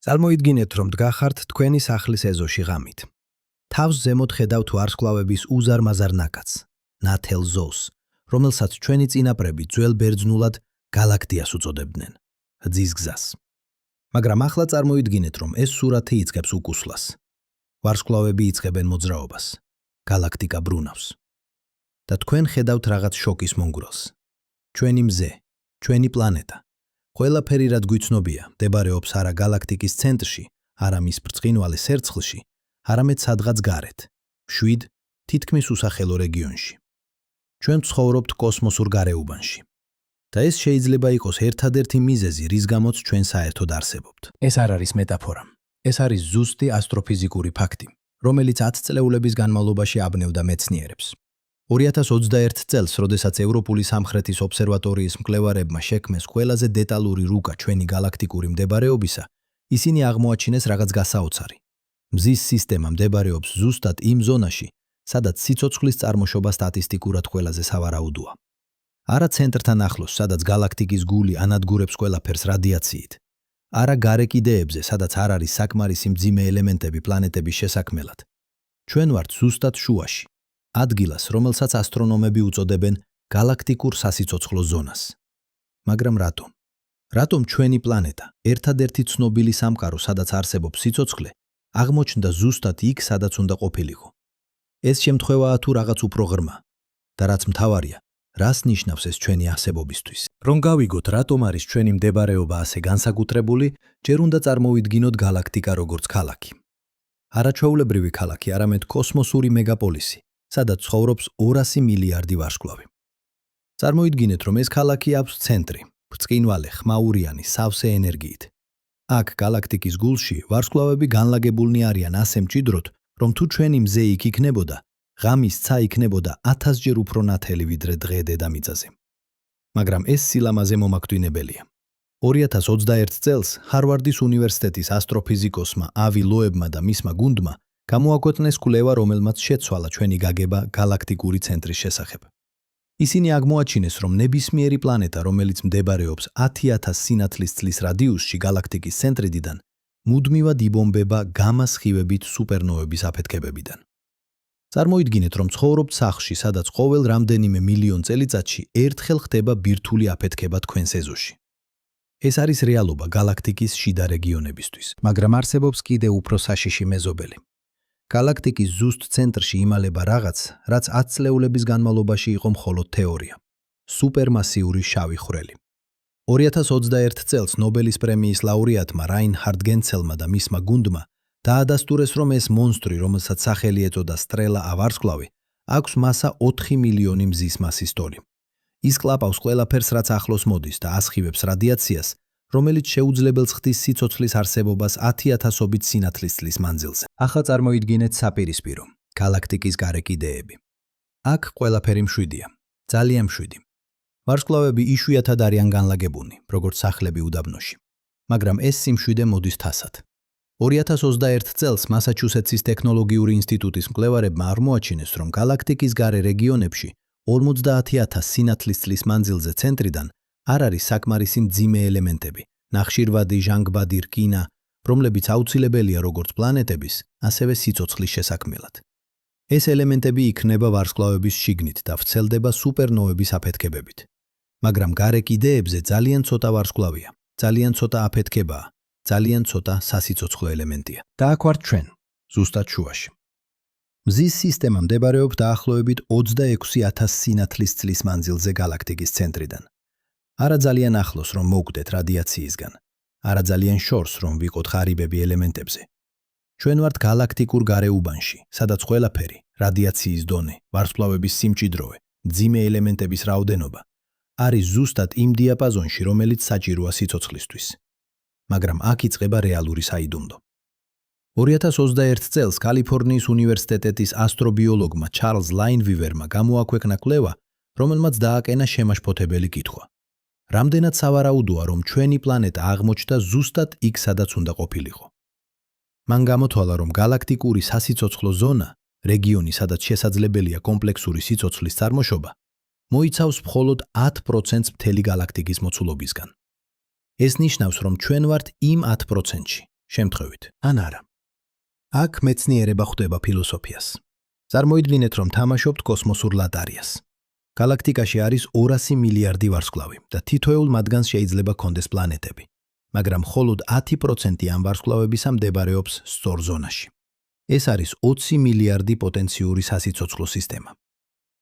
Წარმოიდგინეთ, რომ დგახართ თქვენი სახლის ეზოში ღამით. თავს ზემოთ ხედავთ ვარსკვლავების უზარმაზარ ნაკადს, ნათელ ზოლს, რომელსაც ჩვენი წინაპრები ძველ ბერძნულად გალაქტიას უწოდებდნენ, ჰძის გზას. მაგრამ ახლა წარმოიდგინეთ, რომ ეს სურათი იწყებს უკუსლას. ვარსკვლავები იწყებენ მოძრაობას, გალაქტიკა ბრუნავს. და თქვენ ხედავთ რაღაც შოკის მონგრელს. ჩვენი მზე, ჩვენი პლანეტა. ყველაფერი რაც გვიცნობია, მდებარეობს არა გალაქტიკის ცენტრში, არა მის ბრწყინვალე სერცხლში, არამედ სადღაც გარეთ, მშვიდ, თითქმის უსახელო რეგიონში. ჩვენ ცხოვრობთ კოსმოსურ გარეუბანში. და ეს შეიძლება იყოს ერთადერთი მიზეზი, რის გამოც ჩვენ საერთოდ არსებობთ. ეს არ არის მეტაფორა. ეს არის ზუსტი ასტროფიზიკური ფაქტი, რომელიც 10 წლეულების განმავლობაში აბნევდა მეცნიერებს. 2021 წელს, როდესაც ევროპული სამხრეთის ობსერვატორიის მკვლევარებმა შექმნეს ყველაზე დეტალური რუკა ჩვენი გალაქტიკური მდებარეობისა, ისინი აღმოაჩინეს რაღაც გასაოცარი. მზის სისტემა მდებარეობს ზუსტად იმ ზონაში, სადაც სიცოცხლის წარმოშობა სტატისტიკურად ყველაზე სავარაუდოა. არა ცენტრთან ახლოს, სადაც გალაქტიკის გული ანადგურებს ყველაფერს რადიაციით. არა გარე კიდეებზე, სადაც არ არის საკმარისი მძიმე ელემენტები პლანეტების შესაქმნელად. ჩვენ ვართ ზუსტად შუაში. ადგილას, რომელსაც ასტრონომები უწოდებენ გალაქტიკურ სასიცოცხლო ზონას. მაგრამ რატომ? რატომ ჩვენი პლანეტა, ერთადერთი ცნობილი სამყარო, სადაც არსებობს სიცოცხლე, აღმოჩნდა ზუსტად იქ, სადაც უნდა ყოფილიყო? ეს შემთხვევაა თუ რაღაც უფრო ღრმა? და რაც მთავარია, რას ნიშნავს ეს ჩვენი არსებობისთვის? რომ გავიგოთ, რატომ არის ჩვენი მდებარეობა ასე განსაკუთრებული, ჯერ უნდა წარმოვიდგინოთ გალაქტიკა როგორც ქალაქი. არაჩვეულებრივი ქალაქი, არამედ კოსმოსური მეგაპოლისი, სადაც ცხოვრობს 200 მილიარდი ვარსკვლავი. წარმოიდგინეთ, რომ ეს ქალაქი აქვს ცენტრი, ბრწყინვალე, ხმაურიანი, სავსე ენერგიით. აქ გალაქტიკის გულში ვარსკვლავები განლაგებულნი არიან ასე მჭიდროდ, რომ თუ ჩვენი მზე იქ იქნებოდა, ღამის ცა იქნებოდა 1000 ჯერ უფრო ნათელი ვიდრე დღე დედამიწაზე. მაგრამ ეს სილამაზე მომაკვდინებელია. 2021 წელს ჰარვარდის უნივერსიტეტის ასტროფიზიკოსმა ავი ლოებმა და მისმა გუნდმა გამოაქვეყნეს კვლევა, რომელმაც შეცვალა ჩვენი გაგება გალაქტიკური ცენტრის შესახებ. ისინი აღმოაჩინეს, რომ ნებისმიერი პლანეტა, რომელიც მდებარეობს 10,000 სინათლის წლის რადიუსში გალაქტიკის ცენტრიდან, მუდმივად იბომბება გამა-სხივებით სუპერნოვების აფეთქებებიდან. წარმოიდგინეთ, რომ ცხოვრობთ სახლში, სადაც ყოველ რამდენიმე მილიონ წელიწადში ერთხელ ხდება ბირთვული აფეთქება თქვენს ეზოში. ეს არის რეალობა გალაქტიკის შიდა რეგიონებისთვის, მაგრამ არსებობს კიდე უფრო საშიში მეზობელი. გალაქტიკის ზუსტ ცენტრში იმალება რაღაც, რაც 10 წლეულების განმავლობაში იყო მხოლოდ თეორია. სუპერმასიური შავი ხვრელი. 2021 წელს ნობელის პრემიის ლაურეატმა რაინჰარდ გენცელმა და მისმა გუნდმა დაადასტურეს, რომ ეს მონსტრი, რომელსაც სახელი ეწოდა სტრელა ა ვარსკვლავი, აქვს მასა 4 მილიონი მზის მასის ტოლი. ის კლაპავს ყველაფერს, რაც ახლოს მოდის და ასხივებს რადიაციას, რომელიც შეუძლებელს ხდის სიცოცხლის არსებობას 10,000-ობით სინათლის წლის მანძილზე. ახლა წარმოიდგინეთ საპირისპირო, გალაქტიკის გარე კიდეები. აქ ყველაფერი მშვიდია, ძალიან მშვიდი. ვარსკვლავები იშვიათად არიან განლაგებულნი, როგორც სახლები უდაბნოში. მაგრამ ეს სიმშვიდე მოდის თასად. 2021 წელს მასაჩუსეტსის ტექნოლოგიური ინსტიტუტის მკვლევარებმა აღმოაჩინეს, რომ გალაქტიკის გარე რეგიონებში 50,000 სინათლის წლის მანძილზე ცენტრიდან არ არის საკმარისი მძიმე ელემენტები, ნახშირვადი, ჟანგბადი, რკინა, რომლებიც აუცილებელია როგორც პლანეტების, ასევე სიცოცხლის შესაქმნელად. ეს ელემენტები იქნება ვარსკვლავების შიგნით და ვრცელდება სუპერნოვების აფეთქებებით. მაგრამ გარე კიდეებზე ძალიან ცოტა ვარსკვლავია, ძალიან ცოტა აფეთქებაა, ძალიან ცოტა სასიცოცხლო ელემენტია. და აქ ვართ ჩვენ, ზუსტად შუაში. მზის სისტემა მდებარეობს დაახლოებით 26,000 სინათლის წლის მანძილზე გალაქტიკის ცენტრიდან. არა ძალიან ახლოს, რომ მოვკვდეთ რადიაციისგან, არა ძალიან შორს, რომ ვიყოთ ღარიბები ელემენტებზე. ჩვენ ვართ გალაქტიკურ გარეუბანში, სადაც ყველაფერი, რადიაციის დონე, ვარსკვლავების სიმჭიდროვე, მძიმე ელემენტების რაოდენობა, არის ზუსტად იმ დიაპაზონში, რომელიც საჭიროა სიცოცხლისთვის. მაგრამ აქ იწყება რეალური საიდუმლო. 2021 წელს კალიფორნიის უნივერსიტეტის ასტრობიოლოგმა ჩარლზ ლაინვივერმა გამოაქვეყნა კვლევა, რომელმაც დააკენა შემაშფოთებელი კითხვა. რამდენად სავარაუდოა, რომ ჩვენი პლანეტა აღმოჩნდა ზუსტად იქ, სადაც უნდა ყოფილიყო. მან გამოთვალა, რომ გალაქტიკური სასიცოცხლო ზონა, რეგიონი, სადაც შესაძლებელია კომპლექსური სიცოცხლის წარმოშობა, მოიცავს მხოლოდ 10% მთელი გალაქტიკის მოცულობისგან. ეს ნიშნავს, რომ ჩვენ ვართ იმ 10%-ში, შემთხვევით, ან არა. აქ მეცნიერება ხვდება ფილოსოფიას. წარმოიდგინეთ, რომ თამაშობთ კოსმოსურ ლოტარიას. გალაქტიკაში არის 200 მილიარდი ვარსკვლავი და თითოეულ მათგანს შეიძლება ჰქონდეს პლანეტები, მაგრამ მხოლოდ 10% ამ ვარსკვლავებისა მდებარეობს სწორ ზონაში. ეს არის 20 მილიარდი პოტენციური სასიცოცხლო სისტემა.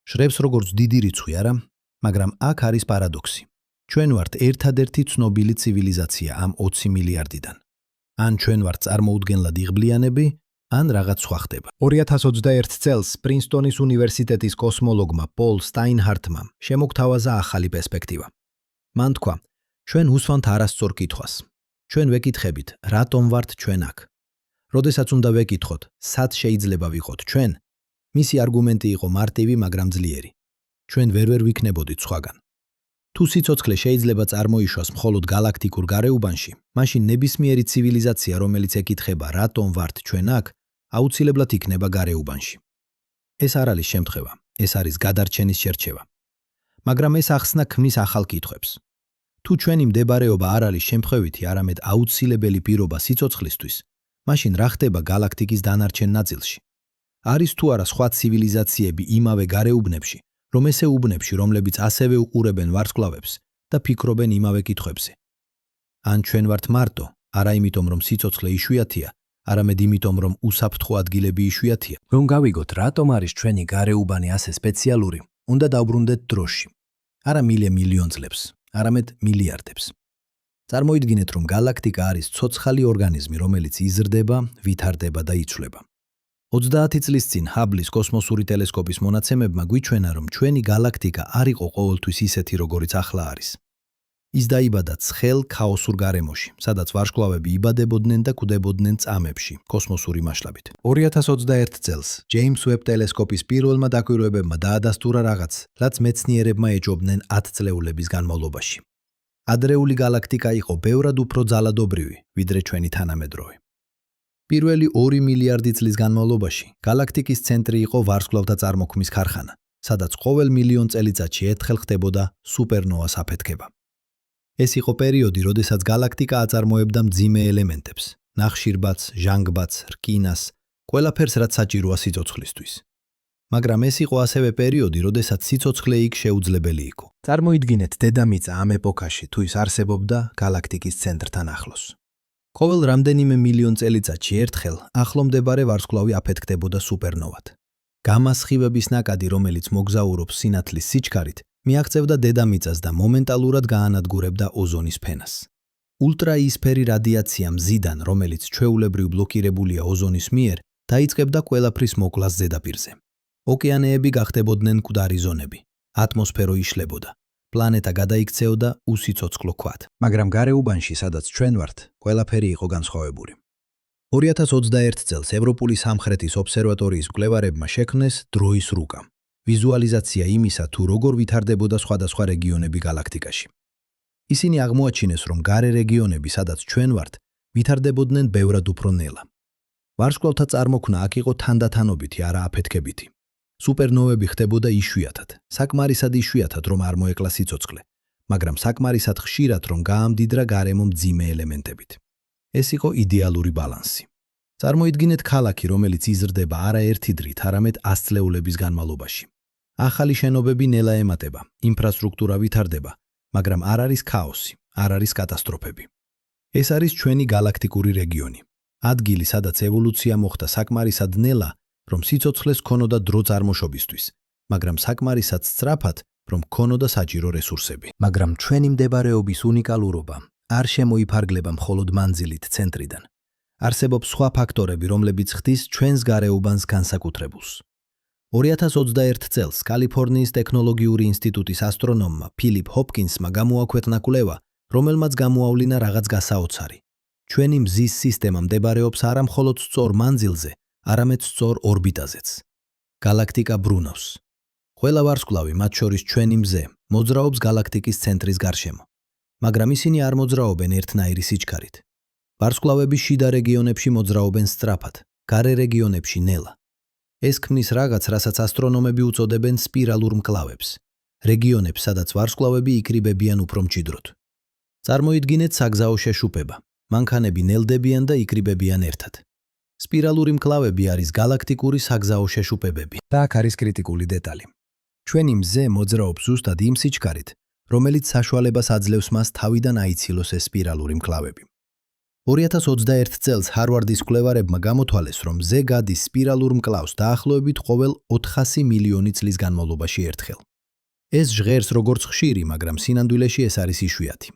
შრევს როგორც დიდი რიცხვი, არა, მაგრამ აქ არის პარადოქსი. ჩვენ ვართ ერთადერთი ცნობილი ცივილიზაცია ამ 20 მილიარდიდან. ან ჩვენ ვართ წარმოუდგენლად იღბლიანები, ან რაღაც სხვა ხდება. 2021 წელს პრინსტონის უნივერსიტეტის კოსმოლოგმა პოლ სტაინჰარტმა შემოგთავაზა ახალი პერსპექტივა. მან თქვა, ჩვენ უსვამთ არასწორ კითხვას. ჩვენ ვეკითხებით, რატომ ვართ ჩვენ აქ? როდესაც უნდა ვეკითხოთ, სად შეიძლება ვიყოთ ჩვენ, მისი არგუმენტი იყო მარტივი, მაგრამ ძლიერი. ჩვენ ვერ ვიქნებოდით სხვაგან. თუ სიცოცხლე შეიძლება წარმოიშვას მხოლოდ გალაქტიკურ გარეუბანში, მაშინ ნებისმიერი ცივილიზაცია, რომელიც ეკითხება, რატომ ვართ ჩვენ აქ, აუცილებლად იქნება გარეუბანში. ეს არ არის შემთხვევა, ეს არის გადარჩენის შერჩევა. მაგრამ ეს ახსნა ქმნის ახალ კითხვებს. თუ ჩვენი მდებარეობა არ არის შემთხვევითი, არამედ აუცილებელი პირობა სიცოცხლისთვის, მაშინ რა ხდება გალაქტიკის დანარჩენ ნაწილში? არის თუ არა სხვა ცივილიზაციები იმავე გარეუბნებში, რომ ესე უბნებში, რომლებიც ასევე უყურებენ ვარსკვლავებს და ფიქრობენ იმავე კითხვებზე? ან ჩვენ ვართ მარტო, არა იმიტომ, რომ სიცოცხლე იშვიათია, არამედ იმიტომ, რომ უსაფრთხო ადგილები იშვიათია? რომ გავიგოთ, რატომ არის ჩვენი გარეუბანი ასე სპეციალური, უნდა დავბრუნდეთ დროში. არა მილიონ წლებს, არამედ მილიარდებს. წარმოიდგინეთ, რომ გალაქტიკა არის ცოცხალი ორგანიზმი, რომელიც იზრდება, ვითარდება და იცვლება. 30 წლის წინ ჰაბლის კოსმოსური ტელესკოპის მონაცემებმა გვიჩვენა, რომ ჩვენი გალაქტიკა არ იყო ყოველთვის ისეთი, როგორიც ახლა არის. ის დაიბადა ცხელ ქაოსურ გარემოში, სადაც ვარსკვლავები იბადებოდნენ და კვდებოდნენ წამებში, კოსმოსური მასშტაბით. 2021 წელს ჯეიმს ვებ ტელესკოპის პირველმა დაკვირვებებმა დაადასტურა რაღაც, რაც მეცნიერებმა ეჯობდნენ 10 წლეულების განმავლობაში. ადრეული გალაქტიკა იყო ბევრად უფრო ძალადობრივი, ვიდრე ჩვენი თანამედროვე. პირველი 2 მილიარდი წლის განმავლობაში გალაქტიკის ცენტრი იყო ვარსკვლავთა წარმოქმნის ქარხანა, სადაც ყოველ მილიონ წელიწადში ერთხელ ხდებოდა სუპერნოვას აფეთქება. ეს იყო პერიოდი, როდესაც გალაქტიკა აწარმოებდა მძიმე ელემენტებს, ნახშირბაც, ჟანგბაც, რკინას, ყველაფერს, რაც საჭიროა სიცოცხლისთვის. მაგრამ ეს იყო ასევე პერიოდი, როდესაც სიცოცხლე იქ შეუძლებელი იყო. წარმოიდგინეთ დედამიწა ამ ეპოქაში, თუ ის არსებობდა გალაქტიკის ცენტრთან ახლოს. ყოველ რამდენიმე მილიონ წელიწადში ერთხელ ახლო მდებარე ვარსკვლავი აფეთქდებოდა სუპერნოვად. გამასხივების ნაკადი, რომელიც მოგზაურობს სინათლის სიჩქარით, მიაღწევდა დედამიწას და მომენტალურად გაანადგურებდა ოზონის ფენას. ულტრაიისფერი რადიაცია მზიდან, რომელიც ჩვეულებრივ ბლოკირებულია ოზონის მიერ, დაიწყებდა ყველაფრის მოკლას ზედაპირზე. ოკეანეები გახდებოდნენ მკვდარი ზონები, ატმოსფერო იშლებოდა, პლანეტა გადაიქცეოდა უსიცოცხლო ქვად. მაგრამ გარეუბანში, სადაც ჩვენ ვართ, ყველაფერი იყო განსხვავებული. 2021 წელს ევროპული სამხრეთის ობსერვატორიის მკვლევარებმა შექმნეს დროის რუკა. ვიზუალიზაცია იმისა, თუ როგორ ვითარდებოდა სხვადასხვა რეგიონები გალაქტიკაში. ისინი აღმოაჩინეს, რომ გარე რეგიონები, სადაც ჩვენ ვართ, ვითარდებოდნენ ბევრად უფრო ნელა. ვარსკვლავთა წარმოქმნა აქ იყო თანდათანობითი, არა აფეთქებითი. სუპერნოვები ხდებოდა იშვიათად, საკმარისად იშვიათად, რომ არ მოეკლა სიცოცხლე, მაგრამ საკმარისად ხშირად, რომ გაამდიდრა გარემო მძიმე ელემენტებით. ეს იყო იდეალური ბალანსი. წარმოიდგინეთ ქალაქი, რომელიც იზრდება არა ერთი დრით, არამედ 100 წლეულების განმავლობაში. ახალი შენობები ნელა ემატება, ინფრასტრუქტურა ვითარდება, მაგრამ არ არის ქაოსი, არ არის კატასტროფები. ეს არის ჩვენი გალაქტიკური რეგიონი. ადგილი, სადაც ევოლუცია მოხდა საკმარისად ნელა, რომ სიცოცხლეს ქონოდა დრო წარმოშობისთვის, მაგრამ საკმარისად სწრაფად, რომ ქონოდა საჭირო რესურსები. მაგრამ ჩვენი მდებარეობის უნიკალურობა არ შემოიფარგლება მხოლოდ მანძილით ცენტრიდან. არსებობს სხვა ფაქტორები, რომლებიც ხდის ჩვენს გარეუბანს განსაკუთრებულს. 2021 წელს კალიფორნიის ტექნოლოგიური ინსტიტუტის ასტრონომმა ფილიპ ჰოპკინსმა გამოაქვეყნა კვლევა, რომელმაც გამოავლინა რაღაც გასაოცარი. ჩვენი მზის სისტემა მდებარეობს არა მხოლოდ სწორ მანძილზე, არამედ სწორ ორბიტაზეც. გალაქტიკა ბრუნავს. ყველა ვარსკვლავი, მათ შორის ჩვენი მზე, მოძრაობს გალაქტიკის ცენტრის გარშემო, მაგრამ ისინი არ მოძრაობენ ერთნაირი სიჩქარით. ვარსკვლავები შიდა რეგიონებში მოძრაობენ სწრაფად, გარე რეგიონებში ნელა. ეს ქმნის რაღაც, რასაც ასტრონომები უწოდებენ სპირალურ მკლავებს, რეგიონებს, სადაც ვარსკვლავები იკრიბებიან უფრო მჭიდროდ. წარმოიდგინეთ საგზაო შეშუპება, მანქანები ნელდებიან და იკრიბებიან ერთად. სპირალური მკლავები არის galaktikuri საგზაო შეშუპებები. და აქ არის კრიტიკული დეტალი. ჩვენი მზე მოძრაობს ზუსტად იმ სიჩქარით, რომელიც საშუალებას აძლევს მას თავიდან აიცილოს ეს სპირალური მკლავები. 2021 წელს ჰარვარდის მკვლევარებმა გამოთვალეს, რომ მზე გადის სპირალურ მკლავს დაახლოებით ყოველ 400 მილიონი წლის განმავლობაში ერთხელ. ეს ჟღერს როგორც ხშირი, მაგრამ სინამდვილეში ეს არის იშვიათი.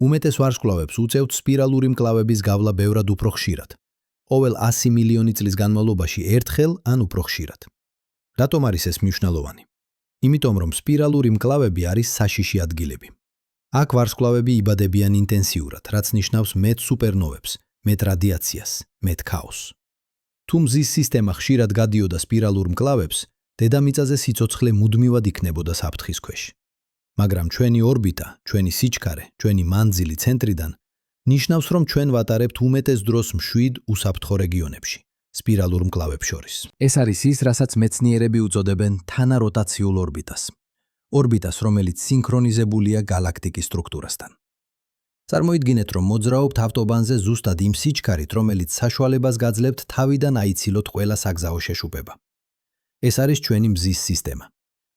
უმეტეს ვარსკვლავებს უწევთ სპირალური მკლავების გავლა ბევრად უფრო ხშირად. ყოველ 100 მილიონი წლის განმავლობაში ერთხელ ან უფრო ხშირად. რატომ არის ეს მნიშვნელოვანი? იმიტომ რომ სპირალური მკლავები არის საშიში ადგილები. აქ ვარსკვლავები იბადებიან ინტენსიურად, რაც ნიშნავს მეტ სუპერნოვებს, მეტ რადიაციას, მეტ ქაოსს. თუ მზის სისტემა ხშირად გადიოდა სპირალურ მკლავებს, დედამიწაზე სიცოცხლე მუდმივად იქნებოდა საფრთხის ქვეშ. მაგრამ ჩვენი ორბიტა, ჩვენი სიჩქარე, ჩვენი მანძილი ცენტრიდან ნიშნავს, რომ ჩვენ ვატარებთ უმეტეს დროს მშვიდ უსაფრთხო რეგიონებში, სპირალურ მკლავებს შორის. ეს არის ის, რასაც მეცნიერები უწოდებენ თანაროტაციულ ორბიტას. ორბიტას, რომელიც სინქრონიზებულია galaktikis სტრუქტურასთან. წარმოიდგინეთ, რომ მოძრაობთ ავტობანზე ზუსტად იმ სიჩქარით, რომელიც საშუალებას გაძლევთ თავიდან აიცილოთ ყველა საგზაო შეშუპება. ეს არის ჩვენი მზის სისტემა.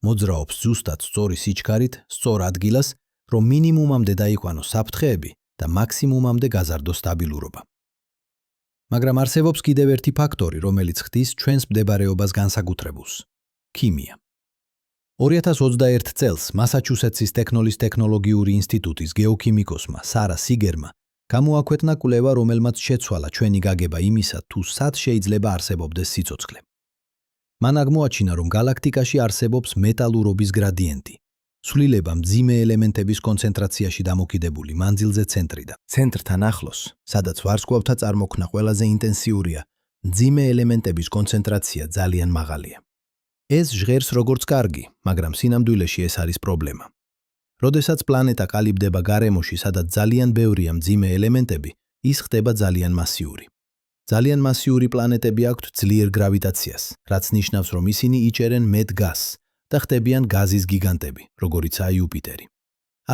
მოძრაობს ზუსტად სწორი სიჩქარით, სწორ ადგილას, რომ მინიმუმამდე დაიყვანოს საფრთხეები და მაქსიმუმამდე გაზარდოს სტაბილურობა. მაგრამ არსებობს კიდევ ერთი ფაქტორი, რომელიც ხდის ჩვენს მდებარეობას განსაკუთრებულს – ქიმია. 2021 წელს მასაჩუსეტსის ტექნოლოგიური ინსტიტუტის გეოქიმიკოსმა სარა სიგერმა გამოაქვეყნა კვლევა, რომელმაც შეცვალა ჩვენი გაგება იმისა, თუ სად შეიძლება არსებობდეს სიცოცხლე. მან აღმოაჩინა, რომ galaktikაში არსებობს მეტალურობის გრადიენტი, ცვლილება მძიმე ელემენტების კონცენტრაციაში დამოკიდებული მანძილზე ცენტრიდან. ცენტრთან ახლოს, სადაც ვარსკვლავთა წარმოქმნა ყველაზე ინტენსიურია, მძიმე ელემენტების კონცენტრაცია ძალიან მაღალია. ეს ჟღერს როგორც კარგი, მაგრამ სინამდვილეში ეს არის პრობლემა. როდესაც პლანეტა ყალიბდება გარემოში, სადაც ძალიან ბევრია მძიმე ელემენტები, ის ხდება ძალიან მასიური. ძალიან მასიური პლანეტები აქვთ ძლიერ გრავიტაციას, რაც ნიშნავს, რომ ისინი იჭერენ მეტ გაზს და ხდებიან გაზის გიგანტები, როგორიცაა იუპიტერი.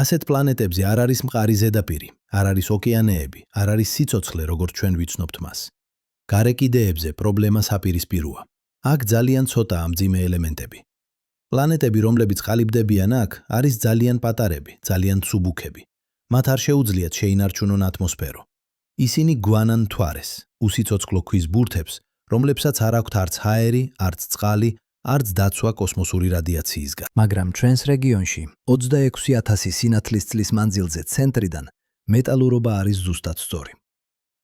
ასეთ პლანეტებზე არ არის მყარი ზედაპირი, არ არის ოკეანეები, არ არის სიცოცხლე, როგორც ჩვენ ვიცნობთ მას. გარე კიდეებზე პრობლემა საპირისპიროა. აქ ძალიან ცოტაა მძიმე ელემენტები. პლანეტები, რომლებიც ყალიბდებიან აქ, არის ძალიან პატარები, ძალიან ცუბუქები. მათ არ შეუძლიათ შეინარჩუნონ ატმოსფერო. ისინი გვანან მთვარეს, უსიცოცხლო ქვის ბურთებს, რომლებსაც არ აქვთ არც ჰაერი, არც წყალი, არც დაცვა კოსმოსური რადიაციისგან. მაგრამ ჩვენს რეგიონში 26,000 სინათლის წლის მანძილზე ცენტრიდან მეტალურობა არის ზუსტად სწორი.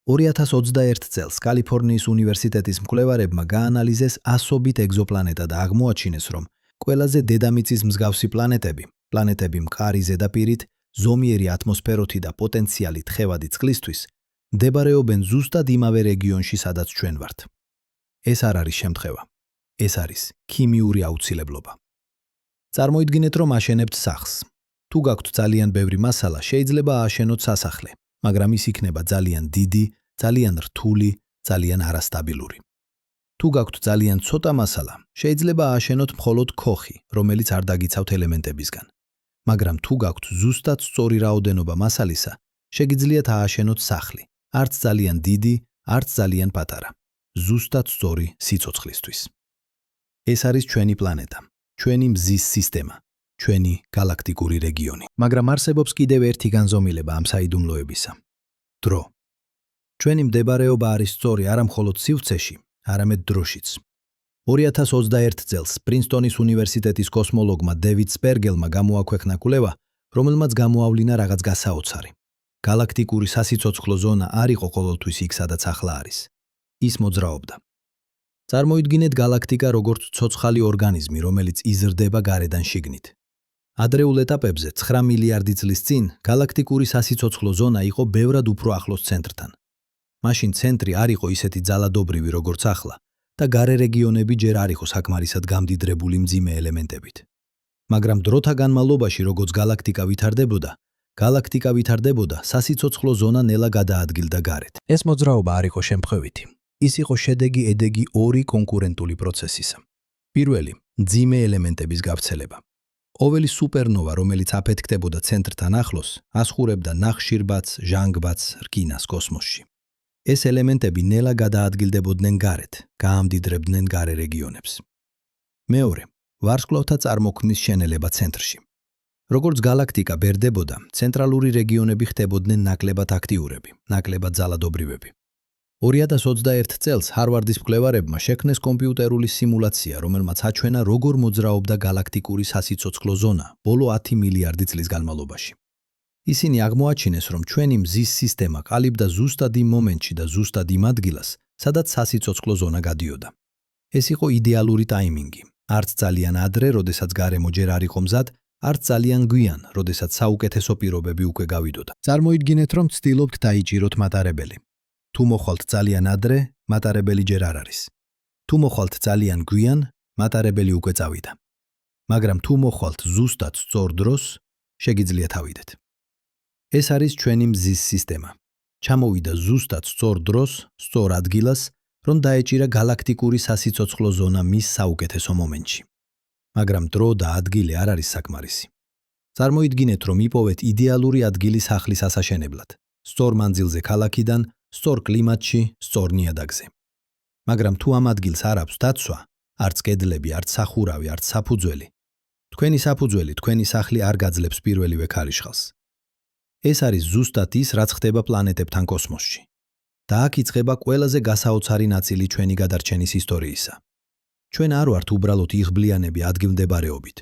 2021 წელს კალიფორნიის უნივერსიტეტის მკვლევარებმა გაანალიზეს ასობით ეგზოპლანეტა და აღმოაჩინეს, რომ ყველაზე დედამიწის მსგავსი პლანეტები მყარი ზედაპირით, ზომიერი ატმოსფეროთი და პოტენციალით თხევადი წყლისთვის, მდებარეობენ ზუსტად იმავე რეგიონში, სადაც ჩვენ ვართ. ეს არ არის შემთხვევა. ეს არის ქიმიური აუცილებლობა. წარმოიდგინეთ, რომ აშენებთ სახლს. თუ გაქვთ ძალიან ბევრი მასალა, შეიძლება ააშენოთ სასახლე, მაგრამ ის იქნება ძალიან დიდი, ძალიან რთული, ძალიან არასტაბილური. თუ გაქვთ ძალიან ცოტა მასალა, შეიძლება ააშენოთ მხოლოდ ქოხი, რომელიც არ დაგიცავთ ელემენტებისგან. მაგრამ თუ გაქვთ ზუსტად სწორი რაოდენობა მასალისა, შეგიძლიათ ააშენოთ სახლი, არც ძალიან დიდი, არც ძალიან პატარა, ზუსტად სწორი სიცოცხლისთვის. ეს არის ჩვენი პლანეტა, ჩვენი მზის სისტემა, ჩვენი galaktikuri რეგიონი. მაგრამ არსებობს კიდევ ერთი განზომილება ამ საიდუმლოებისა. დრო. ჩვენი მდებარეობა არის სწორი არა მხოლოდ სივრცეში, არამედ დროშიც. 2021 წელს პრინსტონის უნივერსიტეტის კოსმოლოგმა დევიდ სპერგელმა გამოაქვეყნა კვლევა, რომელმაც გამოავლინა რაღაც გასაოცარი. galaktikuri სასიცოცხლო ზონა არ იყო ყოველთვის იქ, სადაც ახლა არის. ის მოძრაობდა. წარმოიდგინეთ galaktika როგორც ცოცხალი ორგანიზმი, რომელიც იზრდება გარედან შიგნით. ადრეულ ეტაპებზე 9 მილიარდი წლის წინ galaktikuri სასიცოცხლო ზონა იყო ბევრად უფრო ახლოს ცენტრთან. მაშინ ცენტრი არ იყო ისეთი ძალადობრივი, როგორც ახლა და გარე რეგიონები ჯერ არ იყო საკმარისად გამდიდრებული მძიმე ელემენტებით. მაგრამ დროთა განმავლობაში, როგორც galaktika ვითარდებოდა, სასიცოცხლო ზონა ნელა გადაადგილდა გარეთ. ეს მოძრაობა არ იყო შემთხვევითი. ის იყო შედეგი ორი კონკურენტული პროცესისა. პირველი, მძიმე ელემენტების გავრცელება. ყოველი სუპერნოვა, რომელიც აფეთქდებოდა ცენტრთან ახლოს, ასხურებდა ნახშირბაც, ჟანგბაც, რკინას კოსმოსში. ეს ელემენტები ნელა გადაადგილდებოდნენ გარეთ, გაამდიდრებდნენ გარე რეგიონებს. მეორე, ვარსკვლავთა წარმოქმნის შენელება ცენტრში. როგორც გალაქტიკა ბერდებოდა, ცენტრალური რეგიონები ხდებოდნენ ნაკლებად აქტიურები, ნაკლებად ძალადობრივები. 2021 წელს ჰარვარდის მკვლევარებმა შექმნეს კომპიუტერული სიმულაცია, რომელმაც აჩვენა, როგორ მოძრაობდა გალაქტიკური სასიცოცხლო ზონა ბოლო 10 მილიარდი წლის განმავლობაში. ისინი აღმოაჩინეს, რომ ჩვენი მზის სისტემა ყალიბდა ზუსტად იმ მომენტში და ზუსტად იმ ადგილას, სადაც სასიცოცხლო ზონა გადიოდა. ეს იყო იდეალური ტაიმინგი, არც ძალიან ადრე, როდესაც გარემო ჯერ არ იყო მზად, არც ძალიან გვიან, როდესაც საუკეთესო პირობები უკვე გავიდოდა. წარმოიდგინეთ, რომ ცდილობთ დაიჭიროთ მატარებელი. თუ მოხვალთ ძალიან ადრე, მატარებელი ჯერ არ არის. თუ მოხვალთ ძალიან გვიან, მატარებელი უკვე წავიდა. მაგრამ თუ მოხვალთ ზუსტად სწორ დროს, შეგიძლიათ ავიდეთ. ეს არის ჩვენი მზის სისტემა. ჩამოვიდა ზუსტად სწორ დროს, სწორ ადგილას, რომ დაეჭირა გალაქტიკური სასიცოცხლო ზონა მის საუკეთესო მომენტში. მაგრამ დრო და ადგილი არ არის საკმარისი. წარმოიდგინეთ, რომ იპოვეთ იდეალური ადგილი სახლის ასაშენებლად, სწორ მანძილზე ქალაქიდან, სწორ კლიმატში, სწორ ნიადაგზე. მაგრამ თუ ამ ადგილს არ აქვს დაცვა, არც კედლები, არც სახურავი, არც საფუძველი, თქვენი საფუძველი, თქვენი სახლი არ გაძლებს პირველივე ქარიშხალს. ეს არის ზუსტად ის, რაც ხდება პლანეტებთან კოსმოსში. და აქ იწყება ყველაზე გასაოცარი ნაწილი ჩვენი გადარჩენის ისტორიისა. ჩვენ არ ვართ უბრალოდ იღბლიანები ადგილმდებარეობით.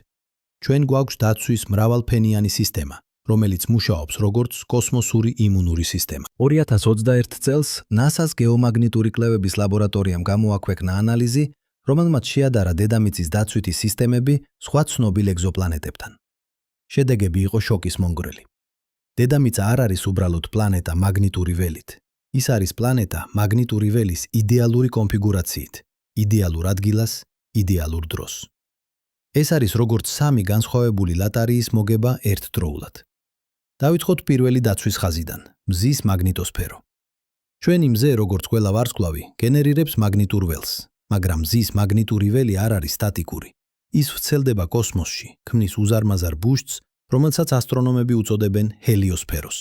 ჩვენ გვაქვს დაცვის მრავალფენიანი სისტემა, რომელიც მუშაობს როგორც კოსმოსური იმუნური სისტემა. 2021 წელს NASA-ს გეომაგნიტური კვლევების ლაბორატორიამ გამოაქვეყნა ანალიზი, რომელმაც შეადარა დედამიწის დაცვითი სისტემები სხვა ცნობილ ეგზოპლანეტებთან. შედეგები იყო შოკის მონგრელი. დედამიწა არ არის უბრალოდ პლანეტა მაგნიტური ველით. ის არის პლანეტა მაგნიტური ველის იდეალური კონფიგურაციით, იდეალურ ადგილას, იდეალურ დროს. ეს არის როგორც სამი განსხვავებული ლატარიის მოგება ერთდროულად. დავიწყოთ პირველი დაცვის ხაზიდან, მზის მაგნიტოსფერო. ჩვენი მზე, როგორც ყველა ვარსკვლავი, გენერირებს მაგნიტურ ველს, მაგრამ მზის მაგნიტური ველი არ არის სტატიკური. ის ვრცელდება კოსმოსში, ქმნის უზარმაზარ ბუშტს, რომელსაც ასტრონომები უწოდებენ ჰელიოსფეროს.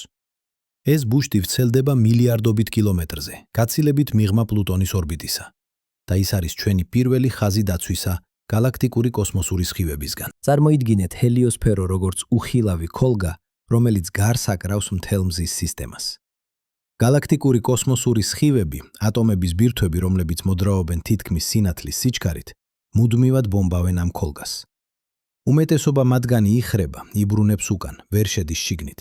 ეს ბუშტი ვრცელდება მილიარდობით კილომეტრზე, გაცილებით მიღმა პლუტონის ორბიტისა. და ის არის ჩვენი პირველი ხაზი დაცვისა გალაქტიკური კოსმოსური სხივებისგან. წარმოიდგინეთ ჰელიოსფერო როგორც უხილავი ქოლგა, რომელიც გარს აკრავს მთელ მზის სისტემას. გალაქტიკური კოსმოსური სხივები, ატომების ბირთვები, რომლებიც მოძრაობენ თითქმის სინათლის სიჩქარით, მუდმივად ბომბავენ ამ ქოლგას. უმეტესობა მათგანი იხრება, იბრუნებს უკან, ვერ შედის შიგნით.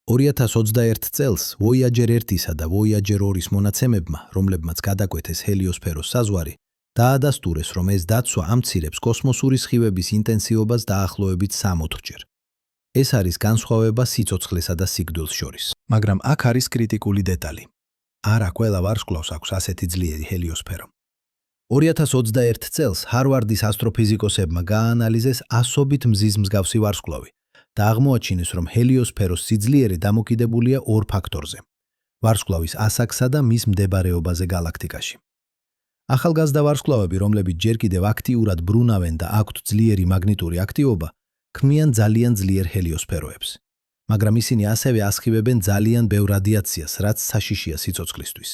2021 წელს Voyager 1-ისა და Voyager 2-ის მონაცემებმა, რომლებმაც გადაკვეთეს ჰელიოსფეროს საზღვარი, დაადასტურეს, რომ ეს დაცვა ამცირებს კოსმოსური სხივების ინტენსივობას დაახლოებით 60-ჯერ. ეს არის განსხვავება სიცოცხლესა და სიკვდილს შორის. მაგრამ აქ არის კრიტიკული დეტალი. არა ყველა ვარსკვლავს აქვს ასეთი ძლიერი ჰელიოსფერო. 2021 წელს ჰარვარდის ასტროფიზიკოსებმა გააანალიზეს ასობით მზის მსგავსი ვარსკვლავი და აღმოაჩინეს, რომ ჰელიოსფეროს სიძლიერე დამოკიდებულია ორ ფაქტორზე: ვარსკვლავის ასაკსა და მის მდებარეობაზე გალაქტიკაში. ახალგაზრდა ვარსკვლავები, რომლებიც ჯერ კიდევ აქტიურად ბრუნავენ და აქვთ ძლიერი მაგნიტური აქტივობა, ქმნიან ძალიან ძლიერ ჰელიოსფეროებს. მაგრამ ისინი ასევე ასხივებენ ძალიან ბევრ რადიაციას, რაც საშიშია სიცოცხლისთვის.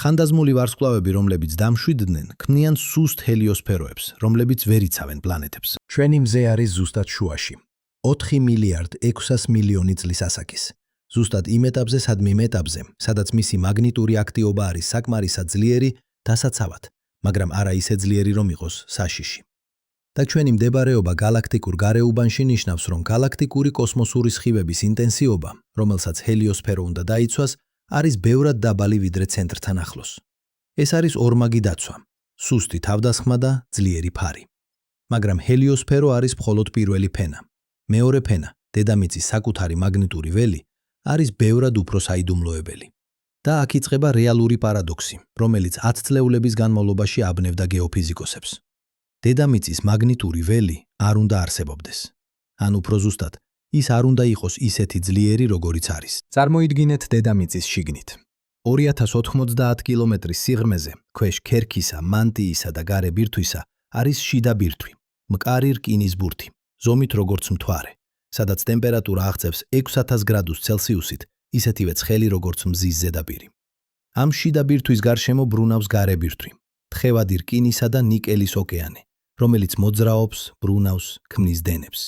ხანდაზმული ვარსკვლავები, რომლებიც დამშვიდდნენ, ქმნიან სუსტ ჰელიოსფეროებს, რომლებიც ვერ იცავენ პლანეტებს. ჩვენი მზე არის ზუსტად შუაში. 4 მილიარდ 600 მილიონი წლის ასაკის. ზუსტად იმ ეტაპზე, სადმე იმ ეტაპზე, სადაც მისი მაგნიტური აქტივობა არის საკმარისად ძლიერი და საცავად, მაგრამ არა ისე ძლიერი, რომ იყოს საშიში. და ჩვენი მდებარეობა გალაქტიკურ გარეუბანში ნიშნავს, რომ გალაქტიკური კოსმოსური სხივების ინტენსივობა, რომელსაც ჰელიოსფერო უნდა დაიცვას, არის ბევრად დაბალი ვიდრე ცენტრთან ახლოს. ეს არის ორმაგი დაცვა, სუსტი თავდასხმა და ძლიერი ფარი. მაგრამ ჰელიოსფერო არის მხოლოდ პირველი ფენა. მეორე ფენა, დედამიწის საკუთარი მაგნიტური ველი, არის ბევრად უფრო საიდუმლოებელი. და აქ იწყება რეალური პარადოქსი, რომელიც 10 წლეულების განმავლობაში აბნევდა გეოფიზიკოსებს. დედამიწის მაგნიტური ველი არ უნდა არსებობდეს. ან უფრო ზუსტად, ის არ უნდა იყოს ისეთი ძლიერი, როგორიც არის. წარმოიდგინეთ დედამიწის შიგნით. 2090 კილომეტრის სიღრმეზე, ქვეშ ქერქისა, მანტიისა და გარე ბირთვისა არის შიდა ბირთვი, მყარი რკინის ბურთი, ზომით როგორც მთვარე, სადაც ტემპერატურა აღწევს 6000 გრადუს ცელსიუსით, ისეთივე ცხელი როგორც მზის ზედაპირი. ამ შიდა ბირთვის გარშემო ბრუნავს გარე ბირთვი, თხევადი რკინისა და ნიკელის ოკეანე, რომელიც მოძრაობს, ბრუნავს, ქმნის დენებს.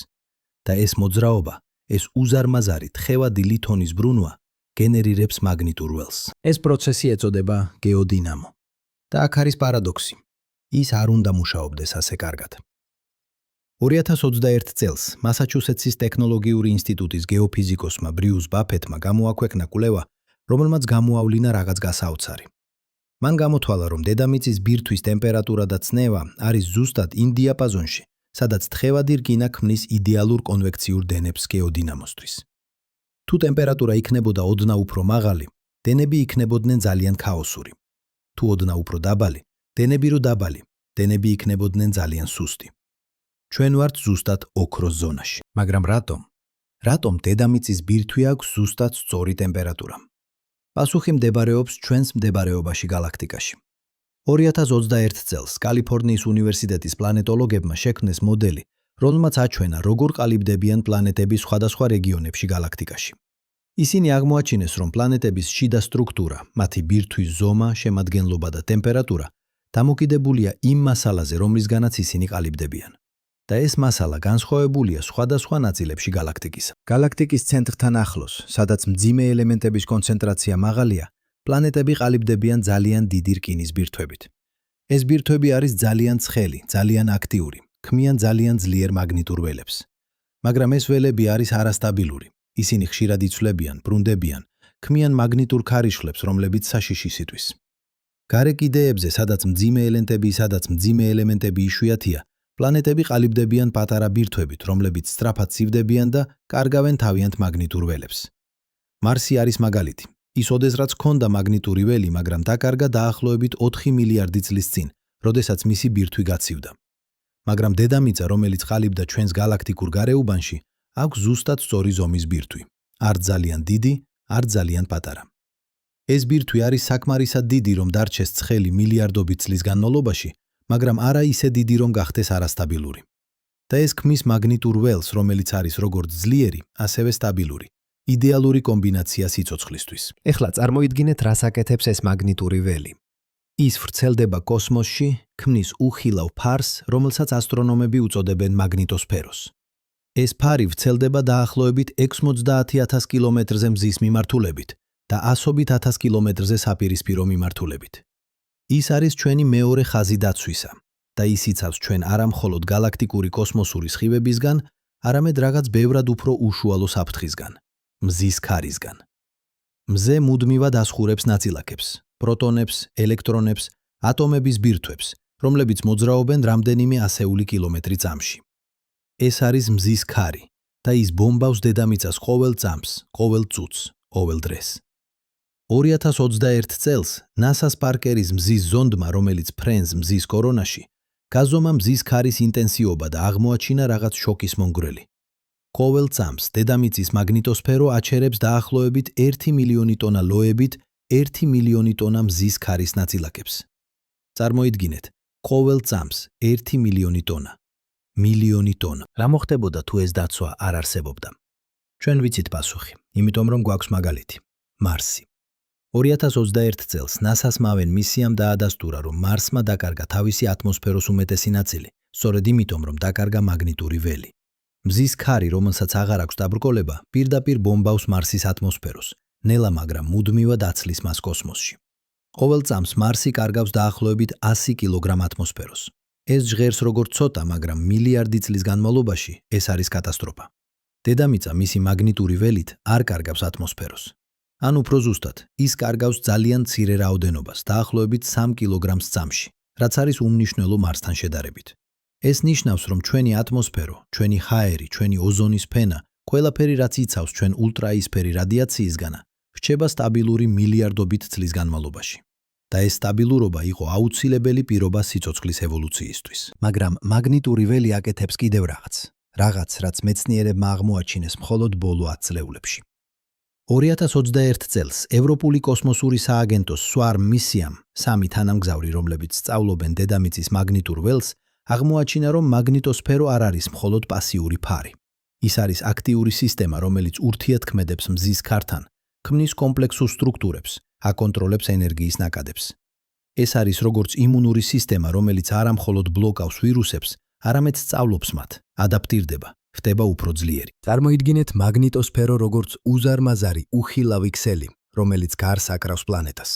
და ეს მოძრაობა, ეს უზარმაზარი თხევადი ლითონის ბრუნვა გენერირებს მაგნიტურ ველს. ეს პროცესი ეწოდება გეოდინამო. და აქ არის პარადოქსი. ის არ უნდა მუშაობდეს ასე კარგად. 2021 წელს მასაჩუსეტსის ტექნოლოგიური ინსტიტუტის გეოფიზიკოსმა ბრიუს ბაფეტმა გამოაქვეყნა კვლევა, რომელმაც გამოავლინა რაღაც გასაოცარი. მან გამოთვალა, რომ დედამიწის ბირთვის ტემპერატურა და წნევა არის ზუსტად იმ დიაპაზონში, სადაც თხევადი რკინა ქმნის იდეალურ კონვექციურ დენებს გეოდინამოსთვის. თუ ტემპერატურა იქნებოდა ოდნავ უფრო მაღალი, დენები იქნებოდნენ ძალიან ქაოსური. თუ ოდნავ უფრო დაბალი, დენები რო დაბალი, დენები იქნებოდნენ ძალიან სუსტი. ჩვენ ვართ ზუსტად ოქროს ზონაში. მაგრამ რატომ? რატომ დედამიწის ბირთვი აქვს ზუსტად სწორი ტემპერატურა? პასუხი მდებარეობს ჩვენს მდებარეობაში გალაქტიკაში. 2021 წელს კალიფორნიის უნივერსიტეტის პლანეტოლოგებმა შექმნეს მოდელი, რომელმაც აჩვენა, როგორ ყალიბდებიან პლანეტები სხვადასხვა რეგიონებში გალაქტიკაში. ისინი აღმოაჩინეს, რომ პლანეტების შიდა სტრუქტურა, მათი ბირთვის ზომა, შემადგენლობა და ტემპერატურა დამოკიდებულია იმ მასალაზე, რომლისგანაც ისინი ყალიბდებიან. და ეს მასალა განსხვავებულია სხვადასხვა ნაწილებში გალაქტიკის. გალაქტიკის ცენტრთან ახლოს, სადაც მძიმე ელემენტების კონცენტრაცია მაღალია, პლანეტები ყალიბდებიან ძალიან დიდი რკინის ბირთვებით. ეს ბირთვები არის ძალიან ცხელი, ძალიან აქტიური, ქმნიან ძალიან ძლიერ მაგნიტურ ველებს. მაგრამ ეს ველები არის არასტაბილური. ისინი ხშირად იცვლებიან, ბრუნდებიან, ქმნიან მაგნიტურ ქარიშხლებს, რომლებიც საშიშის იტვის. გარე კიდეებზე, სადაც მძიმე ელემენტები იშვიათია, პლანეტები ყალიბდებიან პატარა ბირთვებით, რომლებიც სწრაფად ცივდებიან და კარგავენ თავიანთ მაგნიტურ ველებს. მარსი არის მაგალითი. ის ოდესღაც ჰქონდა მაგნიტური ველი, მაგრამ დაკარგა დაახლოებით 4 მილიარდი წლის წინ, როდესაც მისი ბირთვი გაცივდა. მაგრამ დედამიწა, რომელიც ყალიბდა ჩვენს გალაქტიკურ გარეუბანში, აქვს ზუსტად სწორი ზომის ბირთვი. არ ძალიან დიდი, არ ძალიან პატარა. ეს ბირთვი არის საკმარისად დიდი, რომ დარჩეს ცხელი მილიარდობით წლის განმავლობაში, მაგრამ არა ისე დიდი, რომ გახდეს არასტაბილური. და ეს ქმნის მაგნიტურ ველს, რომელიც არის როგორც ძლიერი, ასევე სტაბილური. იდეალური კომბინაცია სიცოცხლისთვის. ეხლა წარმოიდგინეთ, რას აკეთებს ეს მაგნიტური ველი. ის ვრცელდება კოსმოსში, ქმნის უხილავ ფარს, რომელსაც ასტრონომები უწოდებენ მაგნიტოსფეროს. ეს ფარი ვრცელდება დაახლოებით 90,000 კილომეტრზე მზის მიმართულებით და 100,000 კილომეტრზე საპირისპირო მიმართულებით. ის არის ჩვენი მეორე ხაზი დაცვისა და ის იცავს ჩვენ არა მხოლოდ გალაქტიკური კოსმოსური სხივებისგან, არამედ რაღაც ბევრად უფრო უშუალო საფრთხისგან, მზის ქარისგან. მზე მუდმივად ასხურებს ნაწილაკებს, პროტონებს, ელექტრონებს, ატომების ბირთვებს, რომლებიც მოძრაობენ რამდენიმე ასეული კილომეტრი წამში. ეს არის მზის ქარი და ის ბომბავს დედამიწას ყოველ წამს, ყოველ წუთს, ყოველ დღეს. 2021 წელს NASA-ს პარკერის მზის ზონდმა, რომელიც ფრენს მზის კორონაში, გაზომა მზის ქარის ინტენსივობა და აღმოაჩინა რაღაც შოკის მონგვრელი. ყოველ წამს დედამიწის მაგნიტოსფერო აჩერებს დაახლოებით 1 მილიონი ტონა ლოებით 1 მილიონი ტონა მზის ქარის ნაწილაკებს. წარმოიდგინეთ, ყოველ წამს 1 მილიონი ტონა. მილიონი ტონა. რა მოხდებოდა თუ ეს დაცვა არ არსებობდა? ჩვენ ვიცით პასუხი, იმიტომ რომ გვაქვს მაგალითი. მარსი. 2021 წელს NASA-ს მავენ მისიამ დაადასტურა, რომ მარსმა დაკარგა თავისი ატმოსფეროს უმეტესი ნაწილი, სწორედ იმიტომ, რომ დაკარგა მაგნიტური ველი. მზის ქარი, რომელსაც აღარ აქვს დაბრკოლება, პირდაპირ ბომბავს მარსის ატმოსფეროს, ნელა მაგრამ მუდმივად აცლის მას კოსმოსში. ყოველ წამს მარსი კარგავს დაახლოებით 100 კილოგრამ ატმოსფეროს. ეს ჟღერს როგორც ცოტა, მაგრამ მილიარდი წლის განმავლობაში ეს არის კატასტროფა. დედამიწა მისი მაგნიტური ველით არ კარგავს ატმოსფეროს. ან უფრო ზუსტად, ის კარგავს ძალიან მცირე რაოდენობას, დაახლოებით 3 კილოგრამს წამში, რაც არის უმნიშვნელო მარსთან შედარებით. ეს ნიშნავს, რომ ჩვენი ატმოსფერო, ჩვენი ჰაერი, ჩვენი ოზონის ფენა, ყველაფერი რაც იცავს ჩვენ ულტრაისფერი რადიაციისგან, რჩება სტაბილური მილიარდობით წლის განმავლობაში. და ეს სტაბილურობა იყო აუცილებელი პირობა სიცოცხლის ევოლუციისთვის. მაგრამ მაგნიტური ველი აკეთებს კიდევ რაღაც, რაც მეცნიერებმა აღმოაჩინეს მხოლოდ ბოლო 10 წლეულებში. 2021 წელს ევროპული კოსმოსური სააგენტოს SWARM მისიამ, 3 თანამგზავრი, რომლებიც სწავლობენ დედამიწის მაგნიტურ ველს, აღმოაჩინა, რომ მაგნიტოსფერო არ არის მხოლოდ პასიური ფარი. ის არის აქტიური სისტემა, რომელიც ურთიერთქმედებს მზის ქართან, ქმნის კომპლექსურ სტრუქტურებს, აკონტროლებს ენერგიის ნაკადებს. ეს არის როგორც იმუნური სისტემა, რომელიც არა მხოლოდ ბლოკავს ვირუსებს, არამედ სწავლობს მათ, ადაპტირდება, ხდება უფრო ძლიერი. წარმოიდგინეთ მაგნიტოსფერო როგორც უზარმაზარი უხილავი ქსელი, რომელიც გარს აკრავს პლანეტას.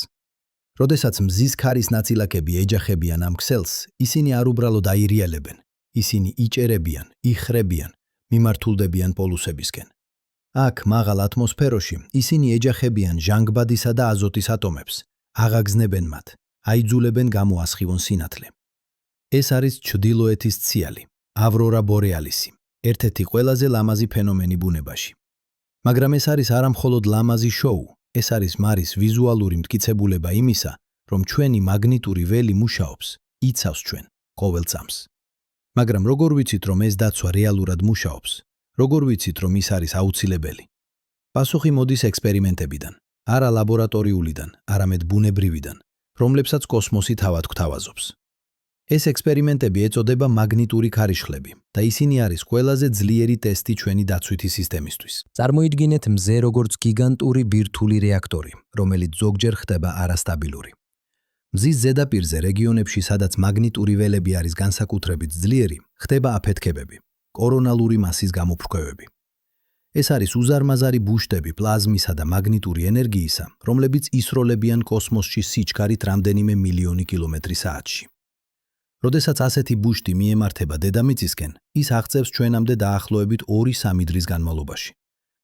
როდესაც მზის ქარის ნაწილაკები ეჯახებიან ამ ქსელს, ისინი არ უბრალოდ აირიალებენ, ისინი იჭერებიან, იხრებიან, მიმართულდებიან პოლუსებისკენ. აქ, მაღალ ატმოსფეროში, ისინი ეჯახებიან ჟანგბადისა და აზოტის ატომებს, აღაგზნებენ მათ, აიძულებენ გამოასხივონ სინათლე. ეს არის ჩრდილოეთის ციალი, ავრორა ბორეალისი, ერთ-ერთი ყველაზე ლამაზი ფენომენი ბუნებაში. მაგრამ ეს არის არა მხოლოდ ლამაზი შოუ, ეს არის მარის ვიზუალური მტკიცებულება იმისა, რომ ჩვენი მაგნიტური ველი მუშაობს, იცავს ჩვენ ყოველ წამს. მაგრამ როგორ ვიცით, რომ ეს დაცვა რეალურად მუშაობს? როგორ ვიცით, რომ ის არის აუცილებელი? პასუხი მოდის ექსპერიმენტებიდან, არა ლაბორატორიულიდან, არამედ ბუნებრივიდან, რომლებსაც კოსმოსი თავად გვთავაზობს. ეს ექსპერიმენტები ეწოდება მაგნიტური ქარიშხლები და ისინი არის ყველაზე ძლიერი ტესტი ჩვენი დაცვითი სისტემისთვის. წარმოიდგინეთ მზე როგორც გიგანტური ბირთვული რეაქტორი, რომელიც ზოგჯერ ხდება არასტაბილური. მზის ზედაპირზე რეგიონებში, სადაც მაგნიტური ველები არის განსაკუთრებით ძლიერი, ხდება აფეთქებები, კორონალური მასის გამოფრქვევები. ეს არის უზარმაზარი ბუშტები პლაზმისა და მაგნიტური ენერგიისა, რომლებიც ისროლებიან კოსმოსში სიჩქარით რამდენიმე მილიონი კილომეტრი საათში. როდესაც ასეთი ბუშტი მიემართება დედამიწისკენ, ის აღწევს ჩვენამდე დაახლოებით 2-3 დღის განმავლობაში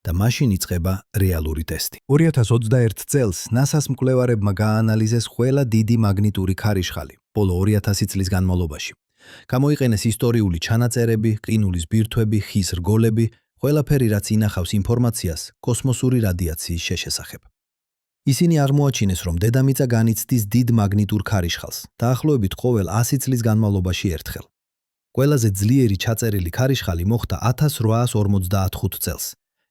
და მაშინ იწყება რეალური ტესტი. 2021 წელს NASA-ს მკვლევარებმა გააანალიზეს ყველა დიდი მაგნიტური ქარიშხალი ბოლო 2000 წლის განმავლობაში. გამოიყენეს ისტორიული ჩანაწერები, ყინულის ბირთვები, ხის რგოლები, ყველაფერი, რაც ინახავს ინფორმაციას კოსმოსური რადიაციის შესახებ. ისინი აღმოაჩინეს, რომ დედამიწა განიცდის დიდ მაგნიტურ ქარიშხალს, დაახლოებით ყოველ 100 წლის განმავლობაში ერთხელ. ყველაზე ძლიერი ჩაწერილი ქარიშხალი მოხდა 1855 წელს.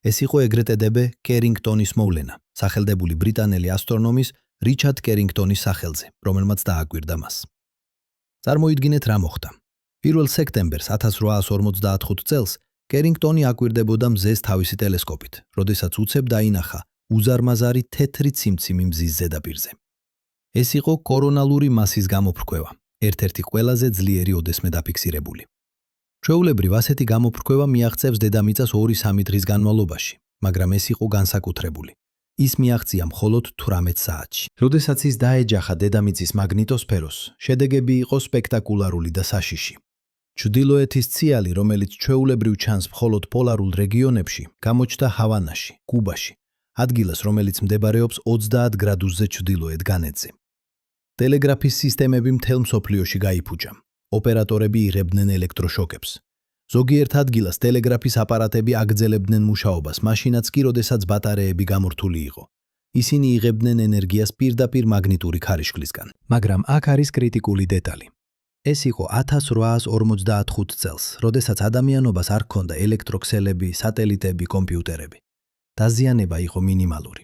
ეს იყო ეგრეთ წოდებული კერინგტონის მოვლენა, სახელდებული ბრიტანელი ასტრონომის რიჩარდ კერინგტონის სახელზე, რომელმაც დააკვირდა მას. წარმოიდგინეთ რა მოხდა. 1 სექტემბერს 1855 წელს კერინგტონი აკვირდებოდა მზეს თავისი ტელესკოპით, როდესაც უცებ დაინახა უზარმაზარი თეთრი ციმციმი მზის ზედაპირზე. ეს იყო კორონალური მასის გამოფრქვევა, ერთ-ერთი ყველაზე ძლიერი ოდესმე დაფიქსირებული. ჩვეულებრივ ასეთი გამოფრქვევა მიაღწევს დედამიწას 2-3 დღის განმავლობაში, მაგრამ ეს იყო განსაკუთრებული. ის მიაღწია მხოლოდ 18 საათში. როდესაც ის დაეჯახა დედამიწის მაგნიტოსფეროს, შედეგები იყო სპექტაკულარული და საშიში. ჩრდილოეთის ციალი, რომელიც ჩვეულებრივ ჩანს მხოლოდ პოლარულ რეგიონებში, გამოჩნდა ჰავანაში, კუბაში, ადგილას, რომელიც მდებარეობს 30 გრადუსზე ჩრდილოეთ განედზე. ტელეგრაფის სისტემები მთელ მსოფლიოში გაიფუჭა. ოპერატორები იღებდნენ ელექტროშოკებს. ზოგიერთ ადგილას ტელეგრაფის აპარატები აგრძელებდნენ მუშაობას, მაშინაც კი, როდესაც ბატარეები გამორთული იყო. ისინი იღებდნენ ენერგიას პირდაპირ მაგნიტური ქარიშხლისგან. მაგრამ აქ არის კრიტიკული დეტალი. ეს იყო 1855 წელს, როდესაც ადამიანობას არ ჰქონდა ელექტროქსელები, სატელიტები, კომპიუტერები. დაზიანება იყო მინიმალური.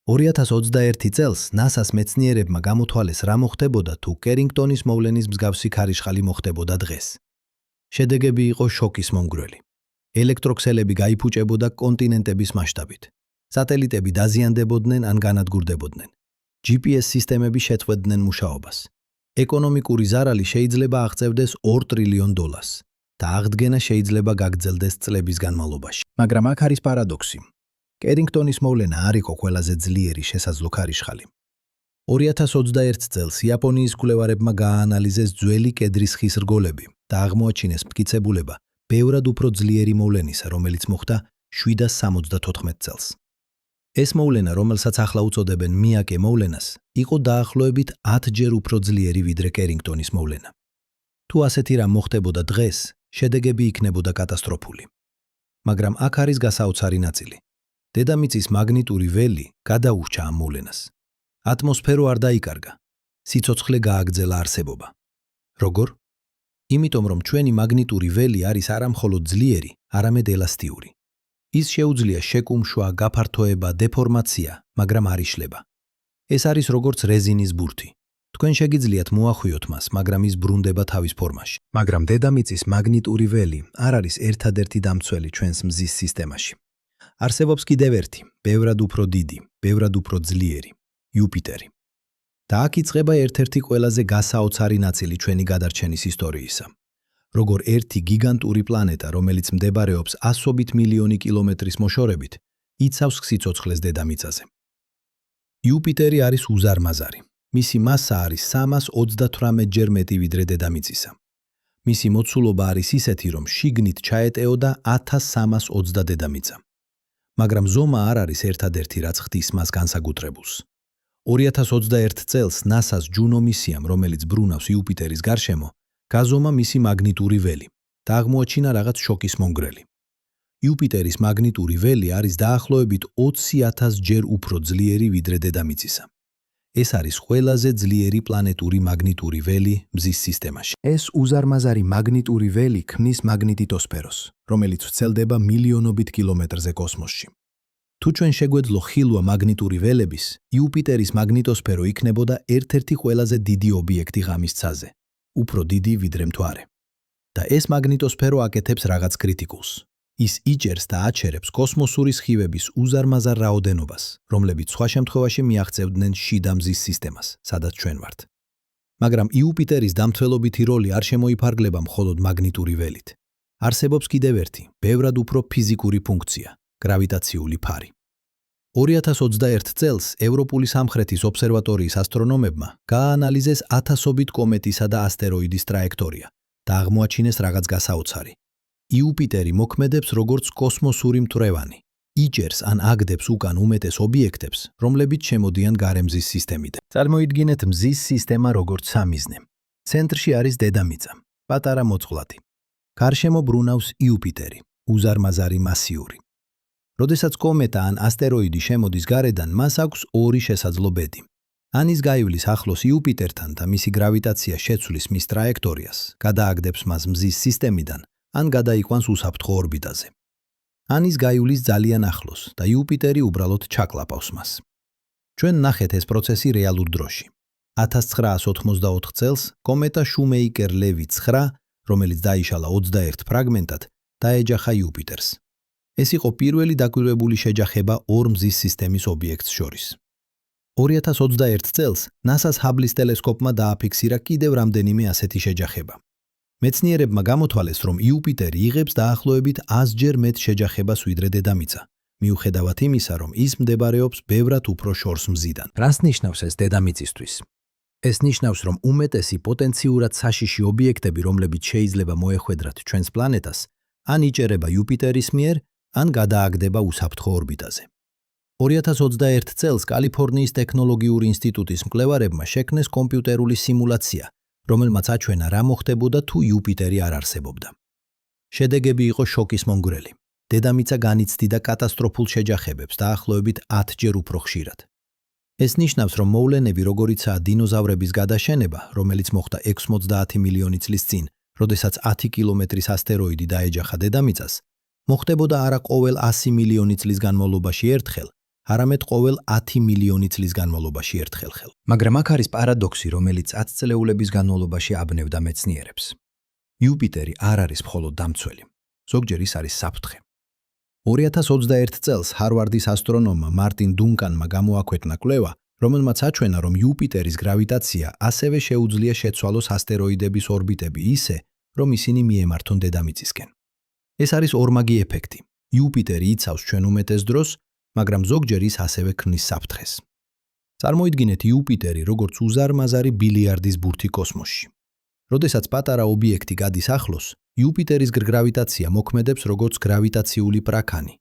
2021 წელს NASA-ს მეცნიერებმა გამოთვალეს, რა მოხდებოდა თუ კერინგტონის მოვლენის მსგავსი ქარიშხალი მოხდებოდა დღეს. შედეგები იყო შოკის მომგვრელი. ელექტროქსელები გაიფუჭებოდა კონტინენტების მასშტაბით. სატელიტები დაზიანდებოდნენ ან განადგურდებოდნენ. GPS სისტემები შეწყვეტდნენ მუშაობას. ეკონომიკური ზარალი შეიძლება აღწევდეს $2 ტრილიონ და აღდგენა შეიძლება გაგრძელდეს წლების განმავლობაში. მაგრამ აქ არის პარადოქსი. კერინგტონის მოვლენა არ იყო ყველაზე ძლიერი შესაძლო ქარიშხალი. 2021 წელს იაპონიის მკვლევარებმა გააანალიზეს ძველი კედრის ხის რგოლები და აღმოაჩინეს მტკიცებულება ბევრად უფრო ძლიერი მოვლენისა, რომელიც მოხდა 774 წელს. ეს მოვლენა, რომელსაც ახლა უწოდებენ მიაკე მოვლენას, იყო დაახლოებით 10 ჯერ უფრო ძლიერი ვიდრე კერინგტონის მოვლენა. თუ ასეთი რამ მოხდებოდა დღეს, შედეგები იქნებოდა კატასტროფული. მაგრამ აქ არის გასაოცარი ნაწილი. დედამიწის მაგნიტური ველი გადაურჩა ამ მოვლენას. ატმოსფერო არ დაიკარგა. სიცოცხლე გააგრძელა არსებობა. როგორ? იმიტომ, რომ ჩვენი მაგნიტური ველი არის არა მხოლოდ ძლიერი, არამედ ელასტიური. ის შეუძლია შეკუმშვა, გაფართოება, დეფორმაცია, მაგრამ არ იშლება. ეს არის როგორც რეზინის ბურთი. თქვენ შეგიძლიათ მოახვიოთ მას, მაგრამ ის ბრუნდება თავის ფორმაში. მაგრამ დედამიწის მაგნიტური ველი არ არის ერთადერთი დამცველი ჩვენს მზის სისტემაში. არსებობს კიდევ ერთი, ბევრად უფრო დიდი, ბევრად უფრო ძლიერი, იუპიტერი. და აქ იწყება ერთ-ერთი ყველაზე გასაოცარი ნაწილი ჩვენი გადარჩენის ისტორიისა. როგორ ერთი გიგანტური პლანეტა, რომელიც მდებარეობს ასობით მილიონი კილომეტრის მოშორებით, იცავს სიცოცხლეს დედამიწაზე. იუპიტერი არის უზარმაზარი. მისი მასა არის 338-ჯერ მეტი ვიდრე დედამიწისა. მისი მოცულობა არის ისეთი, რომ შიგნით ჩაეტეოდა 1320 დედამიწა. მაგრამ ზომა არ არის ერთადერთი, რაც ხდის მას განსაკუთრებულს. 2021 წელს NASA-ს ჯუნო მისიამ, რომელიც ბრუნავს იუპიტერის გარშემო, გაზომა მისი მაგნიტური ველი და აღმოაჩინა რაღაც შოკის მომგვრელი. იუპიტერის მაგნიტური ველი არის დაახლოებით 20,000-ჯერ უფრო ძლიერი ვიდრე დედამიწისა. ეს არის ყველაზე ძლიერი პლანეტური მაგნიტური ველი მზის სისტემაში. ეს უზარმაზარი მაგნიტური ველი ქმნის მაგნიტიტოსფეროს, რომელიც ვრცელდება მილიონობით კილომეტრზე კოსმოსში. თუ ჩვენ შეგვეძლო ხილვა მაგნიტური ველების, იუპიტერის მაგნიტოსფერო იქნებოდა ერთ-ერთი ყველაზე დიდი ობიექტი ღამის ცაზე, უფრო დიდი ვიდრე მთვარე. და ეს მაგნიტოსფერო აკეთებს რაღაც კრიტიკულს. ის იჭერს და აჩერებს კოსმოსური სხივების უზარმაზარ რაოდენობას, რომლებიც სხვა შემთხვევაში მიაღწევდნენ შიდა მზის სისტემას, სადაც ჩვენ ვართ. მაგრამ იუპიტერის დამცველობითი როლი არ შემოიფარგლება მხოლოდ მაგნიტური ველით. არსებობს კიდევ ერთი, ბევრად უფრო ფიზიკური ფუნქცია, გრავიტაციული ფარი. 2021 წელს ევროპული სამხრეთის ობსერვატორიის ასტრონომებმა გააანალიზეს ათასობით კომეტისა და ასტეროიდის ტრაექტორია და აღმოაჩინეს რაღაც გასაოცარი. იუპიტერი მოქმედებს როგორც კოსმოსური მტვრევანი, იჭერს ან აგდებს უკან უმეტეს ობიექტებს, რომლებიც შემოდიან გარემზის სისტემიდან. წარმოიდგინეთ მზის სისტემა როგორც სამიზნე. ცენტრში არის დედამიწა, პატარა მოწყვლადი. გარშემო ბრუნავს იუპიტერი, უზარმაზარი მასიური. როდესაც კომეტა ან ასტეროიდი შემოდის გარედან, მას აქვს ორი შესაძლო ბედი. ან ის გაივლის ახლოს იუპიტერთან და მისი გრავიტაცია შეცვლის მის ტრაექტორიას, გადააგდებს მას მზის სისტემიდან, ან გადაიყვანს უსაფრთხო ორბიტაზე. ან ის გაივლის ძალიან ახლოს და იუპიტერი უბრალოდ ჩაკლაპავს მას. ჩვენ ნახეთ ეს პროცესი რეალურ დროში. 1984 წელს კომეტა შუმეიკერ-ლევი 9, რომელიც დაიშალა 21 ფრაგმენტად, დაეჯახა იუპიტერს. ეს იყო პირველი დაკვირვებული შეჯახება ორ მზის სისტემის ობიექტს შორის. 2021 წელს NASA-ს ჰაბლის ტელესკოპმა დააფიქსირა კიდევ რამდენიმე ასეთი შეჯახება. მეცნიერებმა გამოთვალეს, რომ იუპიტერი იღებს დაახლოებით 100-ჯერ მეტ შეჯახებას ვიდრე დედამიწა, მიუხედავად იმისა, რომ ის მდებარეობს ბევრად უფრო შორს მზიდან. რას ნიშნავს ეს დედამიწისთვის? ეს ნიშნავს, რომ უმეტესი პოტენციურად საშიში ობიექტები, რომლებიც შეიძლება მოეხვედრათ ჩვენს პლანეტას, ან იჭერება იუპიტერის მიერ, ან გადააგდება უსაფრთხო ორბიტაზე. 2021 წელს კალიფორნიის ტექნოლოგიური ინსტიტუტის მკვლევარებმა შექმნეს კომპიუტერული სიმულაცია, რომელმაც აჩვენა რა მოხდებოდა თუ იუპიტერი არ არსებობდა. შედეგები იყო შოკის მომგვრელი. დედამიწა განიცდიდა კატასტროფულ შეჯახებებს დაახლოებით 10-ჯერ უფრო ხშირად. ეს ნიშნავს, რომ მოვლენები, როგორიცაა დინოზავრების გადაშენება, რომელიც მოხდა 90 მილიონი წლის წინ, როდესაც 10 კილომეტრის ასტეროიდი დაეჯახა დედამიწას, მოხდებოდა არა ყოველ 100 მილიონი წლის განმავლობაში ერთხელ, არამედ ყოველ 10 მილიონი წლის განმავლობაში ერთხელ. მაგრამ აქ არის პარადოქსი, რომელიც 10 წლეულების განმავლობაში აბნევდა მეცნიერებს. იუპიტერი არ არის მხოლოდ დამცველი, ზოგჯერ ის არის საფრთხე. 2021 წელს ჰარვარდის ასტრონომმა მარტინ დუნკანმა გამოაქვეყნა კვლევა, რომელმაც აჩვენა, რომ იუპიტერის გრავიტაცია ასევე შეუძლია შეცვალოს ასტეროიდების ორბიტები ისე, რომ ისინი მიემართონ დედამიწისკენ. ეს არის ორმაგი ეფექტი. იუპიტერი იცავს ჩვენ უმეტეს დროს, მაგრამ ზოგჯერ ის ასევე ქმნის საფრთხეს. წარმოიდგინეთ იუპიტერი როგორც უზარმაზარი ბილიარდის ბურთი კოსმოსში. როდესაც პატარა ობიექტი გადის ახლოს, იუპიტერის გრავიტაცია მოქმედებს როგორც გრავიტაციული პრაქანი.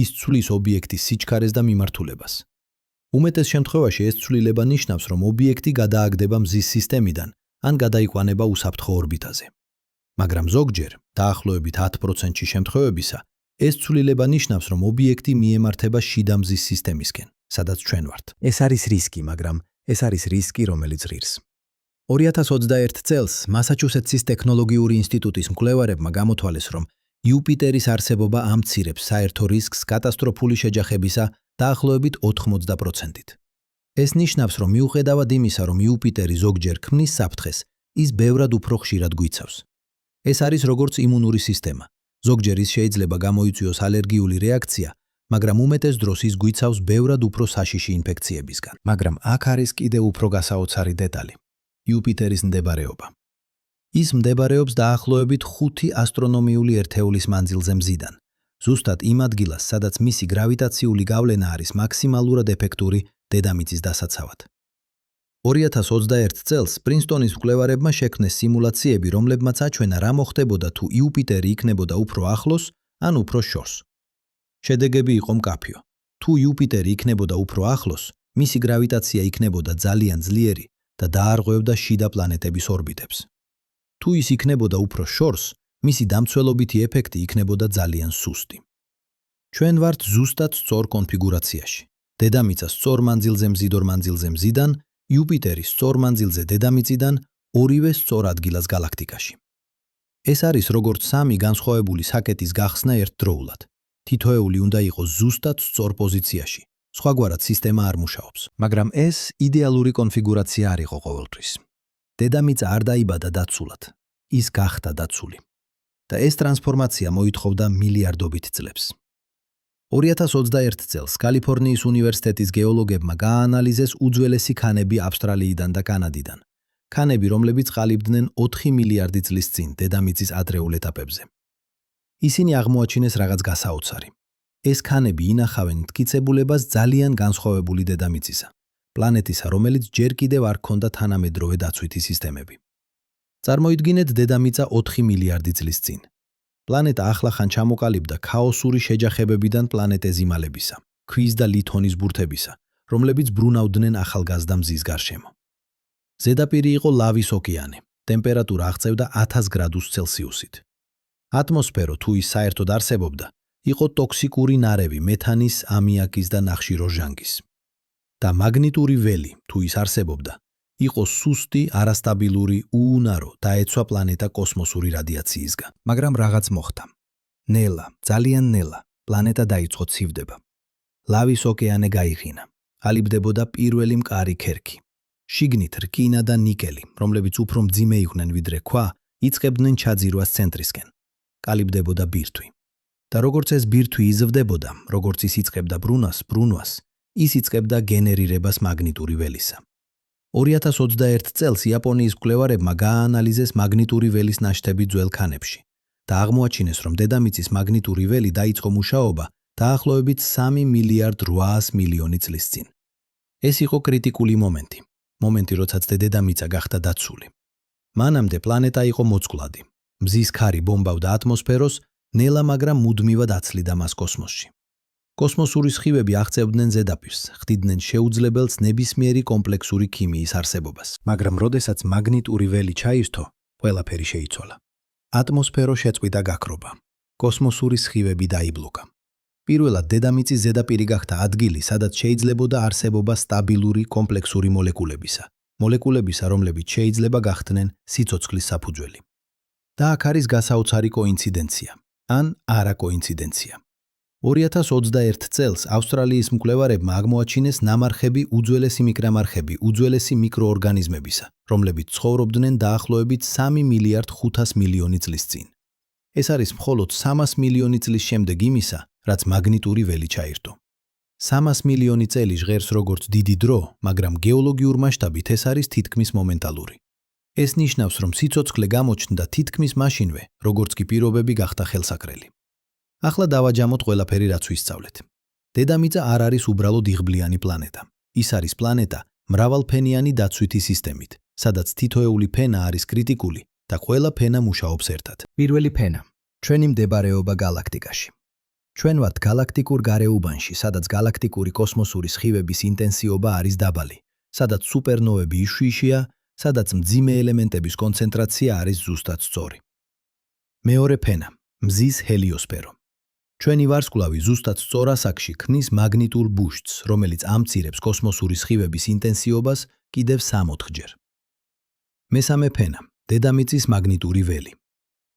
ის ცვლის ობიექტის სიჩქარეს და მიმართულებას. უმეტეს შემთხვევაში ეს ცვლილება ნიშნავს, რომ ობიექტი გადააგდება მზის სისტემიდან, ან გადაიყვანება უსაფრთხო ორბიტაზე. მაგრამ ზოგჯერ, დაახლოებით 10%-ში შემთხვევებისა, ეს ცვლილება ნიშნავს, რომ ობიექტი მიემართება შიდა მზის სისტემისკენ, სადაც ჩვენ ვართ. ეს არის რისკი, მაგრამ ეს არის რისკი, რომელიც ღირს. 2021 წელს მასაჩუსეტსის ტექნოლოგიური ინსტიტუტის მკვლევარებმა გამოთვალეს, რომ იუპიტერის არსებობა ამცირებს საერთო რისკს კატასტროფული შეჯახებისა დაახლოებით 80%-ით. ეს ნიშნავს, რომ მიუხედავად იმისა, რომ იუპიტერი ზოგჯერ ქმნის საფრთხეს, ის ბევრად უფრო ხშირად გვიცავს. ეს არის როგორც იმუნური სისტემა. ზოგჯერ ის შეიძლება გამოიწვიოს ალერგიული რეაქცია, მაგრამ უმეტეს დროს ის გვიცავს ბევრად უფრო საშიში ინფექციებისგან. მაგრამ აქ არის კიდევ უფრო გასაოცარი დეტალი. იუპიტერის მდებარეობა. ის მდებარეობს დაახლოებით 5 ასტრონომიული ერთეულის მანძილზე მზიდან. ზუსტად იმ ადგილას, სადაც მისი გრავიტაციული გავლენა არის მაქსიმალურად ეფექტური დედამიწის დასაცავად. 2021 წელს პრინსტონის მკვლევარებმა შექმნეს სიმულაციები, რომლებმაც აჩვენა რა მოხდებოდა თუ იუპიტერი იქნებოდა უფრო ახლოს ან უფრო შორს. შედეგები იყო მკაფიო. თუ იუპიტერი იქნებოდა უფრო ახლოს, მისი გრავიტაცია იქნებოდა ძალიან ძლიერი და დაარღვევდა შიდა პლანეტების ორბიტებს. თუ ის იქნებოდა უფრო შორს, მისი დამცველობითი ეფექტი იქნებოდა ძალიან სუსტი. ჩვენ ვართ ზუსტად სწორ კონფიგურაციაში. დედამიწა სწორ მანძილზე მზიდორ მანძილზე მზიდან, იუპიტერი სწორ მანძილზე დედამიწიდან, ორივე სწორ ადგილას გალაქტიკაში. ეს არის როგორც სამი განსხვავებული საკეტის გახსნა ერთდროულად. თითოეული უნდა იყოს ზუსტად სწორ პოზიციაში. სხვაგვარად სისტემა არ მუშაობს. მაგრამ ეს იდეალური კონფიგურაცია არ იყო ყოველთვის. დედამიწა არ დაიბადა დაცულად. ის გახდა დაცული. და ეს ტრანსფორმაცია მოითხოვდა მილიარდობით წლებს. 2021 წელს კალიფორნიის უნივერსიტეტის გეოლოგებმა გააანალიზეს უძველესი ქანები ავსტრალიიდან და კანადიდან. ქანები, რომლებიც ყალიბდნენ 4 მილიარდი წლის წინ დედამიწის ადრეულ ეტაპებზე. ისინი აღმოაჩინეს რაღაც გასაოცარი. ეს ქანები ინახავენ მტკიცებულებას ძალიან განსხვავებული დედამიწისა, პლანეტისა, რომელიც ჯერ კიდევ არ ჰქონდა თანამედროვე დაცვითი სისტემები. წარმოიდგინეთ დედამიწა 4 მილიარდი წლის წინ. პლანეტა ახლახან ჩამოყალიბდა ქაოსური შეჯახებებიდან პლანეტეზიმალებისა, ქვის და ლითონის ბურთებისა, რომლებიც ბრუნავდნენ ახალგაზრდა მზის გარშემო. ზედაპირი იყო ლავის ოკეანე, ტემპერატურა აღწევდა 1000 გრადუს ცელსიუსით. ატმოსფერო, თუ ის საერთოდ არსებობდა, იყო ტოქსიკური ნარევი მეთანის, ამიაკის და ნახშირორჟანგის. და მაგნიტური ველი, თუ ის არსებობდა, იყო სუსტი, არასტაბილური, უუნარო და ეცვა პლანეტა კოსმოსური რადიაციისგან. მაგრამ რაღაც მოხდა. ნელა, ძალიან ნელა, პლანეტა დაიწყო ცივდება. ლავის ოკეანე გაიღინა. ყალიბდებოდა პირველი მყარი ქერქი. შიგნით რკინა და ნიკელი, რომლებიც უფრო მძიმე იყვნენ ვიდრე ქვა, იწყებდნენ ჩაძირვას ცენტრისკენ. ყალიბდებოდა ბირთვი. და როგორც ეს ბირთვი იზრდებოდა, როგორც ის იწყებდა ბრუნვას, ის იწყებდა გენერირებას მაგნიტური ველისა. 2021 წელს იაპონიის მკვლევარებმა გააანალიზეს მაგნიტური ველის ნაშთები ძველ ქანებში და აღმოაჩინეს, რომ დედამიწის მაგნიტური ველი დაიწყო მუშაობა დაახლოებით 3 მილიარდ 800 მილიონი წლის წინ. ეს იყო კრიტიკული მომენტი, როდესაც დედამიწა გახდა დაცული. მანამდე პლანეტა იყო მოწყვლადი. მზის ქარი ბომბავდა ატმოსფეროს, ნელა მაგრამ მუდმივად აცლიდა მას კოსმოსში. კოსმოსური სხივები აღწევდნენ ზედაპირს, ხდიდნენ შეუძლებელს ნებისმიერი კომპლექსური ქიმიის არსებობას. მაგრამ როდესაც მაგნიტური ველი ჩაირთო, ყველაფერი შეიცვალა. ატმოსფერო შეწყვიტა გაქრობა. კოსმოსური სხივები დაიბლოკა. პირველად დედამიწის ზედაპირი გახდა ადგილი, სადაც შეიძლებოდა არსებობა სტაბილური კომპლექსური მოლეკულებისა, რომლებიც შეიძლება გახდნენ სიცოცხლის საფუძველი. და აქ არის გასაოცარი კოინციდენცია, ან არა კოინციდენცია. 2021 წელს ავსტრალიის მკვლევარებმა აღმოაჩინეს ნამარხები უძველესი მიკროორგანიზმებისა, რომლებიც ცხოვრობდნენ დაახლოებით 3 მილიარდ 500 მილიონი წლის წინ. ეს არის მხოლოდ 300 მილიონი წლის შემდეგ იმისა, რაც მაგნიტური ველი ჩაირთო. 300 მილიონი წელი ჟღერს როგორც დიდი დრო, მაგრამ გეოლოგიურ მასშტაბით ეს არის თითქმის მომენტალური. ეს ნიშნავს, რომ სიცოცხლე გამოჩნდა თითქმის მაშინვე, როგორც კი პირობები გახდა ხელსაკრელი. ახლა დავაჯამოთ ყველაფერი, რაც ვისწავლეთ. დედამიწა არ არის უბრალოდ იღბლიანი პლანეტა. ის არის პლანეტა მრავალფენიანი დაცვითი სისტემით, სადაც თითოეული ფენა არის კრიტიკული და ყველა ფენა მუშაობს ერთად. პირველი ფენა, ჩვენი მდებარეობა გალაქტიკაში. ჩვენ ვართ გალაქტიკურ გარეუბანში, სადაც გალაქტიკური კოსმოსური სხივების ინტენსივობა არის დაბალი, სადაც სუპერნოვები იშვიშვია, სადაც მძიმე ელემენტების კონცენტრაცია არის ზუსტად სწორი. მეორე ფენა, მზის ჰელიოსფერო. ჩვენი ვარსკვლავი ზუსტად სწორ ასაკში ქმნის მაგნიტურ ბუშტს, რომელიც ამცირებს კოსმოსური სხივების ინტენსივობას კიდევ 3-4-ჯერ. მესამე ფენა, დედამიწის მაგნიტური ველი.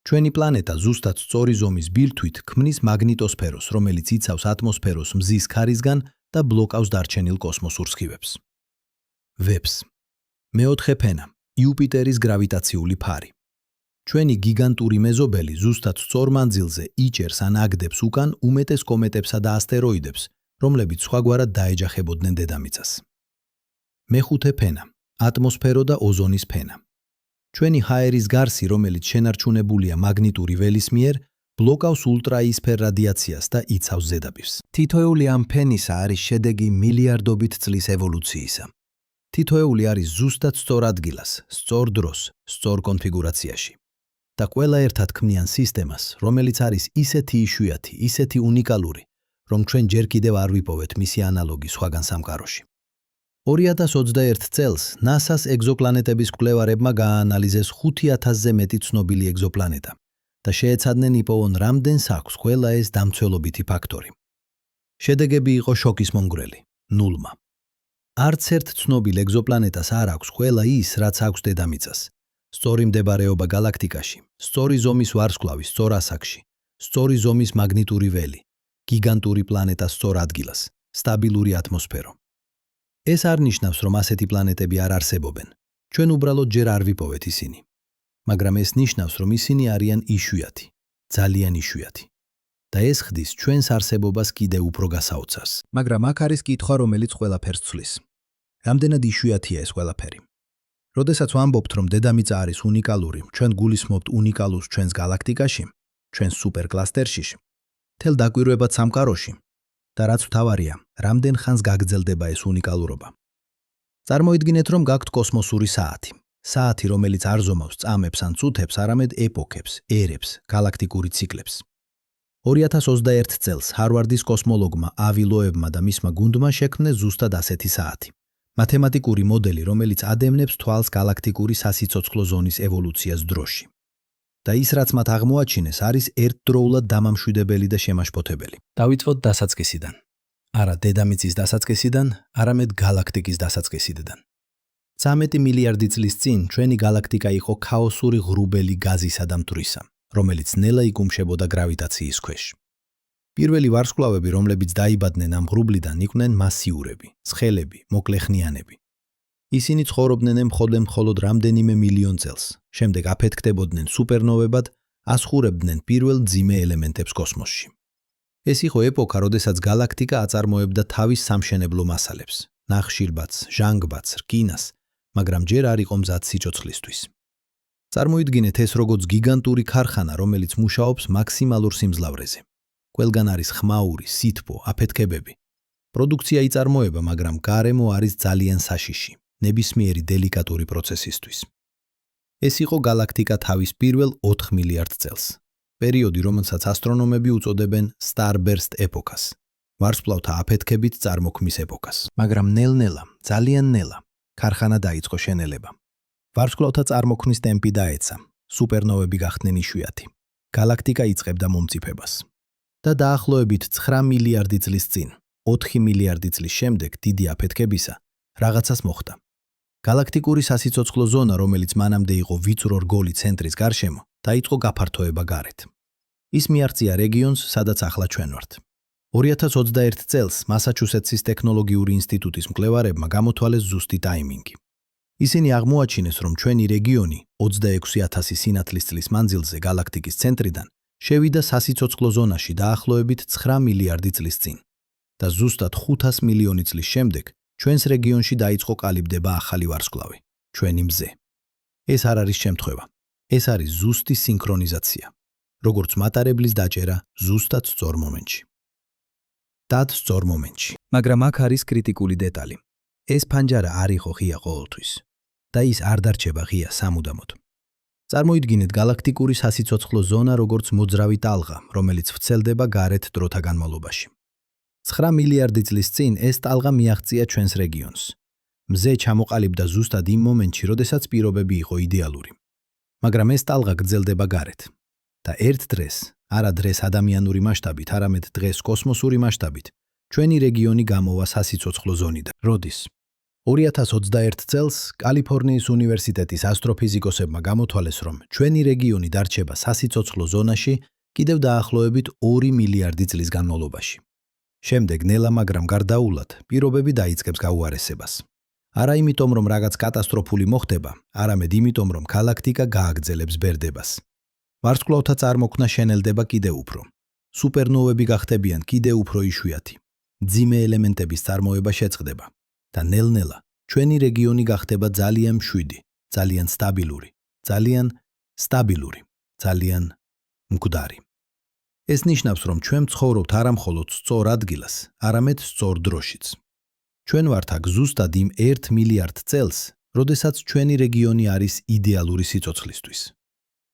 ჩვენი პლანეტა ზუსტად სწორი ზომის ბირთვით ქმნის მაგნიტოსფეროს, რომელიც იცავს ატმოსფეროს მზის ქარისგან და ბლოკავს დარჩენილ კოსმოსურ სხივებს. ვებს. მეოთხე ფენა იუპიტერის გრავიტაციული ფარი. ჩვენი გიგანტური მეზობელი ზუსტად სწორ მანძილზე იჭერს ან აგდებს უკან უმეტეს კომეტებსა და ასტეროიდებს, რომლებიც სხვაგვარად დაეჯახებოდნენ დედამიწას. მეხუთე ფენა ატმოსფერო და ოზონის ფენა. ჩვენი ჰაერის გარსი, რომელიც შენარჩუნებულია მაგნიტური ველის მიერ, ბლოკავს ულტრაიისფერ რადიაციას და იცავს ზედაპირს. თითოეული ამ ფენისა არის შედეგი მილიარდობით წლის ევოლუციისა. თითოეული არის ზუსტად სწორ ადგილას, სწორ დროს, სწორ კონფიგურაციაში. და ყველა ერთად ქმნიან სისტემას, რომელიც არის ისეთი იშვიათი, ისეთი უნიკალური, რომ ჩვენ ჯერ კიდევ არ ვიპოვეთ მისი ანალოგი სხვაგან სამყაროში. 2021 წელს NASA-ს ეგზოპლანეტების მკვლევარებმა გააანალიზეს 5000-ზე მეტი ცნობილი ეგზოპლანეტა და შეეცადნენ იპოვონ რამდენს აქვს ყველა ეს დამცველობითი ფაქტორი. შედეგები იყო შოკის მომგვრელი, 0. არც ერთ ცნობილ ეგზოპლანეტას არ აქვს ყველა ის, რაც აქვს დედამიწას. სწორი მდებარეობა galaktikაში, სწორი ზომის ვარსკვლავი სწორ ასაკში, სწორი ზომის მაგნიტური ველი, გიგანტური პლანეტა სწორ ადგილას, სტაბილური ატმოსფერო. ეს არ ნიშნავს, რომ ასეთი პლანეტები არ არსებობენ. ჩვენ უბრალოდ ჯერ არ ვიპოვეთ ისინი. მაგრამ ეს ნიშნავს, რომ ისინი არიან იშვიათი, ძალიან იშვიათი. და ეს ხდის ჩვენს არსებობას კიდევ უფრო გასაოცარს. მაგრამ აქ არის კითხვა, რომელიც ყველაფერს ცვლის. რამდენად იშვიათია ეს ყველაფერი? როდესაც ვამბობთ, რომ დედამიწა არის უნიკალური, ჩვენ გულისხმობთ უნიკალურს ჩვენს galaktikაში, ჩვენს სუპერკლასტერში, მთელ დაკვირვებად სამყაროში. და რაც მთავარია, რამდენ ხანს გაგრძელდება ეს უნიკალურობა. წარმოიდგინეთ, რომ გაქვთ კოსმოსური საათი. საათი, რომელიც არ ზომავს წამებს ან წუთებს, არამედ ეპოქებს, ერებს, galaktikuri ციკლებს. 2021 წელს ჰარვარდის კოსმოლოგმა ავი ლოებმა და მისმა გუნდმა შექმნეს ზუსტად ასეთი საათი. მათემატიკური მოდელი, რომელიც ადევნებს თვალს galaktikuri სასიცოცხლო ზონის ევოლუციას დროში. და ის, რაც მათ აღმოაჩინეს, არის ერთდროულად დამამშვიდებელი და შემაშფოთებელი. დავიწყოთ დასაწყისიდან. არა დედამიწის დასაწყისიდან, არამედ galaktikis დასაწყისიდან. 13 მილიარდი წლის წინ ჩვენი galaktika იყო ქაოსური ღრუბელი გაზისა და მტვრისა, რომელიც ნელა იკუმშებოდა გრავიტაციის ქვეშ. პირველი ვარსკვლავები, რომლებიც დაიბადნენ ამ ღრუბლიდან, იყვნენ მასიურები, ცხელები, მოკლეხნიანები. ისინი ცხოვრობდნენ მხოლოდ რამდენიმე მილიონ წელს, შემდეგ აფეთქდებოდნენ სუპერნოვებად, ასხურებდნენ პირველ მძიმე ელემენტებს კოსმოსში. ეს იყო ეპოქა, როდესაც galaktika აწარმოებდა თავის სამშენებლო მასალებს, ნახშირბაცს, ჟანგბაცს, რკინას, მაგრამ ჯერ არ იყო მზად სიჭოცხლისთვის. წარმოიდგინეთ ეს როგორც გიგანტური ქარხანა, რომელიც მუშაობს მაქსიმალურ სიმძლავრეზე. ყველგან არის ხმაური, სითბო, აფეთქებები. პროდუქცია იწარმოება, მაგრამ გარემო არის ძალიან საშიში, ნებისმიერი დელიკატური პროცესისთვის. ეს იყო galaktika თავის პირველ 4 მილიარდ წელს. პერიოდი, რომელსაც ასტრონომები უწოდებენ starburst ეპოქას, ვარსკვლავთა აფეთქებით წარმოქმნის ეპოქას. მაგრამ ნელ-ნელა, ძალიან ნელა, ქარხანა დაიწყო შენელება. ვარსკვლავთა წარმოქმნის ტემპი დაეცა, სუპერნოვები გახდნენ იშვიათი. galaktika იწყებდა მომწიფებას. და დაახლოებით 9 მილიარდი წლის წინ, 4 მილიარდი წლის შემდეგ დიდი აფეთქებისა, რაღაცას მოხდა. galaktikuri სასიცოცხლო ზონა, რომელიც მანამდე იყო ვიწრო რგოლი ცენტრის გარშემო, დაიწყო გაფართოება გარეთ. ის მიაღწია რეგიონს, სადაც ახლა ჩვენ ვართ. 2021 წელს მასაჩუსეტსის ტექნოლოგიური ინსტიტუტის მკვლევარებმა გამოთვალეს ზუსტი ტაიმინგი. ისინი აღმოაჩინეს, რომ ჩვენი რეგიონი 26,000 სინათლის წლის მანძილზე galaktikis ცენტრიდან შევიდა სასიცოცხლო ზონაში დაახლოებით 9 მილიარდი წლის წინ. და ზუსტად 500 მილიონი წლის შემდეგ ჩვენს რეგიონში დაიწყო კალიბდება ახალი ვარსკვლავი, ჩვენი მზე. ეს არ არის შემთხვევა. ეს არის ზუსტი სინქრონიზაცია, როგორც მატარებლის დაჭერა ზუსტად სწორ მომენტში. დად სწორ მომენტში. მაგრამ აქ არის კრიტიკული დეტალი. ეს ფანჯარა არ იყო ღია ყოველთვის. და ის არ დარჩება ღია სამუდამოდ. წარმოიდგინეთ galaktikuri სასიცოცხლო ზონა როგორც მოძრავი ტალღა, რომელიც ვრცელდება გარეთ დროთა განმავლობაში. 9 მილიარდი წლის წინ ეს ტალღა მიაღწია ჩვენს რეგიონს. მზე ჩამოყალიბდა ზუსტად იმ მომენტში, როდესაც პირობები იყო იდეალური. მაგრამ ეს ტალღა გრძელდება გარეთ. და ერთ დღეს, არა დღეს ადამიანური მასშტაბით, არამედ დღეს კოსმოსური მასშტაბით, ჩვენი რეგიონი გამოვა სასიცოცხლო ზონიდან. როდის? 2021 წელს კალიფორნიის უნივერსიტეტის ასტროფიზიკოსებმა გამოთვალეს, რომ ჩვენი რეგიონი დარჩება სასიცოცხლო ზონაში კიდევ დაახლოებით 2 მილიარდი წლის განმავლობაში. შემდეგ ნელა, მაგრამ გარდაულად, პირობები დაიწყებს გაუარესებას. არა იმიტომ, რომ რაღაც კატასტროფული მოხდება, არამედ იმიტომ, რომ გალაქტიკა გააგრძელებს ბერდებას. ვარსკვლავთა წარმოქმნა შენელდება კიდევ უფრო. სუპერნოვები გახდებიან კიდევ უფრო იშვიათი. მძიმე ელემენტების წარმოება შეწყდება და ნელ-ნელა ჩვენი რეგიონი გახდება ძალიან მშვიდი, ძალიან სტაბილური, ძალიან მკვდარი. ეს ნიშნავს, რომ ჩვენ ვცხოვრობთ არა მხოლოდ სწორ ადგილას, არამედ სწორ დროშიც. ჩვენ ვართ აქ ზუსტად იმ 1 მილიარდ წელს, როდესაც ჩვენი რეგიონი არის იდეალური სიცოცხლისთვის.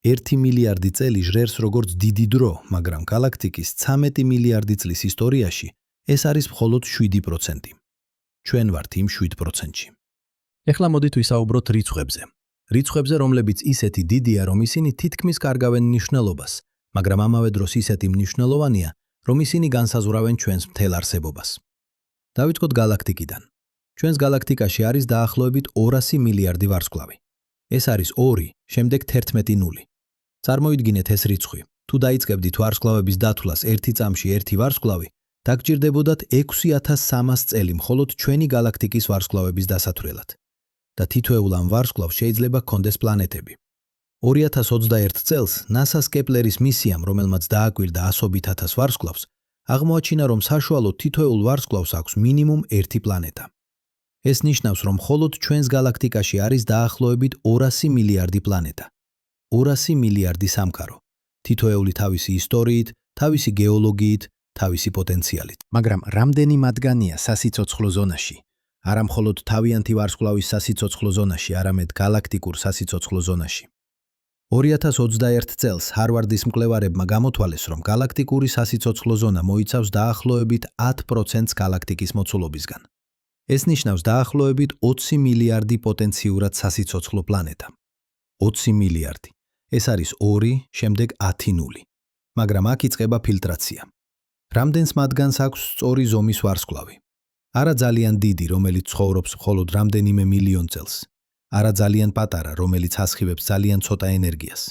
1 მილიარდი წელი ჟღერს როგორც დიდი დრო, მაგრამ გალაქტიკის 13 მილიარდი წლის ისტორიაში ეს არის მხოლოდ 7%. ჩვენ ვართ იმ 7%-ში. ეხლა მოდით ვისაუბროთ რიცხვებზე. რიცხვებზე, რომლებიც ისეთი დიდია, რომ ისინი თითქმის კარგავენ მნიშვნელობას, მაგრამ ამავე დროს ისეთი მნიშვნელოვანია, რომ ისინი განსაზღვრავენ ჩვენს მთელ არსებობას. დავიწყოთ გალაქტიკიდან. ჩვენს გალაქტიკაში არის დაახლოებით 200 მილიარდი ვარსკვლავი. ეს არის 2, შემდეგ 11 0. წარმოიდგინეთ ეს რიცხვი. თუ დაიწყებდით ვარსკვლავების დათვლას 1 წამში 1 ვარსკვლავი, დაგჭირდებოდათ 6300 წელი მხოლოდ ჩვენი გალაქტიკის ვარსკვლავების დასათვლელად. და თითოეულ ამ ვარსკვლავს შეიძლება ჰქონდეს პლანეტები. 2021 წელს NASA-ს კეპლერის მისიამ, რომელმაც დააკვირდა ასობით ათას ვარსკვლავს, აღმოაჩინა, რომ საშუალოდ თითოეულ ვარსკვლავს აქვს მინიმუმ 1 პლანეტა. ეს ნიშნავს, რომ მხოლოდ ჩვენს გალაქტიკაში არის დაახლოებით 200 მილიარდი პლანეტა. 200 მილიარდი სამყარო, თითოეული თავისი ისტორიით, თავისი გეოლოგიით, თავისი პოტენციალით. მაგრამ რამდენი მათგანია სასიცოცხლო ზონაში? არა მხოლოდ თავიანთი ვარსკვლავის სასიცოცხლო ზონაში, არამედ გალაქტიკურ სასიცოცხლო ზონაში. 2021 წელს ჰარვარდის მკვლევარებმა გამოთვალეს, რომ გალაქტიკური სასიცოცხლო ზონა მოიცავს დაახლოებით 10%-ს გალაქტიკის მოცულობისგან. ეს ნიშნავს დაახლოებით 20 მილიარდი პოტენციურად სასიცოცხლო პლანეტა. 20 მილიარდი. ეს არის 2, შემდეგ 10 0. მაგრამ აქ იწყება ფილტრაცია. რამდენს მათგანს აქვს სწორი ზომის ვარსკვლავი? არა ძალიან დიდი, რომელიც ცხოვრობს მხოლოდ რამდენიმე მილიონ წელს. არა ძალიან პატარა, რომელიც ასხივებს ძალიან ცოტა ენერგიას.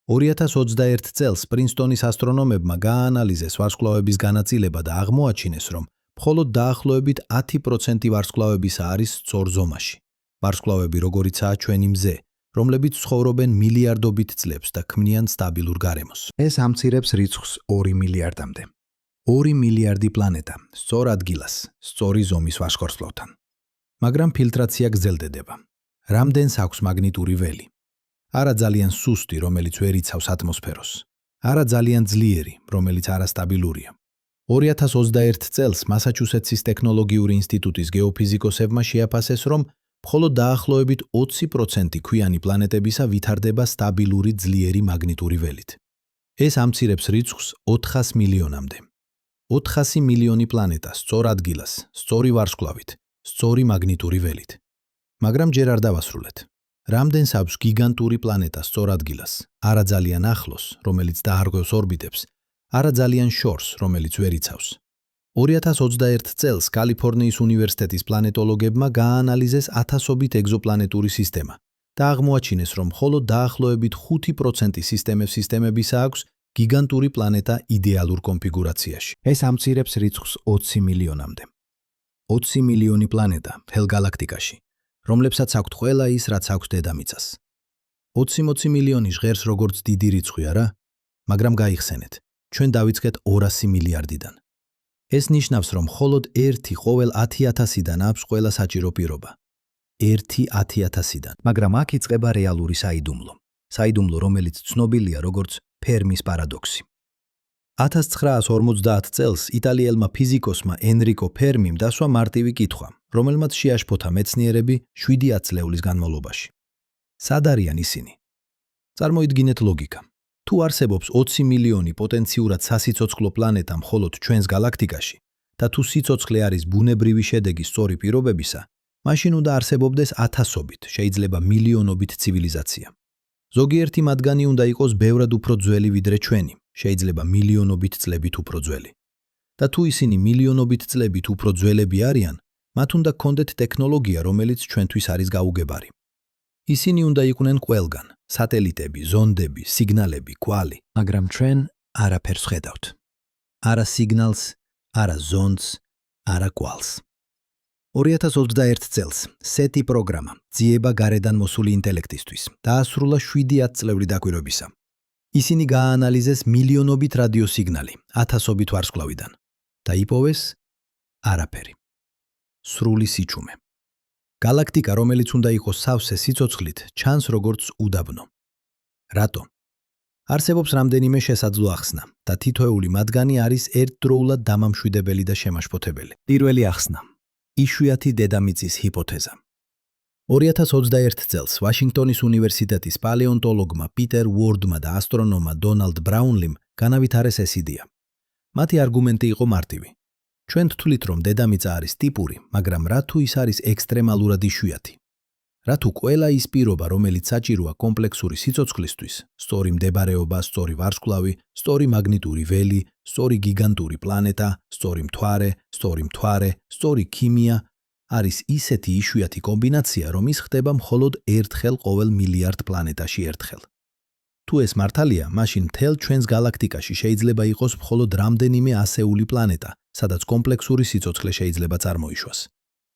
2021 წელს პრინსტონის ასტრონომებმა გააანალიზეს ვარსკვლავების განაწილება და აღმოაჩინეს, რომ მხოლოდ დაახლოებით 10% ვარსკვლავებისა არის სწორ ზომაში. ვარსკვლავები, როგორიცაა ჩვენი მზე, რომლებიც ცხოვრობენ მილიარდობით წლებს და ქმნიან სტაბილურ გარემოს. ეს ამცირებს რიცხვს 2 მილიარდამდე. 2 მილიარდი პლანეტა, სწორ ადგილას, სწორი ზომის ვარსკვლავთან. მაგრამ ფილტრაცია გრძელდება. რამდენს აქვს მაგნიტური ველი? არა ძალიან სუსტი, რომელიც ვერ იცავს ატმოსფეროს. არა ძალიან ძლიერი, რომელიც არასტაბილურია. 2021 წელს მასაჩუსეტსის ტექნოლოგიური ინსტიტუტის გეოფიზიკოსებმა შეაფასეს, რომ მხოლოდ დაახლოებით 20% ქვიანი პლანეტებისა ვითარდება სტაბილური ძლიერი მაგნიტური ველით. ეს ამცირებს რიცხვს 400 მილიონამდე. 400 მილიონი პლანეტა სწორ ადგილას, სწორი ვარსკვლავით, სწორი მაგნიტური ველით. მაგრამ ჯერ არ დავასრულეთ. რამდენს აქვს გიგანტური პლანეტა სწორ ადგილას, არა ძალიან ახლოს, რომელიც დაარღვევს ორბიტებს, არა ძალიან შორს, რომელიც ვერ იცავს. 2021 წელს კალიფორნიის უნივერსიტეტის პლანეტოლოგებმა გააანალიზეს ათასობით ეგზოპლანეტური სისტემა და აღმოაჩინეს, რომ მხოლოდ დაახლოებით 5% სისტემებისა აქვს გიგანტური პლანეტა იდეალურ კონფიგურაციაში. ეს ამცირებს რიცხვს 20 მილიონამდე. 20 მილიონი პლანეტა მთელ გალაქტიკაში, რომლებსაც აქვთ ყველა ის, რაც აქვს დედამიწას. 20 მილიონი ჟღერს როგორც დიდი რიცხვი, არა? მაგრამ გაიხსენეთ, ჩვენ დავიწყეთ 200 მილიარდიდან. ეს ნიშნავს, რომ მხოლოდ 1 ყოველ 10,000-დან აქვს ყველა საჭირო პირობა. 1 10,000-დან. მაგრამ აქ იწყება რეალური საიდუმლო. საიდუმლო, რომელიც ცნობილია როგორც ფერმის პარადოქსი. 1950 წელს იტალიელმა ფიზიკოსმა ენრიკო ფერმიმ დასვა მარტივი კითხვა, რომელმაც შეაშფოთა მეცნიერები 7 წლეულის განმავლობაში. სად არიან ისინი? წარმოიდგინეთ ლოგიკა. თუ არსებობს 20 მილიონი პოტენციურად სასიცოცხლო პლანეტა მხოლოდ ჩვენს გალაქტიკაში და თუ სიცოცხლე არის ბუნებრივი შედეგი სწორი პირობებისა, მაშინ უნდა არსებობდეს ათასობით, შეიძლება მილიონობით ცივილიზაცია. ზოგიერთი მათგანი უნდა იყოს ბევრად უფრო ძველი ვიდრე ჩვენი, შეიძლება მილიონობით წლებით უფრო ძველი. და თუ ისინი მილიონობით წლებით უფრო ძველები არიან, მათ უნდა ჰქონდეთ ტექნოლოგია, რომელიც ჩვენთვის არის გაუგებარი. ისინი უნდა იყვნენ ყველგან, სატელიტები, ზონდები, სიგნალები, კვალი, მაგრამ ჩვენ არაფერს ხედავთ. არა სიგნალს, არა ზონდს, არა კვალს. 2021 წელს SETI პროგრამა ძიება გარედან მოსული ინტელექტისთვის დაასრულა 7 წლევრი დაკვირვებისა. ისინი გააანალიზეს მილიონობით რადიოსიგნალი 1000ობით ვარსკვლავიდან და იპოვეს არაფერი. სრული სიჩუმე. გალაქტიკა, რომელიც უნდა იყოს სავსე სიცოცხლით, ჩანს როგორც უდაბნო. რატო? არსებობს რამდენიმე შესაძლო ახსნა და თითოეული მათგანი არის ერთდროულად დამამშვიდებელი და შემაშფოთებელი. პირველი ახსნა: იშვიათი დედამიწის ჰიპოთეზა. 2021 წელს ვაშინგტონის უნივერსიტეტის პალეონტოლოგმა პიტერ უორდმა და ასტრონომმა დონალდ ბრაუნლიმ განავითარეს ეს იდეა. მათი არგუმენტი იყო მარტივი. ჩვენ ვთვლით, რომ დედამიწა არის ტიპური, მაგრამ რა თუ ის არის ექსტრემალურად იშვიათი? რა თუ ყველა ის პირობა, რომელიც საჭიროა კომპლექსური სიცოცხლისთვის, სწორი მდებარეობა, სწორი ვარსკვლავი, სწორი მაგნიტური ველი, სწორი გიგანტური პლანეტა, სწორი მთვარე, სწორი ქიმია, არის ისეთი იშვიათი კომბინაცია, რომ ის ხდება მხოლოდ ერთხელ ყოველ მილიარდ პლანეტაში ერთხელ. თუ ეს მართალია, მაშინ მთელ ჩვენს გალაქტიკაში შეიძლება იყოს მხოლოდ რამდენიმე ასეული პლანეტა, სადაც კომპლექსური სიცოცხლე შეიძლება წარმოიშვას.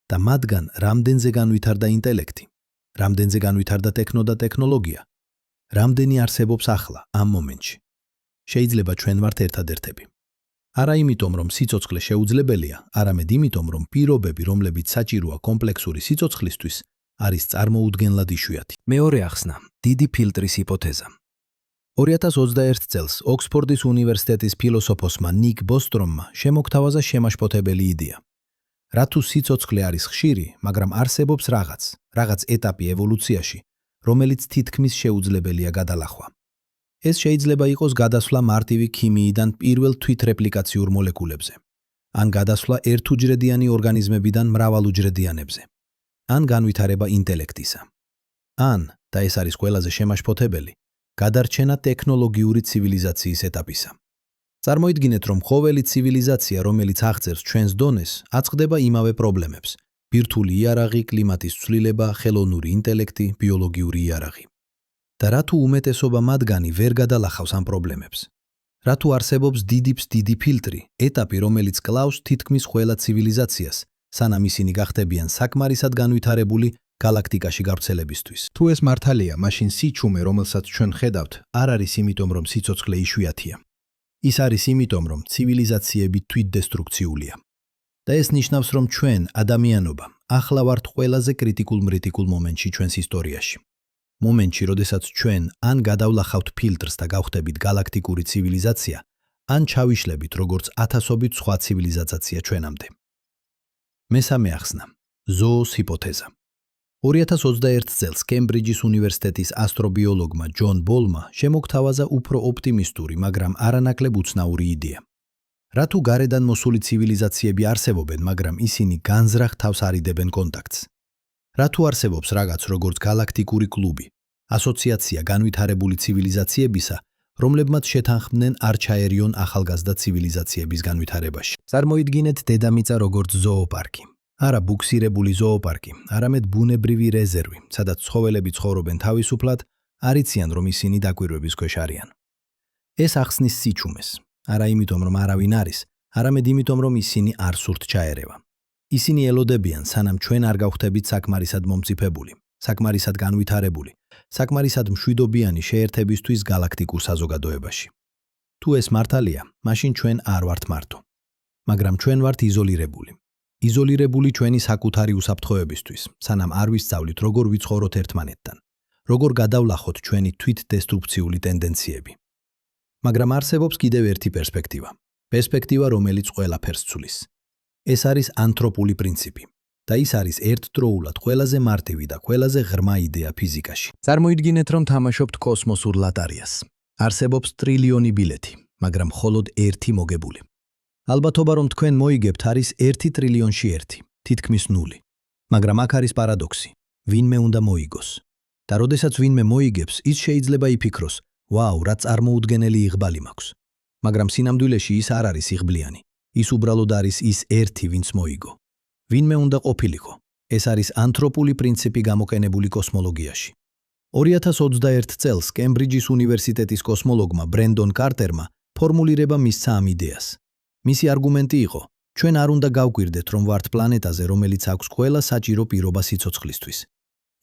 და მათგან რამდენზე განვითარდა ინტელექტი, რამდენზე განვითარდა ტექნო და ტექნოლოგია, რამდენი არსებობს ახლა ამ მომენტში. შეიძლება ჩვენ ვართ ერთადერთები. არა იმიტომ, რომ სიცოცხლე შეუძლებელია, არამედ იმიტომ, რომ პირობები, რომლებიც საჭიროა კომპლექსური სიცოცხლისთვის, არის წარმოუდგენლად იშვიათი. მეორე ახსნა: დიდი ფილტრის ჰიპოთეზა. 2021 წელს ოქსფორდის უნივერსიტეტის ფილოსოფოსმა ნიკ ბოსტრომმა შემოგთავაზა შემაშფოთებელი იდეა. რა თუ სიცოცხლე არის ხშირი, მაგრამ არსებობს რაღაც ეტაპი ევოლუციაში, რომელიც თითქმის შეუძლებელია გადალახვა. ეს შეიძლება იყოს გადასვლა მარტივი ქიმიიდან პირველ თვითრეპლიკაციურ მოლეკულებზე, ან გადასვლა ერთუჯრედიანი ორგანიზმებიდან მრავალუჯრედიანებზე, ან განვითარება ინტელექტისა. ან, და ეს არის ყველაზე შემაშფოთებელი, გადარჩენა ტექნოლოგიური ცივილიზაციის ეტაპისა. წარმოიდგინეთ, რომ ყოველი ცივილიზაცია, რომელიც აღწევს ჩვენს დონეს, აწყდება იმავე პრობლემებს: ბირთვული იარაღი, კლიმატის ცვლილება, ხელოვნური ინტელექტი, ბიოლოგიური იარაღი. და რა თუ უმეტესობა მათგანი ვერ გადალახავს ამ პრობლემებს? რა თუ არსებობს დიდი ფილტრი, ეტაპი, რომელიც კლავს თითქმის ყველა ცივილიზაციას, სანამ ისინი გახდებიან საკმარისად განვითარებული გალაქტიკაში გავრცელებისთვის? თუ ეს მართალია, მაშინ სიჩუმე, რომელსაც ჩვენ ხედავთ, არ არის იმიტომ, რომ სიცოცხლე იშვიათია. ის არის იმიტომ, რომ ცივილიზაციები თვითდესტრუქციულია. და ეს ნიშნავს, რომ ჩვენ, ადამიანობა, ახლა ვართ ყველაზე კრიტიკულ მომენტში ჩვენს ისტორიაში. მომენტში, როდესაც ჩვენ ან გადავლახავთ ფილტრს და გავხდებით გალაქტიკური ცივილიზაცია, ან ჩავიშლებით როგორც ათასობით სხვა ცივილიზაცია ჩვენამდე. მესამე ახსნა: ზოოს ჰიპოთეზა. 2021 წელს კემბრიჯის უნივერსიტეტის ასტრობიოლოგმა ჯონ ბოლმა შემოგთავაზა უფრო ოპტიმისტური, მაგრამ არანაკლებ უცნაური იდეა. რა თუ გარედან მოსული ცივილიზაციები არსებობენ, მაგრამ ისინი განზრახ თავს არიდებენ კონტაქტს? რა თუ არსებობს რაღაც როგორც გალაქტიკური კლუბი, ასოციაცია განვითარებული ცივილიზაციებისა, რომლებმაც შეთანხმდნენ არ ჩაერიონ ახალგაზრდა ცივილიზაციების განვითარებაში? წარმოიდგინეთ დედამიწა როგორც ზოოპარკი. არა ბუქსირებული ზოოპარკი, არამედ ბუნებრივი რეზერვი, სადაც ცხოველები ცხოვრობენ თავისუფლად, არიციან, რომ ისინი დაკვირვების ქვეშ არიან. ეს ახსნის სიჩუმეს, არა იმიტომ, რომ არავინ არის, არამედ იმიტომ, რომ ისინი არ სურთ ჩაერევა. ისინი ელოდებიან, სანამ ჩვენ არ გავხდებით საკმარისად მომწიფებული, საკმარისად განვითარებული, საკმარისად მშვიდობიანი შეერთებისთვის გალაქტიკურ საზოგადოებაში. თუ ეს მართალია, მაშინ ჩვენ არ ვართ მარტო. მაგრამ ჩვენ ვართ იზოლირებული ჩვენი საკუთარი უსაფრთხოებისთვის, სანამ არ ვისწავლით, როგორ ვიცხოვროთ ერთმანეთთან, როგორ გადავლახოთ ჩვენი თვითდესტრუქციული ტენდენციები. მაგრამ არსებობს კიდევ ერთი პერსპექტივა, რომელიც ყველაფერს ცვლის. ეს არის ანთროპული პრინციპი და ის არის ერთდროულად ყველაზე მარტივი და ყველაზე ღრმა იდეა ფიზიკაში. წარმოიდგინეთ, რომ თამაშობთ კოსმოსურ ლატარიას. არსებობს ტრილიონი ბილეთი, მაგრამ მხოლოდ ერთი მოგებული. ალბათობა, რომ თქვენ მოიგებთ, არის 1 ტრილიონში 1, თითქმის 0. მაგრამ აქ არის პარადოქსი. ვინმე უნდა მოიგოს. და როდესაც ვინმე მოიგებს, ის შეიძლება იფიქროს: "ვაუ, რა წარმოუდგენელი იღბალი მაქვს." მაგრამ სინამდვილეში ის არ არის იღბლიანი. ის უბრალოდ არის ის ერთი, ვინც მოიგო. ვინმე უნდა ყოფილიყო. ეს არის ანთროპული პრინციპი გამოყენებული კოსმოლოგიაში. 2021 წელს კემბრიჯის უნივერსიტეტის კოსმოლოგმა ბრენდონ კარტერმა ფორმულირება მისცა ამ იდეას. მისი არგუმენტი იყო: ჩვენ არ უნდა გავკვირდეთ, რომ ვართ პლანეტაზე, რომელიც აქვს ყველა საჭირო პირობა სიცოცხლისთვის.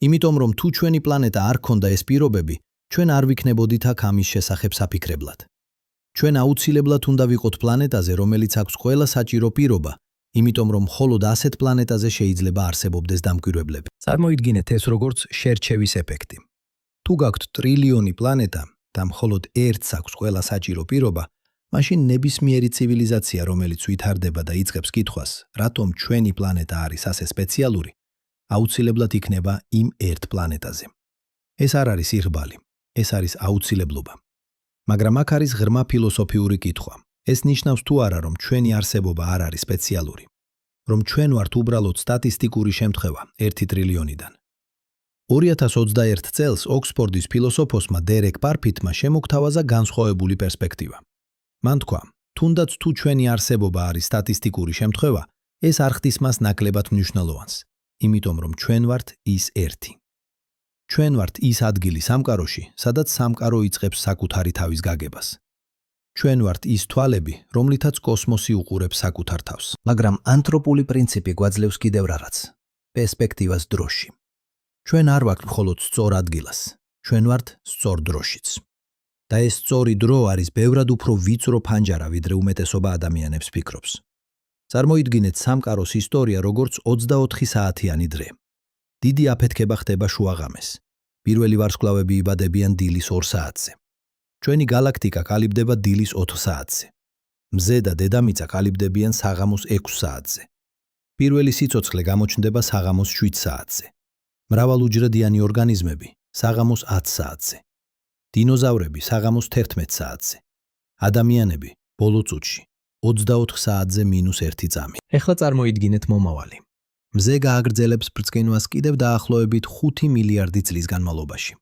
იმიტომ რომ თუ ჩვენი პლანეტა არ ქონდა ეს პირობები, ჩვენ არ ვიქნებოდით აქ ამის შესახებ საფიქრებლად. ჩვენ აუცილებლად უნდა ვიყოთ პლანეტაზე, რომელიც აქვს ყველა საჭირო პირობა, იმიტომ რომ მხოლოდ ასეთ პლანეტაზე შეიძლება არსებობდეს დამკვირვებლები. წარმოიდგინეთ ეს როგორც შერჩევის ეფექტი. თუ გაქვთ ტრილიონი პლანეტა და მხოლოდ ერთს აქვს ყველა საჭირო პირობა, მაშინ ნებისმიერი ცივილიზაცია, რომელიც ვითარდება და იწყებს კითხვას, რატომ ჩვენი პლანეტა არის ასე სპეციალური, აუცილებლად იქნება იმ ერთ პლანეტაზე. ეს არ არის იღბალი, ეს არის აუცილებლობა. მაგრამ აქ არის ღრმა ფილოსოფიური კითხვა. ეს ნიშნავს თუ არა, რომ ჩვენი არსებობა არ არის სპეციალური, რომ ჩვენ ვართ უბრალოდ სტატისტიკური შემთხვევა 1 ტრილიონიდან. 2021 წელს ოქსფორდის ფილოსოფოსმა დერეკ პარფიტმა შემოგთავაზა განსხვავებული პერსპექტივა. მან თქვა, თუნდაც თუ ჩვენი არსებობა არის სტატისტიკური შემთხვევა, ეს არ ხდის მას ნაკლებად მნიშვნელოვანს, იმიტომ რომ ჩვენ ვართ ის ერთი. ჩვენ ვართ ის ადგილი სამყაროში, სადაც სამყარო იწყებს საკუთარი თავის გაგებას. ჩვენ ვართ ის თვალები, რომლითაც კოსმოსი უყურებს საკუთარ თავს. მაგრამ ანთროპული პრინციპი გვაძლევს კიდევ რაღაც, პერსპექტივას დროში. ჩვენ არ ვართ მხოლოდ სწორ ადგილას, ჩვენ ვართ სწორ დროშიც. და ეს სწორი დრო არის ბევრად უფრო ვიწრო ფანჯარა, ვიდრე უმეტესობა ადამიანებს ფიქრობს. წარმოიდგინეთ სამყაროს ისტორია როგორც 24 საათიანი დღე. დიდი აფეთქება ხდება შუაღამეს. პირველი ვარსკვლავები იბადებიან დილის 2 საათზე. ჩვენი გალაქტიკა კალიბდება დილის 4 საათზე. მზე და დედამიწა კალიბდებიან საღამოს 6 საათზე. პირველი სიცოცხლე გამოჩნდება საღამოს 7 საათზე. მრავალუჯრედიანი ორგანიზმები საღამოს 10 საათზე. დინოზავრები საღამოს 11 საათზე. ადამიანები ბოლო წუთში 24 საათზე -1 წამი. ეხლა წარმოიდგინეთ მომავალი. მზე გააგრძელებს ბრწყინვას კიდევ დაახლოებით 5 მილიარდი წლის განმავლობაში.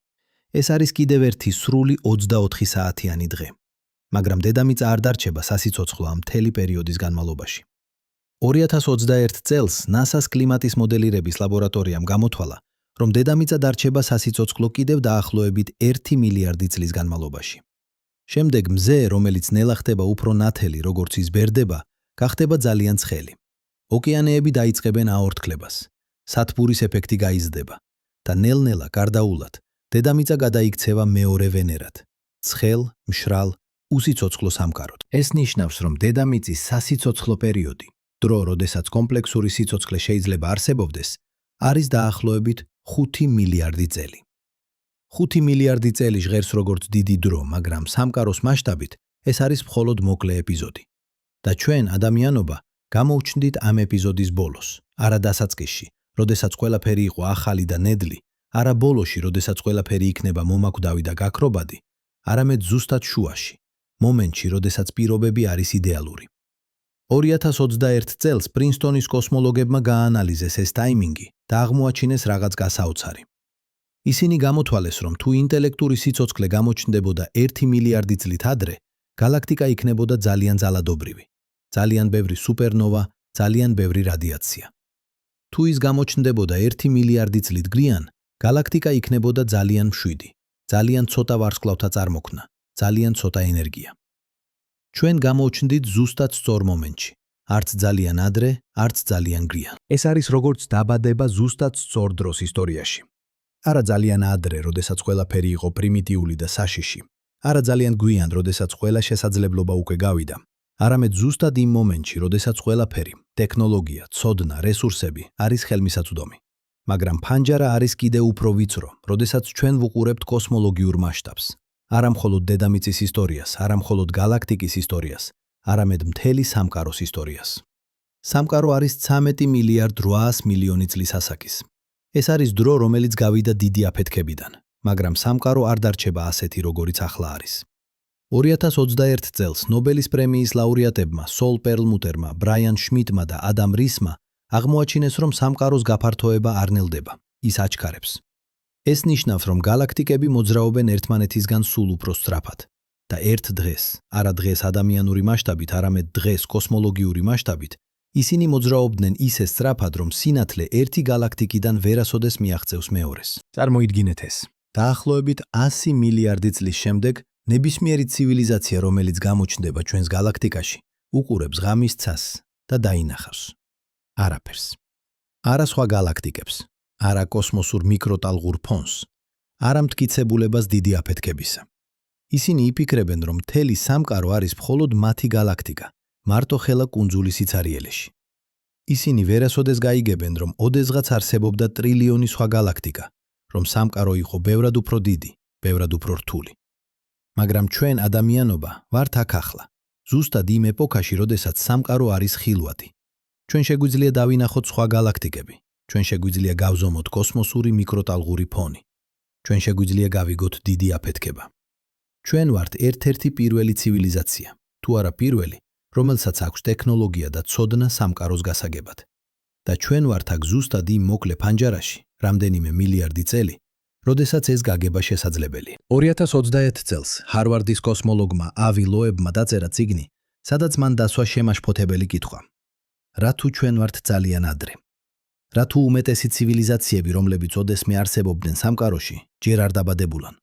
ეს არის კიდევ ერთი სრული 24 საათიანი დღე. მაგრამ დედამიწა არ დარჩება სასიცოცხლო ამ მთელი პერიოდის განმავლობაში. 2021 წელს NASA-ს კლიმატის მოდელირების ლაბორატორიამ გამოთვალა, რომ დედამიწა დარჩება სასიცოცხლო კიდევ დაახლოებით 1 მილიარდი წლის განმავლობაში. შემდეგ მზე, რომელიც ნელა ხდება უფრო ნათელი, როგორც ის ბერდება, გახდება ძალიან ცხელი. ოკეანეები დაიწყებენ აორთქლებას, სათბურის ეფექტი გაიზრდება და ნელ-ნელა გარდაულად დედამიწა გადაიქცევა მეორე ვენერად, ცხელ, მშრალ, უსიცოცხლო სამყაროდ. ეს ნიშნავს, რომ დედამიწის სასიცოცხლო პერიოდი, დრო, როდესაც კომპლექსური სიცოცხლე შეიძლება არსებობდეს, არის დაახლოებით 5 მილიარდი წელი. 5 მილიარდი წელი ჟღერს როგორც დიდი დრო, მაგრამ სამყაროს მასშტაბით ეს არის მხოლოდ მოკლე ეპიზოდი. და ჩვენ, ადამიანობა, გამოვჩნდით ამ ეპიზოდის ბოლოს, არა დასაწყისში, როდესაც ყველაფერი იყო ახალი და ნედლი, არა ბოლოში, როდესაც ყველაფერი იქნება მომაკვდავი და გაქრობადი, არამედ ზუსტად შუაში, მომენტში, როდესაც პირობები არის იდეალური. 2021 წელს პრინსტონის კოსმოლოგებმა გააანალიზეს ეს ტაიმინგი და აღმოაჩინეს რაღაც გასაოცარი. ისინი გამოთვალეს, რომ თუ ინტელექტური სიცოცხლე გამოჩნდებოდა 1 მილიარდი წლით ადრე, გალაქტიკა იქნებოდა ძალიან ძალადობრივი, ძალიან ბევრი სუპერნოვა, ძალიან ბევრი რადიაცია. თუ ის გამოჩნდებოდა 1 მილიარდი წლით გვიან, გალაქტიკა იქნებოდა ძალიან მშვიდი, ძალიან ცოტა ვარსკვლავთა წარმოქმნა, ძალიან ცოტა ენერგია. ჩვენ გამოვჩნდით ზუსტად სწორ მომენტში, არც ძალიან ადრე, არც ძალიან გვიან. ეს არის როგორც დაბადება ზუსტად სწორ დროს ისტორიაში. არა ძალიან ადრე, როდესაც ყველაფერი იყო პრიმიტიული და საშიში, არა ძალიან გვიან, როდესაც ყველა შესაძლებლობა უკვე გავიდა, არამედ ზუსტად იმ მომენტში, როდესაც ყველაფერი, ტექნოლოგია, ცოდნა, რესურსები არის ხელმისაწვდომი. მაგრამ ფანჯარა არის კიდევ უფრო ვიწრო, როდესაც ჩვენ ვუყურებთ კოსმოლოგიურ მასშტაბს. არა მხოლოდ დედამიწის ისტორიას, არა მხოლოდ გალაქტიკის ისტორიას, არამედ მთელი სამყაროს ისტორიას. სამყარო არის 13 მილიარდ 800 მილიონი წლის ასაკის. ეს არის დრო, რომელიც გავიდა დიდი აფეთქებიდან, მაგრამ სამყარო არ დარჩება ასეთი, როგორიც ახლა არის. 2021 წელს ნობელის პრემიის ლაურეატებმა სოლ პერლმუტერმა, ბრაიან შმიტმა და ადამ რისმა აღმოაჩინეს, რომ სამყაროს გაფართოება არ ნელდება, ის აჩქარებს. ეს ნიშნავს, რომ გალაქტიკები მოძრაობენ ერთმანეთისგან სულ უფრო სწრაფად და ერთ დღეს, არა დღეს ადამიანური მასშტაბით, არამედ დღეს კოსმოლოგიური მასშტაბით, ისინი მოძრაობდნენ ისე სწრაფად, რომ სინათლე ერთი გალაქტიკიდან ვერასოდეს მიაღწევს მეორეს. წარმოიდგინეთ ეს. დაახლოებით 100 მილიარდი წლის შემდეგ ნებისმიერი ცივილიზაცია, რომელიც გამოჩნდება ჩვენს გალაქტიკაში, უყურებს ღამის ცას და დაინახავს. არაფერს. არა სხვა გალაქტიკებს, არა კოსმოსურ მიკროტალღურ ფონს, არა მტკიცებულებას დიდი აფეთქებისა. ისინი იფიქრებენ, რომ მთელი სამყარო არის მხოლოდ მათი გალაქტიკა, მარტოხელა კუნძულის სიცარიელეში. ისინი ვერასოდეს გაიგებენ, რომ ოდესღაც არსებობდა ტრილიონი სხვა გალაქტიკა, რომ სამყარო იყო ბევრად უფრო დიდი, ბევრად უფრო რთული. მაგრამ ჩვენ ადამიანობა ვართ აქ ახლა, ზუსტად იმ ეპოქაში, როდესაც სამყარო არის ხილვადი. ჩვენ შეგვიძლია დავინახოთ სხვა გალაქტიკები, ჩვენ შეგვიძლია გავზომოთ კოსმოსური მიკროტალღური ფონი. ჩვენ შეგვიძლია გავიგოთ დიდი აფეთქება. ჩვენ ვართ ერთ-ერთი პირველი ცივილიზაცია, თუ არა პირველი, რომელსაც აქვს ტექნოლოგია და ცოდნა სამყაროს გასაგებად. და ჩვენ ვართ აქ ზუსტად იმ მოკლე ფანჯარაში, რამდენიმე მილიარდი წელი, როდესაც ეს გაგება შესაძლებელია. 2021 წელს ჰარვარდის კოსმოლოგმა ავი ლოებმა დაწერა წიგნი, სადაც მან დასვა შემაშფოთებელი კითხვა. რა თუ ჩვენ ვართ ძალიან ადრე? რა თუ უმეტესი ცივილიზაციები, რომლებიც ოდესმე არსებობდნენ სამყაროში, ჯერ არ დაბადებულან?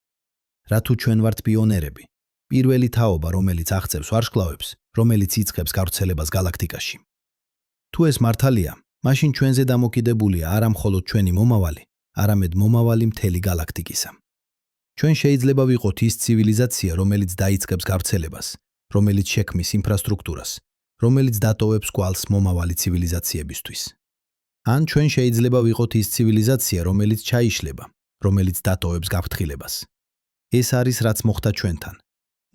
რა თუ ჩვენ ვართ პიონერები, პირველი თაობა, რომელიც აღწევს ვარსკვლავებს, რომელიც იწყებს გავრცელებას გალაქტიკაში? თუ ეს მართალია, მაშინ ჩვენზე დამოკიდებულია არა მხოლოდ ჩვენი მომავალი, არამედ მომავალი მთელი გალაქტიკისა. ჩვენ შეიძლება ვიყოთ ის ცივილიზაცია, რომელიც დაიწყებს გავრცელებას, რომელიც შექმნის ინფრასტრუქტურას, რომელიც დატოვებს კვალს მომავალი ცივილიზაციებისთვის. ან ჩვენ შეიძლება ვიყოთ ის ცივილიზაცია, რომელიც ჩაიშლება, რომელიც დატოვებს გაფრთხილებას. ეს არის რაც მოხდა ჩვენთან.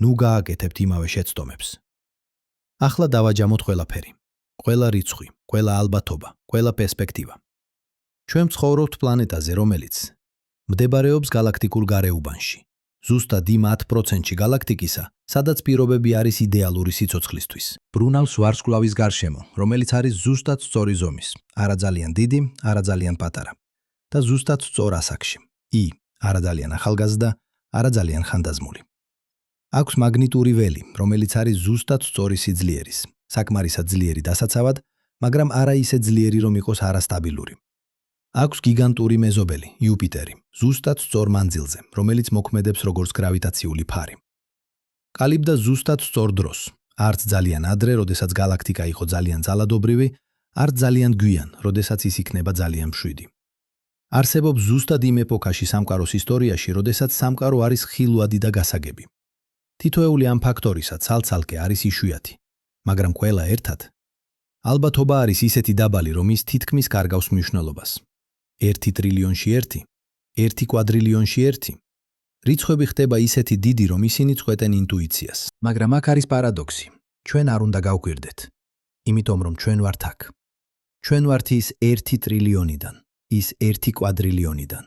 ნუ გააკეთებთ იმავე შეცდომებს. ახლა დავაჯამოთ ყველაფერი. ყველა რიცხვი, ყველა ალბათობა, ყველა პერსპექტივა. ჩვენ ვცხოვრობთ პლანეტაზე, რომელიც მდებარეობს გალაქტიკურ გარეუბანში. ზუსტად იმ 10%-ში გალაქტიკისა, სადაც პირობები არის იდეალური სიცოცხლისთვის. ბრუნავს ვარსკვლავის გარშემო, რომელიც არის ზუსტად სწორი ზომის, არა ძალიან დიდი, არა ძალიან პატარა და ზუსტად სწორ ასაკში. არა ძალიან ახალგაზრდა, არა ძალიან ხანდაზმული. აქვს მაგნიტური ველი, რომელიც არის ზუსტად სწორი სიძლიერის, საკმარისად ძლიერი დასაცავად, მაგრამ არა ისე ძლიერი, რომ იყოს არასტაბილური. აქვს გიგანტური მეზობელი, იუპიტერი, ზუსტად სწორ მანძილზე, რომელიც მოქმედებს როგორც გრავიტაციული ფარი. კალიბდა ზუსტად სწორ დროს, არც ძალიან ადრე, როდესაც გალაქტიკა იყო ძალიან ძალადობრივი, არც ძალიან გვიან, როდესაც ის იქნება ძალიან მშვიდი. არსებობს ზუსტად იმ ეპოქაში სამყაროს ისტორიაში, როდესაც სამყარო არის ხილვადი და გასაგები. თითოეული ამ ფაქტორისა ცალ-ცალკე არის იშვიათი, მაგრამ ყველა ერთად. ალბათობა არის ისეთი დაბალი, რომ ის თითქმის კარგავს მნიშვნელობას. 1 ტრილიონში 1, 1 კვადრილიონში 1. რიცხვები ხდება ისეთი დიდი, რომ ისინი წყვეტენ ინტუიციას. მაგრამ აქ არის პარადოქსი. ჩვენ არ უნდა გავკვირდეთ. იმიტომ რომ ჩვენ ვართ აქ. ჩვენ ვართ ის 1 ტრილიონიდან, ის 1 კვადრილიონიდან.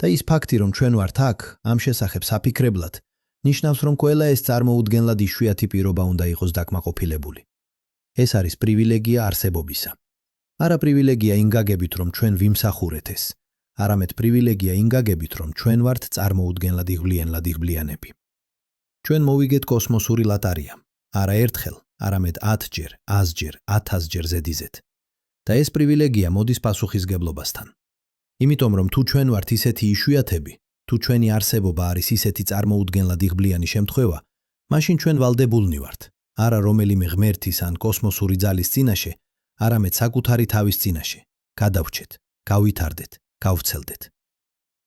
და ის ფაქტი, რომ ჩვენ ვართ აქ, ამ შესახებ საფიქრებლად, ნიშნავს, რომ ყველა ეს წარმოუდგენლად იშვიათი პირობა უნდა იყოს დაკმაყოფილებული. ეს არის პრივილეგია არსებობისა. არა პრივილეგია იმ გაგებით, რომ ჩვენ ვიმსახურეთ ეს, არამედ პრივილეგია იმ გაგებით, რომ ჩვენ ვართ წარმოუდგენლად იღბლიანები. ჩვენ მოვიგეთ კოსმოსური ლატარია, არა ერთხელ, არამედ 10-ჯერ, 100-ჯერ, 1000-ჯერ ზედიზედ. და ეს პრივილეგია მოდის პასუხისგებლობასთან. იმიტომ რომ თუ ჩვენ ვართ ისეთი იშვიათები, თუ ჩვენი არსებობა არის ისეთი წარმოუდგენლად იღბლიანი შემთხვევა, მაშინ ჩვენ ვალდებულნი ვართ, არა რომელიმე ღმერთის ან კოსმოსური ძალის წინაშე, არამედ საკუთარი თავის წინაშე. გადავრჩეთ, გავითარდეთ, გავვრცელდეთ.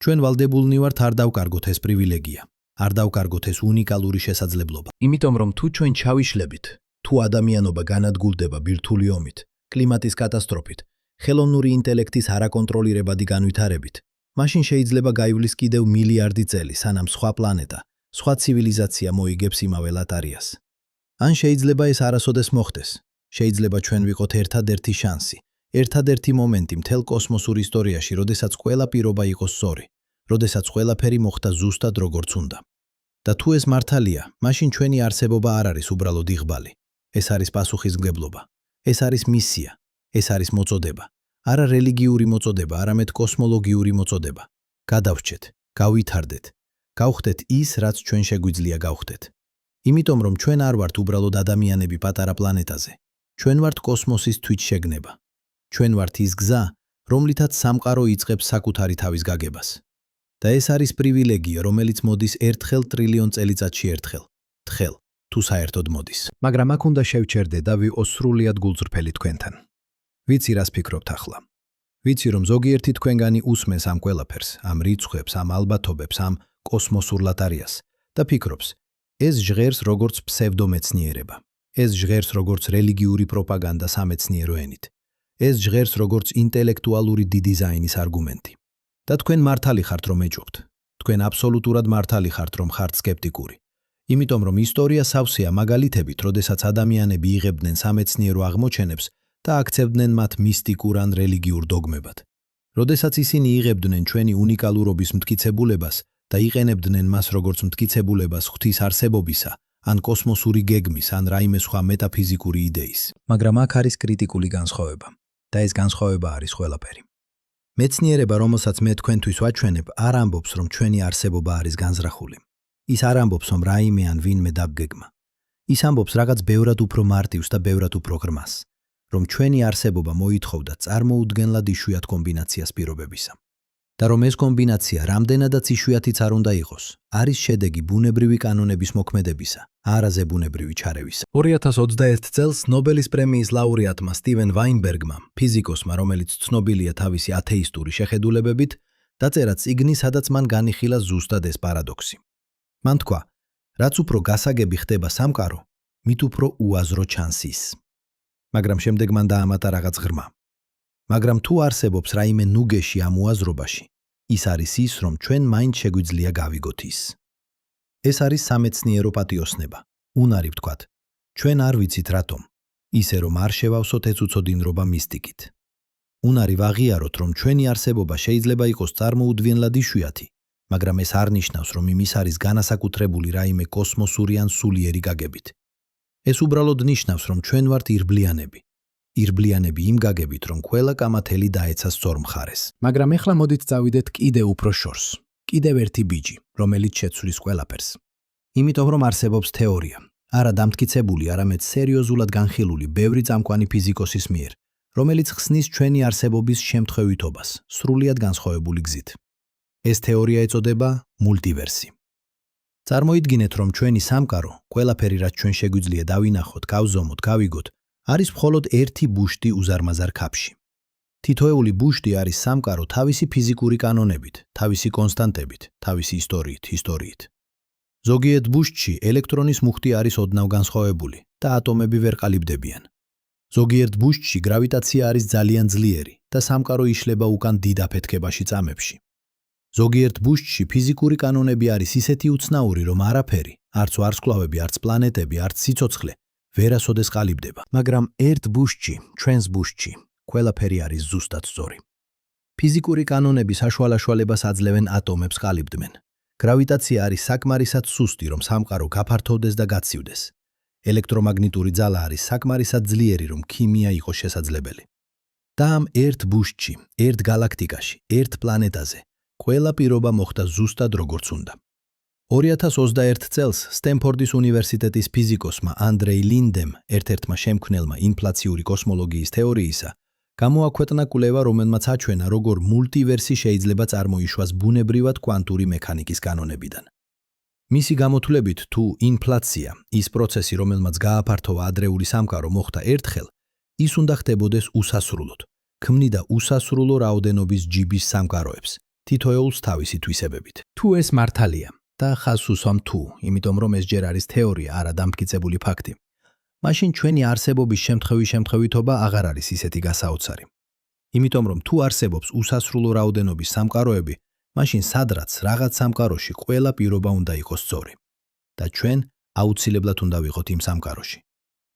ჩვენ ვალდებულნი ვართ არ დავკარგოთ ეს პრივილეგია, არ დავკარგოთ ეს უნიკალური შესაძლებლობა. იმიტომ რომ თუ ჩვენ ჩავიშლებით, თუ ადამიანობა განადგურდება ბირთვული ომით, კლიმატის კატასტროფით, ხელოვნური ინტელექტის არაკონტროლირებადი განვითარებით, მაშინ შეიძლება გაივლის კიდევ მილიარდი წელი, სანამ სხვა პლანეტა, სხვა ცივილიზაცია მოიგებს იმავე ლატარიას. ან შეიძლება ეს არასოდეს მოხდეს. შეიძლება ჩვენ ვიყოთ ერთადერთი შანსი, ერთადერთი მომენტი მთელ კოსმოსურ ისტორიაში, როდესაც ყველა პირობა იყოს სწორი, როდესაც ყველაფერი მოხდა ზუსტად როგორც უნდა. და თუ ეს მართალია, მაშინ ჩვენი არსებობა არ არის უბრალოდ იღბალი. ეს არის პასუხისმგებლობა. ეს არის მისია. ეს არის მოწოდება. არა რელიგიური მოწოდება, არამედ კოსმოლოგიური მოწოდება. გადავრჩეთ, გავითარდეთ, გავხდეთ ის, რაც ჩვენ შეგვიძლია გავხდეთ. იმიტომ რომ ჩვენ არ ვართ უბრალოდ ადამიანები პატარა პლანეტაზე. ჩვენ ვართ კოსმოსის თვითშეგნება. ჩვენ ვართ ის გზა, რომლითაც სამყარო იწყებს საკუთარი თავის გაგებას. და ეს არის პრივილეგია, რომელიც მოდის ერთხელ ტრილიონ წელიწადში ერთხელ. თხელ, თუ საერთოდ მოდის. მაგრამ აქ უნდა შევჩერდე და ვიყო სრულიად გულწრფელი თქვენთან. ვიცი რას ფიქრობთ ახლა. ვიცი რომ ზოგიერთი თქვენგანი უსმენს ამ ყველაფერს, ამ რიცხვებს, ამ ალბათობებს, ამ კოსმოსურ ლატარიას და ფიქრობს, ეს ჟღერს როგორც ფსევდომეცნიერება. ეს ჟღერს როგორც რელიგიური პროპაგანდა სამეცნიერო ენით. ეს ჟღერს როგორც ინტელექტუალური დიზაინის არგუმენტი. და თქვენ მართალი ხართ რომ ეჭობთ. თქვენ აბსოლუტურად მართალი ხართ რომ ხართ სკეპტიკური. იმიტომ რომ ისტორია სავსეა მაგალითებით, როდესაც ადამიანები იღებდნენ სამეცნიერო აღმოჩენებს და აქცევდნენ მათ მისტიკურ ან რელიგიურ დოგმებად. როდესაც ისინი იღებდნენ ჩვენი უნიკალურობის მტკიცებულებას და იყენებდნენ მას როგორც მტკიცებულებას ღვთის არსებობისა, ან კოსმოსური გეგმის, ან რაიმე სხვა მეტაფიზიკური იდეის. მაგრამ აქ არის კრიტიკული განსხვავება და ეს განსხვავება არის ყველაფერი. მეცნიერება, რომელსაც მე თქვენთვის ვაჩვენებ, არ ამბობს, რომ ჩვენი არსებობა არის განზრახული. ის არ ამბობს, რომ რაიმე ან ვინმე დაგგეგმა. ის ამბობს რაღაც ბევრად უფრო მარტივს და ბევრად უფრო ღრმას, რომ ჩვენი არსებობა მოითხოვდა წარმოუდგენლად იშვიათ კომბინაციას პირობებისა. და რომ ეს კომბინაცია რამდენადაც იშვიათიც არ უნდა იყოს, არის შედეგი ბუნებრივი კანონების მოქმედებისა, არა ზებუნებრივი ჩარევისა. 2021 წელს ნობელის პრემიის ლაურეატმა სტივენ ვაინბერგმა, ფიზიკოსმა, რომელიც ცნობილია თავისი ათეისტური შეხედულებებით, დაწერა წიგნი, სადაც მან განიხილა ზუსტად ეს პარადოქსი. მან თქვა, რაც უფრო გასაგები ხდება სამყარო, მით უფრო უაზრო ჩანს ის. მაგრამ შემდეგ მან დაამატა რაღაც ღრმა. მაგრამ თუ არსებობს რაიმე ნუგეში ამ უაზრობაში, ის არის ის, რომ ჩვენ მაინც შეგვიძლია გავიგოთ ის. ეს არის სამეცნიერო პატიოსნება. უნარი ვთქვათ, ჩვენ არ ვიცით რატომ, ისე რომ არ შევავსოთ ეს უცოდინრობა მისტიკით. უნარი ვაღიაროთ, რომ ჩვენი არსებობა შეიძლება იყოს წარმოუდგენლად იშვიათი, მაგრამ ეს არ ნიშნავს, რომ იმის არის განასაკუთრებული რაიმე კოსმოსური ან სულიერი გაგებით. ეს უბრალოდ ნიშნავს, რომ ჩვენ ვართ ირბლიანები. ირბლიანები იმ გაგებით, რომ ყველა კამათელი დაეცა სწორ მხარეს. მაგრამ ეხლა მოდით წავიდეთ კიდევ უფრო შორს. კიდევ ერთი ბიჯი, რომელიც შეცვლის ყველაფერს. იმიტომ რომ არსებობს თეორია, არა დამტკიცებული, არამედ სერიოზულად განხილული ბევრი წამყვანი ფიზიკოსის მიერ, რომელიც ხსნის ჩვენი არსებობის შემთხვევითობას, სრულიად განსხვავებული გზით. ეს თეორია ეწოდება მულტივერსი. წარმოიდგინეთ, რომ ჩვენი სამყარო, ყველაფერი, რაც ჩვენ შეგვიძლია დავინახოთ, გავზომოთ, გავიგოთ, არის მხოლოდ ერთი ბუშტი უზარმაზარ ქაფში. თითოეული ბუშტი არის სამყარო თავისი ფიზიკური კანონებით, თავისი კონსტანტებით, თავისი ისტორიით. ზოგიერთ ბუშტში ელექტრონის მუხტი არის ოდნავ განსხვავებული და ატომები ვერ ყალიბდებიან. ზოგიერთ ბუშტში გრავიტაცია არის ძალიან ძლიერი და სამყარო იშლება უკან დიდ აფეთქებაში წამებში. ზოგიერთ ბუშტში ფიზიკური კანონები არის ისეთი უცნაური, რომ არაფერი, არც ვარსკვლავები, არც პლანეტები, არც სიცოცხლე ვერასოდეს ყალიბდება. მაგრამ ერთ ბუშტში, ჩვენს ბუშტში, ყველაფერი არის ზუსტად სწორი. ფიზიკური კანონები საშუალებას აძლევენ ატომებს ყალიბდნენ. გრავიტაცია არის საკმარისად სუსტი, რომ სამყარო გაფართოვდეს და გაცივდეს. ელექტრომაგნიტური ძალა არის საკმარისად ძლიერი, რომ ქიმია იყოს შესაძლებელი. და ამ ერთ ბუშტში, ერთ გალაქტიკაში, ერთ პლანეტაზე ყველა პირობა მოხდა ზუსტად როგორც უნდა. 2021 წელს სტენფორდის უნივერსიტეტის ფიზიკოსმა ანდრეი ლინდემ, ერთ-ერთმა შემქმნელმა ინფლაციური კოსმოლოგიის თეორიისა, გამოაქვეყნა კვლევა, რომელმაც აჩვენა, როგორ მულტივერსი შეიძლება წარმოიშვას ბუნებრივად კვანტური მექანიკის კანონებიდან. მისი გამოთვლებით, თუ ინფლაცია, ის პროცესი, რომელმაც გააფართოვა ადრეული სამყარო, მოხდა ერთხელ, ის უნდა ხდებოდეს უსასრულოდ, ქმნიდა უსასრულო რაოდენობის ჯიბის სამყაროებს, თითოეულს თავისი თვისებებით. თუ ეს მართალია და ხაზს უსვამ თუ, იმიტომ რომ ეს ჯერ არის თეორია, არა დამტკიცებული ფაქტი, მაშინ ჩვენი არსებობის შემთხვევითობა აღარ არის ისეთი გასაოცარი. იმიტომ რომ თუ არსებობს უსასრულო რაოდენობის სამყაროები, მაშინ სადღაც რაღაც სამყაროში ყველა პირობა უნდა იყოს სწორი. და ჩვენ აუცილებლად უნდა ვიყოთ იმ სამყაროში.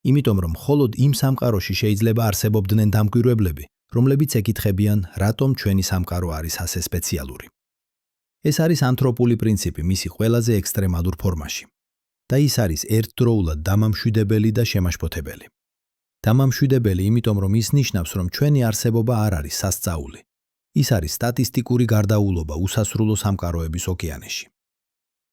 იმიტომ რომ მხოლოდ იმ სამყაროში შეიძლება არსებობდნენ დამკვირვებლები, რომლებიც ეკითხებიან, რატომ ჩვენი სამყარო არის ასე სპეციალური. ეს არის ანთროპული პრინციპი მისი ყველაზე ექსტრემალურ ფორმაში. და ის არის ერთდროულად დამამშვიდებელი და შემაშფოთებელი. დამამშვიდებელი, იმიტომ რომ ის ნიშნავს, რომ ჩვენი არსებობა არ არის სასწაული. ის არის სტატისტიკური გარდაულობა უსასრულო სამყაროების ოკეანეში.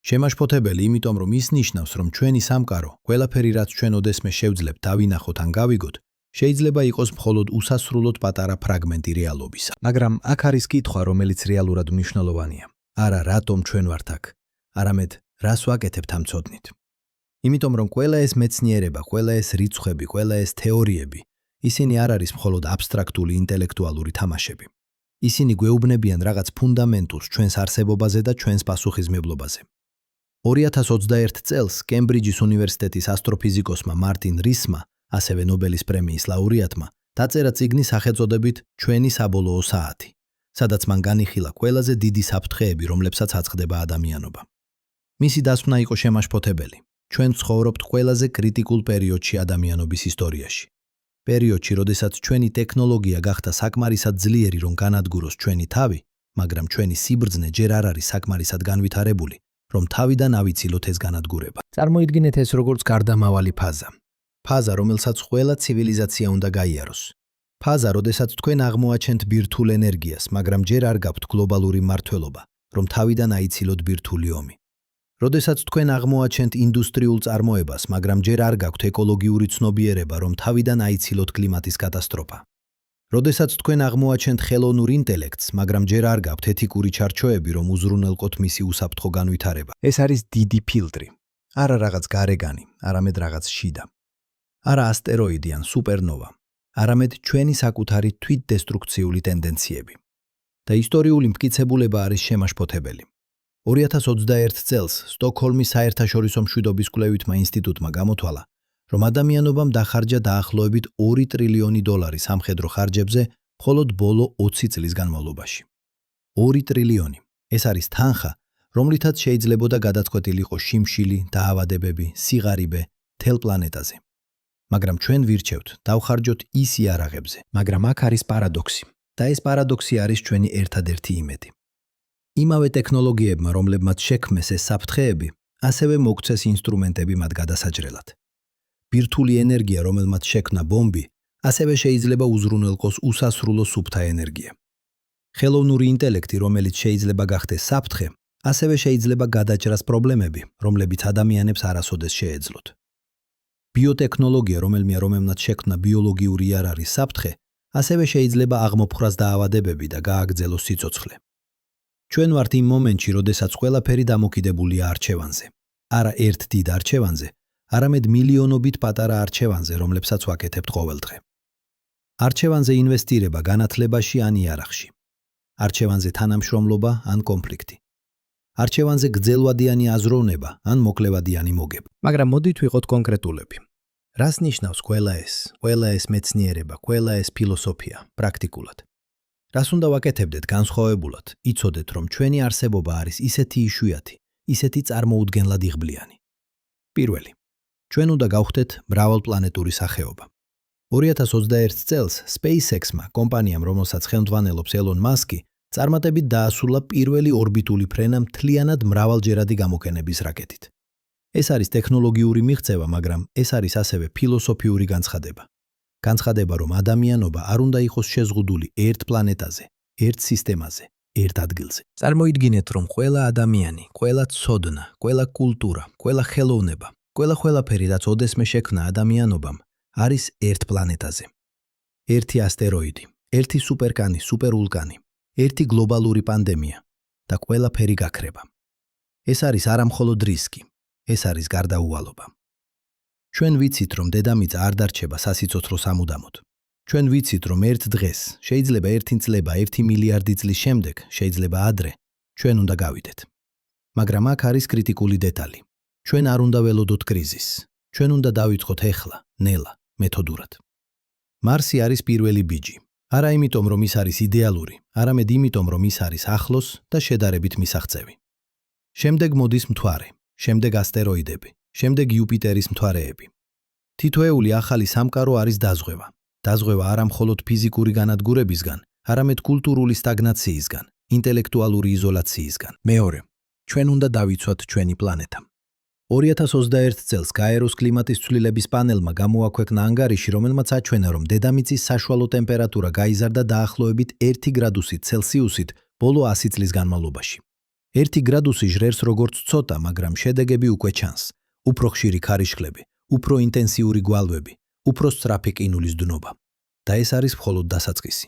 შემაშფოთებელი, იმიტომ რომ ის ნიშნავს, რომ ჩვენი სამყარო, ყველაფერი, რაც ჩვენ ოდესმე შევძლებთ დავინახოთ ან გავიგოთ, შეიძლება იყოს მხოლოდ უსასრულოდ პატარა ფრაგმენტი რეალობისა. მაგრამ აქ არის კითხვა, რომელიც რეალურად მნიშვნელოვანია. არა რატომ ჩვენ ვართ აქ, არამედ რას ვაკეთებთ ამ ცოდნით. იმიტომ რომ ყველა ეს მეცნიერება, ყველა ეს რიცხვები, ყველა ეს თეორიები, ისინი არ არის მხოლოდ აბსტრაქტული ინტელექტუალური თამაშები. ისინი გვეუბნებიან რაღაც ფუნდამენტურს ჩვენს არსებობაზე და ჩვენს პასუხისმგებლობაზე. 2021 წელს კემბრიჯის უნივერსიტეტის ასტროფიზიკოსმა მარტინ რისმა, ასევე ნობელის პრემიის ლაურეატმა, დაწერა წიგნი სახელწოდებით „ჩვენი საბოლოო საათი“, სადაც მან განიხილა ყველაზე დიდი საფრთხეები, რომლებსაც აწყდება ადამიანობა. მისი დასკვნა იყო შემაშფოთებელი. ჩვენ ცხოვრობთ ყველაზე კრიტიკულ პერიოდში ადამიანობის ისტორიაში. პერიოდში, როდესაც ჩვენი ტექნოლოგია გახდა საკმარისად ძლიერი, რომ განადგუროს ჩვენი თავი, მაგრამ ჩვენი სიბრძნე ჯერ არ არის საკმარისად განვითარებული, რომ თავიდან ავიცილოთ ეს განადგურება. წარმოიდგინეთ ეს როგორც გარდამავალი ფაზა. ფაზა, რომელსაც ყველა ცივილიზაცია უნდა გაიაროს. ფაზა, როდესაც თქვენ აღმოაჩენთ ბირთვულ ენერგიას, მაგრამ ჯერ არ გაქვთ გლობალური მმართველობა, რომ თავიდან აიცილოთ ბირთვული ომი. როდესაც თქვენ აღმოაჩენთ ინდუსტრიულ წარმოებას, მაგრამ ჯერ არ გაქვთ ეკოლოგიური ცნობიერება, რომ თავიდან აიცილოთ კლიმატის კატასტროფა. როდესაც თქვენ აღმოაჩენთ ხელოვნურ ინტელექტს, მაგრამ ჯერ არ გაქვთ ეთიკური ჩარჩოები, რომ უზრუნველყოთ მისი უსაფრთხო განვითარება. ეს არის დიდი ფილტრი. არა რაღაც გარეგანი, არამედ რაღაც შიდა. არა ასტეროიდი ან სუპერნოვა, არამედ ჩვენი საკუთარი თვითდესტრუქციული ტენდენციები. და ისტორიული მტკიცებულება არის შემაშფოთებელი. 2021 წელს სტოკჰოლმის საერთაშორისო მშვიდობის კვლევითმა ინსტიტუტმა გამოთვალა, რომ ადამიანობამ დახარჯა დაახლოებით $2 ტრილიონი სამხედრო ხარჯებზე მხოლოდ ბოლო 20 წლის განმავლობაში. 2 ტრილიონი. ეს არის თანხა, რომლითაც შეიძლებოდა გადაწყვეტილიყო შიმშილი, დაავადებები, სიღარიბე მთელ პლანეტაზე. მაგრამ ჩვენ ვირჩევთ დავხარჯოთ ის იარაღებზე. მაგრამ აქ არის პარადოქსი. და ეს პარადოქსი არის ჩვენი ერთადერთი იმედი. იმავე ტექნოლოგიებმა, რომლებმაც შექმნეს ეს საფრთხეები, ასევე მოგცეს ინსტრუმენტები მათ გადასაჯრელად. ბირთვული ენერგია, რომელმაც შექმნა ბომბი, ასევე შეიძლება უზრუნველყოს უსასრულო სუფთა ენერგია. ხელოვნური ინტელექტი, რომელიც შეიძლება გახდეს საფრთხე, ასევე შეიძლება გადაჭრას პრობლემები, რომლებიც ადამიანებს არასოდეს შეეძლოთ. ბიოტექნოლოგია, რომელმაც შექმნა ბიოლოგიური იარაღის საფრთხე, ასევე შეიძლება აღმოფხვრას დაავადებები და გააგრძელოს სიცოცხლე. ჩვენ ვართ იმ მომენტში, როდესაც ყველაფერი დამოკიდებულია არჩევანზე. არა ერთ დიდ არჩევანზე, არამედ მილიონობით პატარა არჩევანზე, რომლებსაც ვაკეთებთ ყოველდღე. არჩევანზე ინვესტირება განათლებაში ან იარაღში. არჩევანზე თანამშრომლობა ან კონფლიქტი. არჩევანზე გრძელვადიანი აზროვნება ან მოკლევადიანი მოგება. მაგრამ მოდით ვიყოთ კონკრეტულები. რას ნიშნავს ყველა ეს მეცნიერება, ყველა ეს ფილოსოფია პრაქტიკულად? რას უნდა ვაკეთებდეთ განსხვავებულად, იცოდეთ, რომ ჩვენი არსებობა არის ისეთი იშვიათი, ისეთი წარმოუდგენლად იღბლიანი. პირველი, ჩვენ უნდა გავხდეთ მრავალპლანეტური სახეობა. 2021 წელს SpaceX-მა, კომპანიამ, რომელსაც ხელმძღვანელობს ელონ მასკი, წარმატებით დაასრულა პირველი ორბიტული ფრენა მთლიანად მრავალჯერადი გამოყენების რაკეტით. ეს არის ტექნოლოგიური მიღწევა, მაგრამ ეს არის ასევე ფილოსოფიური განცხადება. განცხადება, რომ ადამიანობა არ უნდა იყოს შეზღუდული ერთ პლანეტაზე, ერთ სისტემაზე, ერთ ადგილზე. წარმოიდგინეთ, რომ ყველა ადამიანი, ყველა ცოდნა, ყველა კულტურა, ყველა ხელოვნება, ყველაფერი, რაც ოდესმე შექმნა ადამიანობამ, არის ერთ პლანეტაზე. ერთი ასტეროიდი, ერთი სუპერკანი, სუპერვულკანი, ერთი გლობალური პანდემია და ყველაფერი გაქრება. ეს არის არა მხოლოდ რისკი, ეს არის გარდაუვალობა. ჩვენ ვიცით, რომ დედამიწა არ დარჩება სასიცოცხლო სამუდამოდ. ჩვენ ვიცით, რომ ერთ დღეს, შეიძლება 1 წლება, 1 მილიარდი წლის შემდეგ, შეიძლება ადრე, ჩვენ უნდა გავიდეთ. მაგრამ აქ არის კრიტიკული დეტალი. ჩვენ არ უნდა ველოდოთ კრიზისს. ჩვენ უნდა დავიწყოთ ეხლა, ნელა, მეთოდურად. მარსი არის პირველი ბიჯი. არა იმიტომ, რომ ის არის იდეალური, არამედ იმიტომ, რომ ის არის ახლოს და შედარებით მისაღწევი. შემდეგ მოდის მთვარე, შემდეგ ასტეროიდები, შემდეგ იუპიტერის მთვარეები. თითოეული ახალი სამყარო არის დაზღვევა. დაზღვევა არა მხოლოდ ფიზიკური განადგურებისგან, არამედ კულტურული სტაგნაციისგან, ინტელექტუალური იზოლაციისგან. მეორე, ჩვენ უნდა დავიცვათ ჩვენი პლანეტა. 2021 წელს გაეროს კლიმატის ცვლილების პანელმა გამოაქვეყნა ანგარიში, რომელმაც აჩვენა, რომ დედამიწის საშუალო ტემპერატურა გაიზარდა დაახლოებით 1 გრადუსით ცელსიუსით ბოლო 100 წლის განმავლობაში. 1 გრადუსი ჟრერს როგორც ცოტა, მაგრამ შედეგები უკვე ჩანს. უფრო ხშირი ქარიშხლები, უფრო ინტენსიური გვალვები, უფრო სწრაფი ყინულის დნობა. და ეს არის მხოლოდ დასაწყისი.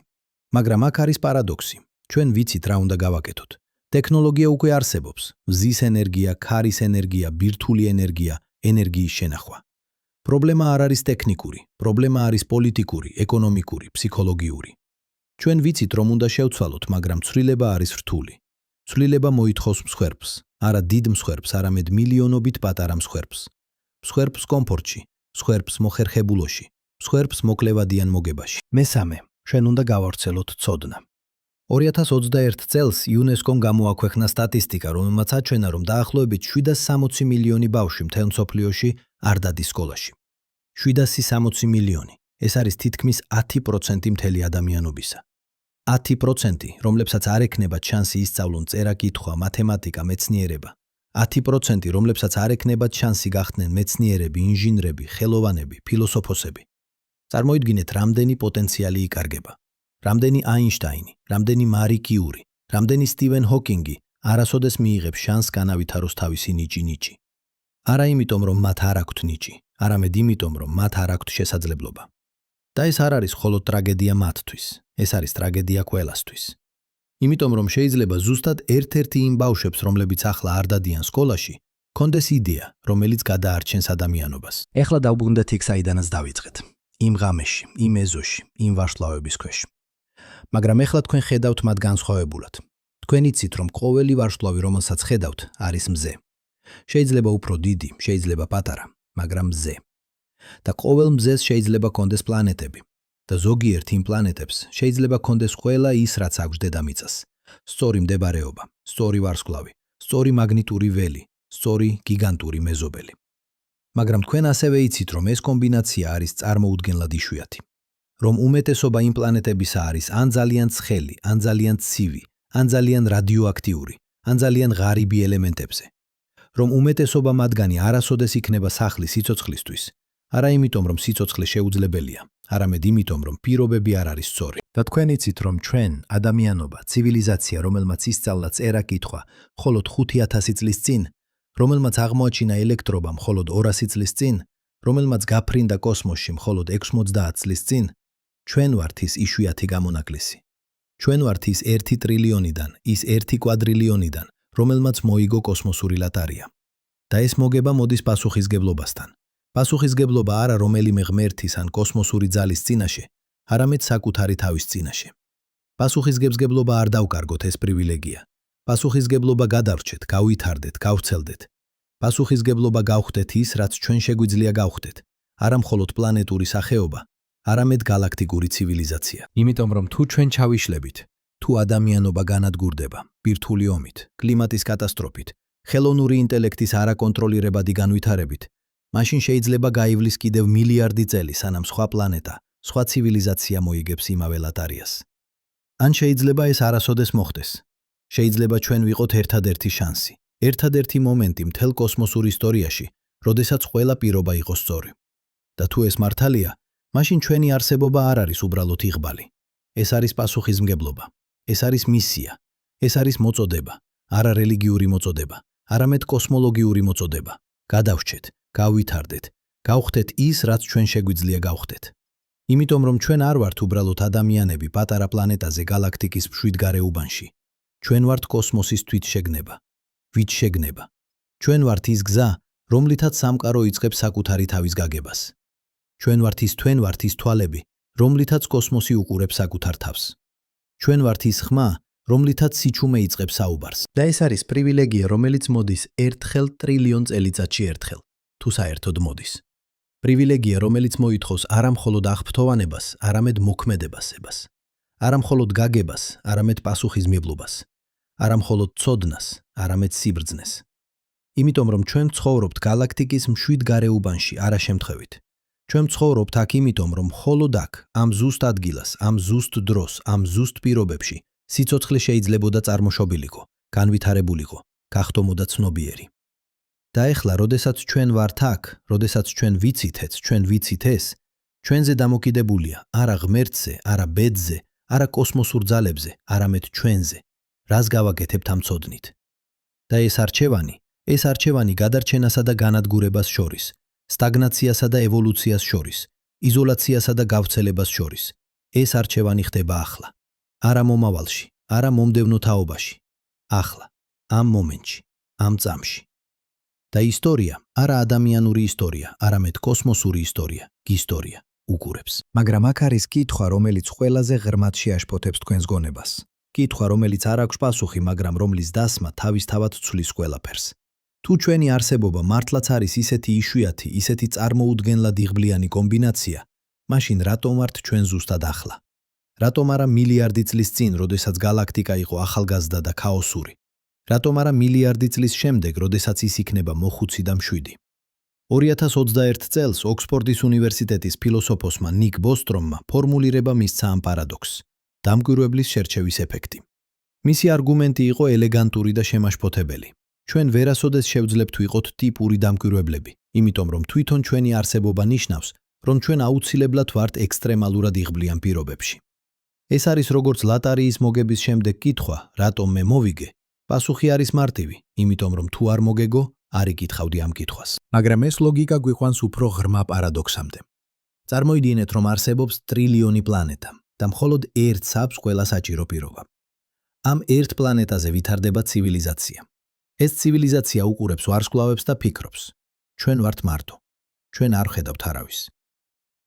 მაგრამ აქ არის პარადოქსი. ჩვენ ვიცით რა უნდა გავაკეთოთ. ტექნოლოგია უკვე არსებობს. მზის ენერგია, ქარის ენერგია, ბირთვული ენერგია, ენერგიის შენახვა. პრობლემა არ არის ტექნიკური, პრობლემა არის პოლიტიკური, ეკონომიკური, ფსიქოლოგიური. ჩვენ ვიცით, რომ უნდა შევცვალოთ, მაგრამ ცვლილება არის რთული. ცვლილება მოითხოვს მსხვერპლს, არა დიდ მსხვერპლს, არამედ მილიონობით პატარა მსხვერპლს. მსხვერპლს კომფორტში, მსხვერპლს მოხერხებულოში, მსხვერპლს მოკლევადიან მოგებაში. მესამე, ჩვენ უნდა გავავრცელოთ ცოდნა. 2021 წელს იუნესკომ გამოაქვეყნა სტატისტიკა, რომელმაც აჩვენა, რომ დაახლოებით 760 მილიონი ბავშვი მთელ მსოფლიოში არ დადის სკოლაში. 760 მილიონი. ეს არის თითქმის 10% მთელი ადამიანობისა. 10%, რომლებსაც არ ექნება შანსი ისწავლონ წერა-კითხვა, მათემატიკა, მეცნიერება. 10%, რომლებსაც არ ექნება შანსი გახდნენ მეცნიერები, ინჟინრები, ხელოვანები, ფილოსოფოსები. წარმოიდგინეთ, რამდენი პოტენციალი იკარგება. რამდენი აინშტაინი, რამდენი მარი კიური, რამდენი სტივენ ჰოკინგი არასოდეს მიიღებს შანსს განავითაროს თავისი ნიჭი. არა იმიტომ, რომ მათ არ აქვთ ნიჭი, არამედ იმიტომ, რომ მათ არ აქვთ შესაძლებლობა. და ეს არ არის მხოლოდ ტრაგედია მათთვის, ეს არის ტრაგედია ყველასთვის. იმიტომ, რომ შეიძლება ზუსტად ერთ-ერთი იმ ბავშვებს, რომლებიც ახლა არ დადიან სკოლაში, კონდეს იდეა, რომელიც გადაარჩენს ადამიანობას. ეხლა დავბრუნდეთ იქ, საიდანაც დავიწყეთ. იმ ღამეში, იმ ეზოში, იმ ვარსკვლავების ქვეშ. მაგრამ ეხლა თქვენ ხედავთ მათ განსხვავებულად. თქვენ იცით, რომ ყოველი ვარსკვლავი, რომელსაც ხედავთ, არის მზე. შეიძლება უფრო დიდი, შეიძლება პატარა, მაგრამ მზე. და ყოველ მზეს შეიძლება კონდეს პლანეტები. და ზოგიერთ იმ პლანეტებს შეიძლება კონდეს ყველა ის, რაც აქვს დედამიწას. სწორი მდებარეობა, სწორი ვარსკვლავი, სწორი მაგნიტური ველი, სწორი გიგანტური მეზობელი. მაგრამ თქვენ ასევე იცით, რომ ეს კომბინაცია არის წარმოუდგენლად იშვიათი. რომ უმეტესობა იმ პლანეტებისა არის ან ძალიან ცხელი, ან ძალიან ცივი, ან ძალიან რადიოაქტიური, ან ძალიან ღარიბი ელემენტებზე. რომ უმეტესობა მათგანი არასოდეს იქნება სახლის სიცოცხლისთვის, არა იმიტომ, რომ სიცოცხლე შეუძლებელია, არამედ იმიტომ, რომ პირობები არ არის სწორი. და თქვენ იცით, რომ ჩვენ, ადამიანობა, ცივილიზაცია, რომელმაც ისწავლა წერა-კითხვა მხოლოდ 5000 წლის წინ, რომელმაც აღმოაჩინა ელექტრობა მხოლოდ 200 წლის წინ, რომელმაც გაფრინდა კოსმოსში მხოლოდ 90 წლის წინ, ჩვენ ვართ ის იშვიათი გამონაკლისი. ჩვენ ვართ ის 1 ტრილიონიდან, ის 1 კვადრილიონიდან, რომელმაც მოიგო კოსმოსური ლატარია. და ეს მოგება მოდის პასუხისგებლობასთან. პასუხისგებლობა არა რომელიმე ღმერთის ან კოსმოსური ძალის წინაშე, არამედ საკუთარი თავის წინაშე. პასუხისგებლობა არ დავკარგოთ ეს პრივილეგია. პასუხისგებლობა გადავრჩეთ, გავითარდეთ, გავრცელდეთ. პასუხისგებლობა გავხდეთ ის, რაც ჩვენ შეგვიძლია გავხდეთ, არა მხოლოდ პლანეტური სახეობა, არამედ galaktikuri ცივილიზაცია. იმიტომ რომ თუ ჩვენ ჩავიშლებით, თუ ადამიანობა განადგურდება, ბირთვული ომით, კლიმატის კატასტროფით, ხელოვნური ინტელექტის არაკონტროლირებადი განვითარებით, მაშინ შეიძლება გაივლის კიდევ მილიარდი წელი, სანამ სხვა პლანეტა, სხვა ცივილიზაცია მოიგებს იმავე ლატარიას. ან შეიძლება ეს არასოდეს მოხდეს. შეიძლება ჩვენ ვიყოთ ერთადერთი შანსი, ერთადერთი მომენტი მთელ კოსმოსურ ისტორიაში, როდესაც ყველა პირობა იყოს სწორი. და თუ ეს მართალია, მაშინ ჩვენი არსებობა არ არის უბრალოდ იღბალი. ეს არის პასუხისმგებლობა, ეს არის მისია, ეს არის მოწოდება, არა რელიგიური მოწოდება, არამედ კოსმოლოგიური მოწოდება. გადავრჩეთ, გავითარდეთ, გავხდეთ ის, რაც ჩვენ შეგვიძლია გავხდეთ. იმიტომ რომ ჩვენ არ ვართ უბრალოდ ადამიანები პატარა პლანეტაზე galaktikis მშვიდგარე უბანში. ჩვენ ვართ კოსმოსის თვითშეგნება. ვით შეგნება. ჩვენ ვართ ის გზა, რომლითაც სამყარო იწყებს საკუთარი თავის გაგებას. ჩვენ ვართ ის თვალები, რომლითაც კოსმოსი უყურებს საკუთარ თავს. ჩვენ ვართ ის ხმა, რომლითაც სიჩუმე იწყებს საუბარს. და ეს არის პრივილეგია, რომელიც მოდის ერთხელ ტრილიონ წელიწადში ერთხელ, თუ საერთოდ მოდის. პრივილეგია, რომელიც მოითხოვს არა მხოლოდ აღფრთოვანებას, არამედ მოქმედებასებას. არა მხოლოდ გაგებას, არამედ პასუხისმგებლობას. არა მხოლოდ ცოდნას, არამედ სიბრძნეს. იმიტომ რომ ჩვენ ცხოვრობთ galaktikis მშვიდგარე უბანში, არა შემთხვევით. ჩვენ ცხოვრობთ აქ იმიტომ, რომ მხოლოდ აქ, ამ ზუსტ ადგილას, ამ ზუსტ დროს, ამ ზუსტ პირობებში, სიცოცხლე შეიძლებოდა წარმოშობილიყო, განვითარებულიყო, გახდომოდა ცნობიერი. და ეხლა, როდესაც ჩვენ ვართ აქ, როდესაც ჩვენ ვიცით ეს, ჩვენზე დამოკიდებულია, არა ღმერთზე, არა ბედზე, არა კოსმოსურ ძალებზე, არამედ ჩვენზე. რას გავაკეთებთ ამ ცოდნით? და ეს არჩევანი გადარჩენასა და განადგურებას შორის, სტაგნაციასა და ევოლუციას შორის, იზოლაციასა და გავრცელებას შორის. ეს არჩევანი ხდება ახლა. არა მომავალში, არა მომდევნო თაობაში. ახლა, ამ მომენტში, ამ წამში. და ისტორია არა ადამიანური ისტორია, არამედ კოსმოსური ისტორია, გისტორია უყურებს. მაგრამ აქ არის კითხვა, რომელიც ყველაზე ღრმად შეაშფოთებს თქვენს გონებას. კითხვა, რომელიც არ აქვს პასუხი, მაგრამ რომლის დასმა თავისთავად ცვლის ყველაფერს. თუ ჩვენი არსებობა მართლაც არის ისეთი იშვიათი, ისეთი წარმოუდგენლად იღბლიანი კომბინაცია, მაშინ რატომ ვართ ჩვენ ზუსტად ახლა? რატომ არა მილიარდი წლის წინ, როდესაც გალაქტიკა იყო ახალგაზრდა და ქაოსური? რატომ არა მილიარდი წლის შემდეგ, როდესაც ის იქნება მოხუცი და მშვიდი? 2021 წელს ოქსფორდის უნივერსიტეტის ფილოსოფოსმა ნიკ ბოსტრომმა ფორმულირება მისცა ამ პარადოქსს, დამკვირვებლის შერჩევის ეფექტი. მისი არგუმენტი იყო ელეგანტური და შემაშფოთებელი. ჩვენ ვერასოდეს შევძლებთ ვიყოთ ტიპური დამკვირვებლები, იმიტომ რომ თვითონ ჩვენი არსებობა ნიშნავს, რომ ჩვენ აუცილებლად ვართ ექსტრემალურად იღბლიან პირობებში. ეს არის როგორც ლატარიის მოგების შემდეგ კითხვა, რატომ მე მოვიგე? პასუხი არის მარტივი, იმიტომ რომ თუ არ მოგეგო, არ იკითხავდი ამ კითხვას. მაგრამ ეს ლოგიკა გვიყვანს უფრო ღრმა პარადოქსამდე. წარმოიდგინეთ, რომ არსებობს ტრილიონი პლანეტა და მხოლოდ ერთს აქვს ყველა საჭირო პირობა. ამ ერთ პლანეტაზე ვითარდება ცივილიზაცია. ეს ცივილიზაცია უყურებს ვარსკვლავებს და ფიქრობს. ჩვენ ვართ მარტო. ჩვენ არ ვხედავთ არავის.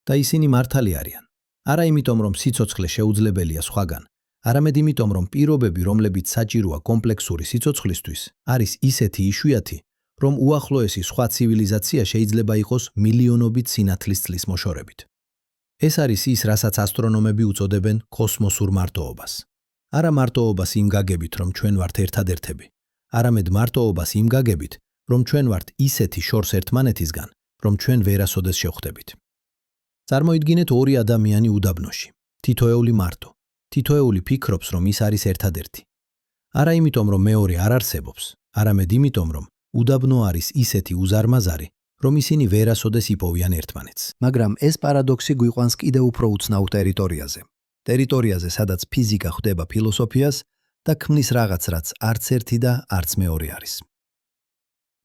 და ისინი მართალი არიან. არა იმიტომ, რომ სიცოცხლე შეუძლებელია სხვაგან, არამედ იმიტომ, რომ პირობები, რომლებიც საჭიროა კომპლექსური სიცოცხლისთვის, არის ისეთი იშვიათი, რომ უახლოესი სხვა ცივილიზაცია შეიძლება იყოს მილიონობით სინათლის წლის მოშორებით. ეს არის ის, რასაც ასტრონომები უწოდებენ კოსმოსურ მარტოობას. არა მარტოობას იმ გაგებით, რომ ჩვენ ვართ ერთადერთები, არამედ მარტოობას იმ გაგებით, რომ ჩვენ ვართ ისეთი შორს ერთმანეთისგან, რომ ჩვენ ვერასოდეს შევხვდებით. წარმოიდგინეთ ორი ადამიანი უდაბნოში, თითოეული მარტო. თითოეული ფიქრობს, რომ ის არის ერთადერთი. არა იმიტომ, რომ მეორე არ არსებობს, არამედ იმიტომ, რომ უდაბნო არის ისეთი უზარმაზარი, რომ ისინი ვერასოდეს იპოვიან ერთმანეთს. მაგრამ ეს პარადოქსი გვიყვანს კიდევ უფრო უცნაურ ტერიტორიაზე. ტერიტორიაზე, სადაც ფიზიკა ხვდება ფილოსოფიას და ქმნის რაღაც, რაც არც ერთი და არც მეორე არის.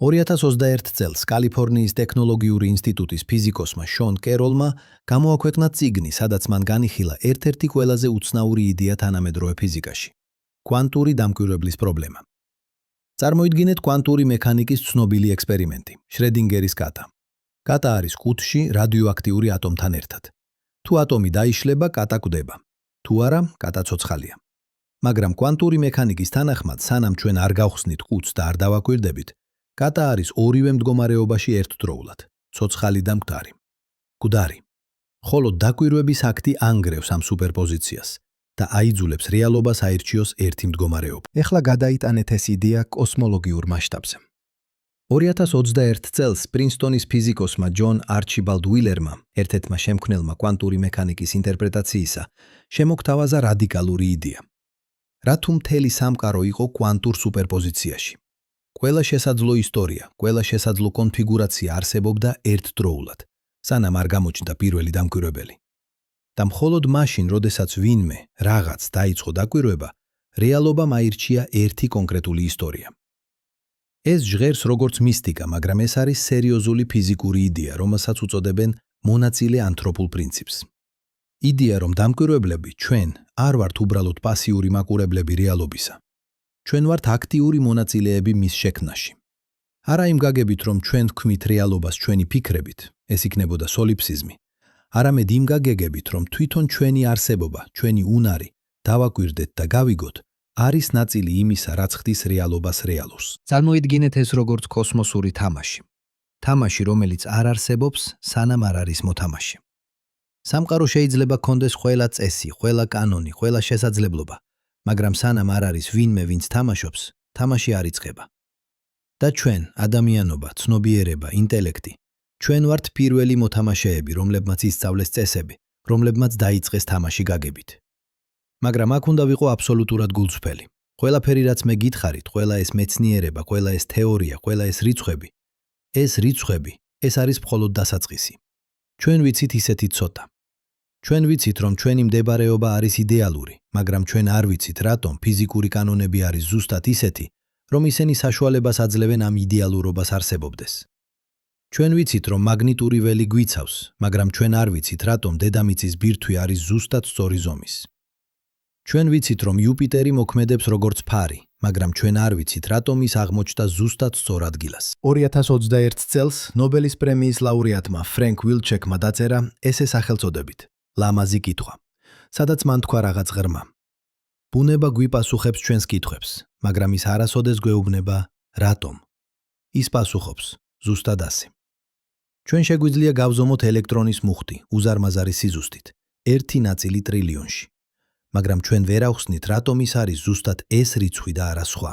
2021 წელს კალიფორნიის ტექნოლოგიური ინსტიტუტის ფიზიკოსმა შონ კეროლმა გამოაქვეყნა წიგნი, სადაც მან განიხილა ერთ-ერთი ყველაზე უცნაური იდეა თანამედროვე ფიზიკაში – კვანტური დამკვირვებლის პრობლემა. წარმოიდგინეთ კვანტური მექანიკის ცნობილი ექსპერიმენტი – შრედინგერის კატა. კატა არის კუთში რადიოაქტიური ატომთან ერთად. თუ ატომი დაიშლება, კატა კვდება. თუ არა, კატა ცოცხალია. მაგრამ კვანტური მექანიკის თანახმად, სანამ ჩვენ არ გავხსნით ყუთს და არ დავაკვირდებით, კატა არის ორივე მდგომარეობაში ერთდროულად, ცოცხალი და მკვდარი. მკვდარი. ხოლო დაკვირვების აქტი ანგრევს ამ სუპერპოზიციას და აიძულებს რეალობას აირჩიოს ერთი მდგომარეობა. ეხლა გადაიტანეთ ეს იდეა კოსმოლოგიურ მასშტაბზე. 2021 წელს პრინსტონის ფიზიკოსმა ჯონ არჩიბალდ უილერმა, ერთ-ერთმა შემქმნელმა კვანტური მექანიკის ინტერპრეტაციისა, შემოგთავაზა რადიკალური იდეა. რა თუ მთელი სამყარო იყო კვანტურ სუპერპოზიციაში? ყველა შესაძლო ისტორია, ყველა შესაძლო კონფიგურაცია არსებობდა ერთდროულად, სანამ არ გამოჩნდა პირველი დამკვირვებელი. და მხოლოდ მაშინ, როდესაც ვინმე რაღაც დაიწყო დაკვირვება, რეალობამ აირჩია ერთი კონკრეტული ისტორია. ეს ჟღერს როგორც მისტიკა, მაგრამ ეს არის სერიოზული ფიზიკური იდეა, რომელსაც უწოდებენ მონაწილე ანთროპულ პრინციპს. იდეა, რომ დამკვირვებლები ჩვენ არ ვართ უბრალოდ პასიური მაყურებლები რეალობისა. ჩვენ ვართ აქტიური მონაწილეები მის შექმნაში. არა იმ გაგებით, რომ ჩვენ ვქმნით რეალობას ჩვენი ფიქრებით, ეს იქნებოდა სოლიფსიზმი, არამედ იმ გაგებით, რომ თვითონ ჩვენი არსებობა, ჩვენი უნარი, დავაკვირდეთ და გავიგოთ, არის ნაწილი იმისა, რაც ხდის რეალობას რეალურს. წარმოიდგინეთ ეს როგორც კოსმოსური თამაში. თამაში, რომელიც არ არსებობს, სანამ არ არის მოთამაშე. სამყარო შეიძლება ქონდეს ყველა წესი, ყველა კანონი, ყველა შესაძლებლობა, მაგრამ სანამ არ არის ვინმე, ვინც თამაშობს, თამაში არ იწყება. და ჩვენ, ადამიანობა, ცნობიერება, ინტელექტი, ჩვენ ვართ პირველი მოთამაშეები, რომლებმაც ისწავლეს წესები, რომლებმაც დაიწყეს თამაში გაგებით. მაგრამ აქ უნდა ვიყო აბსოლუტურად გულწრფელი. ყველაფერი, რაც მე გითხარით, ყველა ეს მეცნიერება, ყველა ეს თეორია, ყველა ეს რიცხვები, ეს არის მხოლოდ დასაწყისი. ჩვენ ვიცით ისეთი ცოტა. ჩვენ ვიცით, რომ ჩვენი მდებარეობა არის იდეალური, მაგრამ ჩვენ არ ვიცით, რატომ ფიზიკური კანონები არის ზუსტად ისეთი, რომ ისინი საშუალებას აძლევენ ამ იდეალურობას არსებობდეს. ჩვენ ვიცით, რომ მაგნიტური ველი გვიცავს, მაგრამ ჩვენ არ ვიცით, რატომ დედამიწის ბირთვი არის ზუსტად სწორი ზომის. ჩვენ ვიცით, რომ იუპიტერი მოქმედებს როგორც ფარი, მაგრამ ჩვენ არ ვიცით, რატომ ის აღმოჩნდა ზუსტად სწორ ადგილას. 2021 წელს ნობელის პრემიის ლაურეატმა ფრენკ ვილჩეკმა დაწერა ესე სახელწოდებით ლამაზი კითხვა, სადაც მან თქვა რაღაც ღრმა. ბუნება გვიპასუხებს ჩვენს კითხვებს, მაგრამ ის არასოდეს გვეუბნება რატომ. ის პასუხობს ზუსტად ასე. ჩვენ შეგვიძლია გავზომოთ ელექტრონის მუხტი უზარმაზარი სიზუსტით, 1 ნაწილი ტრილიონში. მაგრამ ჩვენ ვერ ავხსნით, რატომ ის არის ზუსტად ეს რიცხვი და არა სხვა.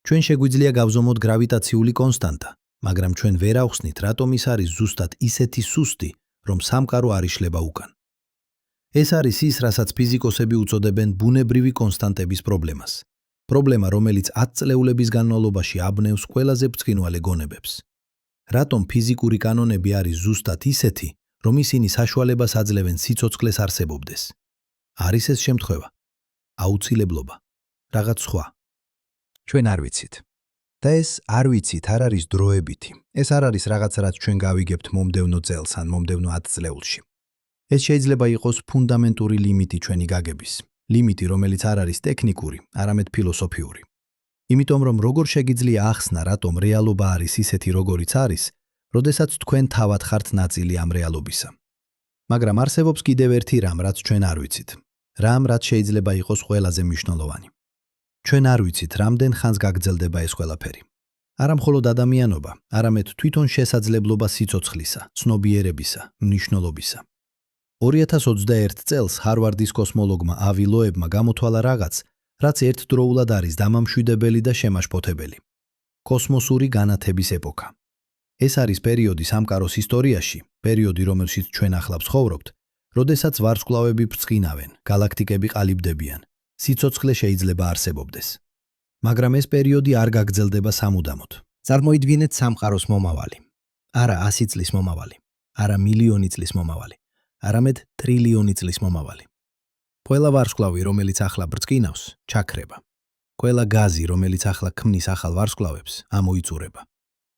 ჩვენ შეგვიძლია გავზომოთ გრავიტაციული კონსტანტა, მაგრამ ჩვენ ვერ ავხსნით, რატომ ის არის ზუსტად ისეთი სუსტი, რომ სამყარო არ იშლება უკან. ეს არის ის, რასაც ფიზიკოსები უწოდებენ ბუნებრივი კონსტანტების პრობლემას. პრობლემა, რომელიც 10 წლეულების განმავლობაში აბნევს ყველაზე ბრწყინვალე გონებებს. რატომ ფიზიკური კანონები არის ზუსტად ისეთი, რომ ისინი საშუალებას აძლევენ სიცოცხლეს არსებობდეს? არის ეს შემთხვევა? აუცილებლობა? რაღაც სხვა? ჩვენ არ ვიცით. და ეს არ ვიცით არ არის დროებითი. ეს არ არის რაღაც, რაც ჩვენ გავიგებთ მომდევნო წელს ან მომდევნო 10 წლეულში. ეს შეიძლება იყოს ფუნდამენტური ლიმიტი ჩვენი გაგების. ლიმიტი, რომელიც არ არის ტექნიკური, არამედ ფილოსოფიური. იმიტომ რომ როგორ შეგიძლია ახსნა, რატომ რეალობა არის ისეთი, როგორიც არის, როდესაც თქვენ თავად ხართ ნაწილი ამ რეალობისა. მაგრამ არსებობს კიდევ ერთი რამ, რაც ჩვენ არ ვიცით. რამ, რაც შეიძლება იყოს ყველაზე მნიშვნელოვანი. ჩვენ არ ვიცით, რამდენ ხანს გაგრძელდება ეს ყველაფერი. არა მხოლოდ ადამიანობა, არამედ თვითონ შესაძლებლობა სიცოცხლისა, ცნობიერებისა, მნიშვნელობისა. 2021 წელს ჰარვარდის კოსმოლოგმა ავი ლოებმა გამოთვალა რაღაც, რაც ერთდროულად არის დამამშვიდებელი და შემაშფოთებელი. კოსმოსური განათების ეპოქა. ეს არის პერიოდი სამყაროს ისტორიაში, პერიოდი, რომელშიც ჩვენ ახლა ვცხოვრობთ, როდესაც ვარსკვლავები ბრწყინავენ, galaktikები ყალიბდებიან, სიცოცხლე შეიძლება არსებობდეს. მაგრამ ეს პერიოდი არ გაგრძელდება სამუდამოდ. წარმოიდგინეთ სამყაროს მომავალი. არა 100 წლის მომავალი, არა მილიონი წლის მომავალი, არამედ ტრილიონი წლის მომავალი. ყველა ვარსკვლავი, რომელიც ახლა ბრწყინავს, ჩაქრება. ყველა გაზი, რომელიც ახლა ქმნის ახალ ვარსკვლავებს, ამოიწურება.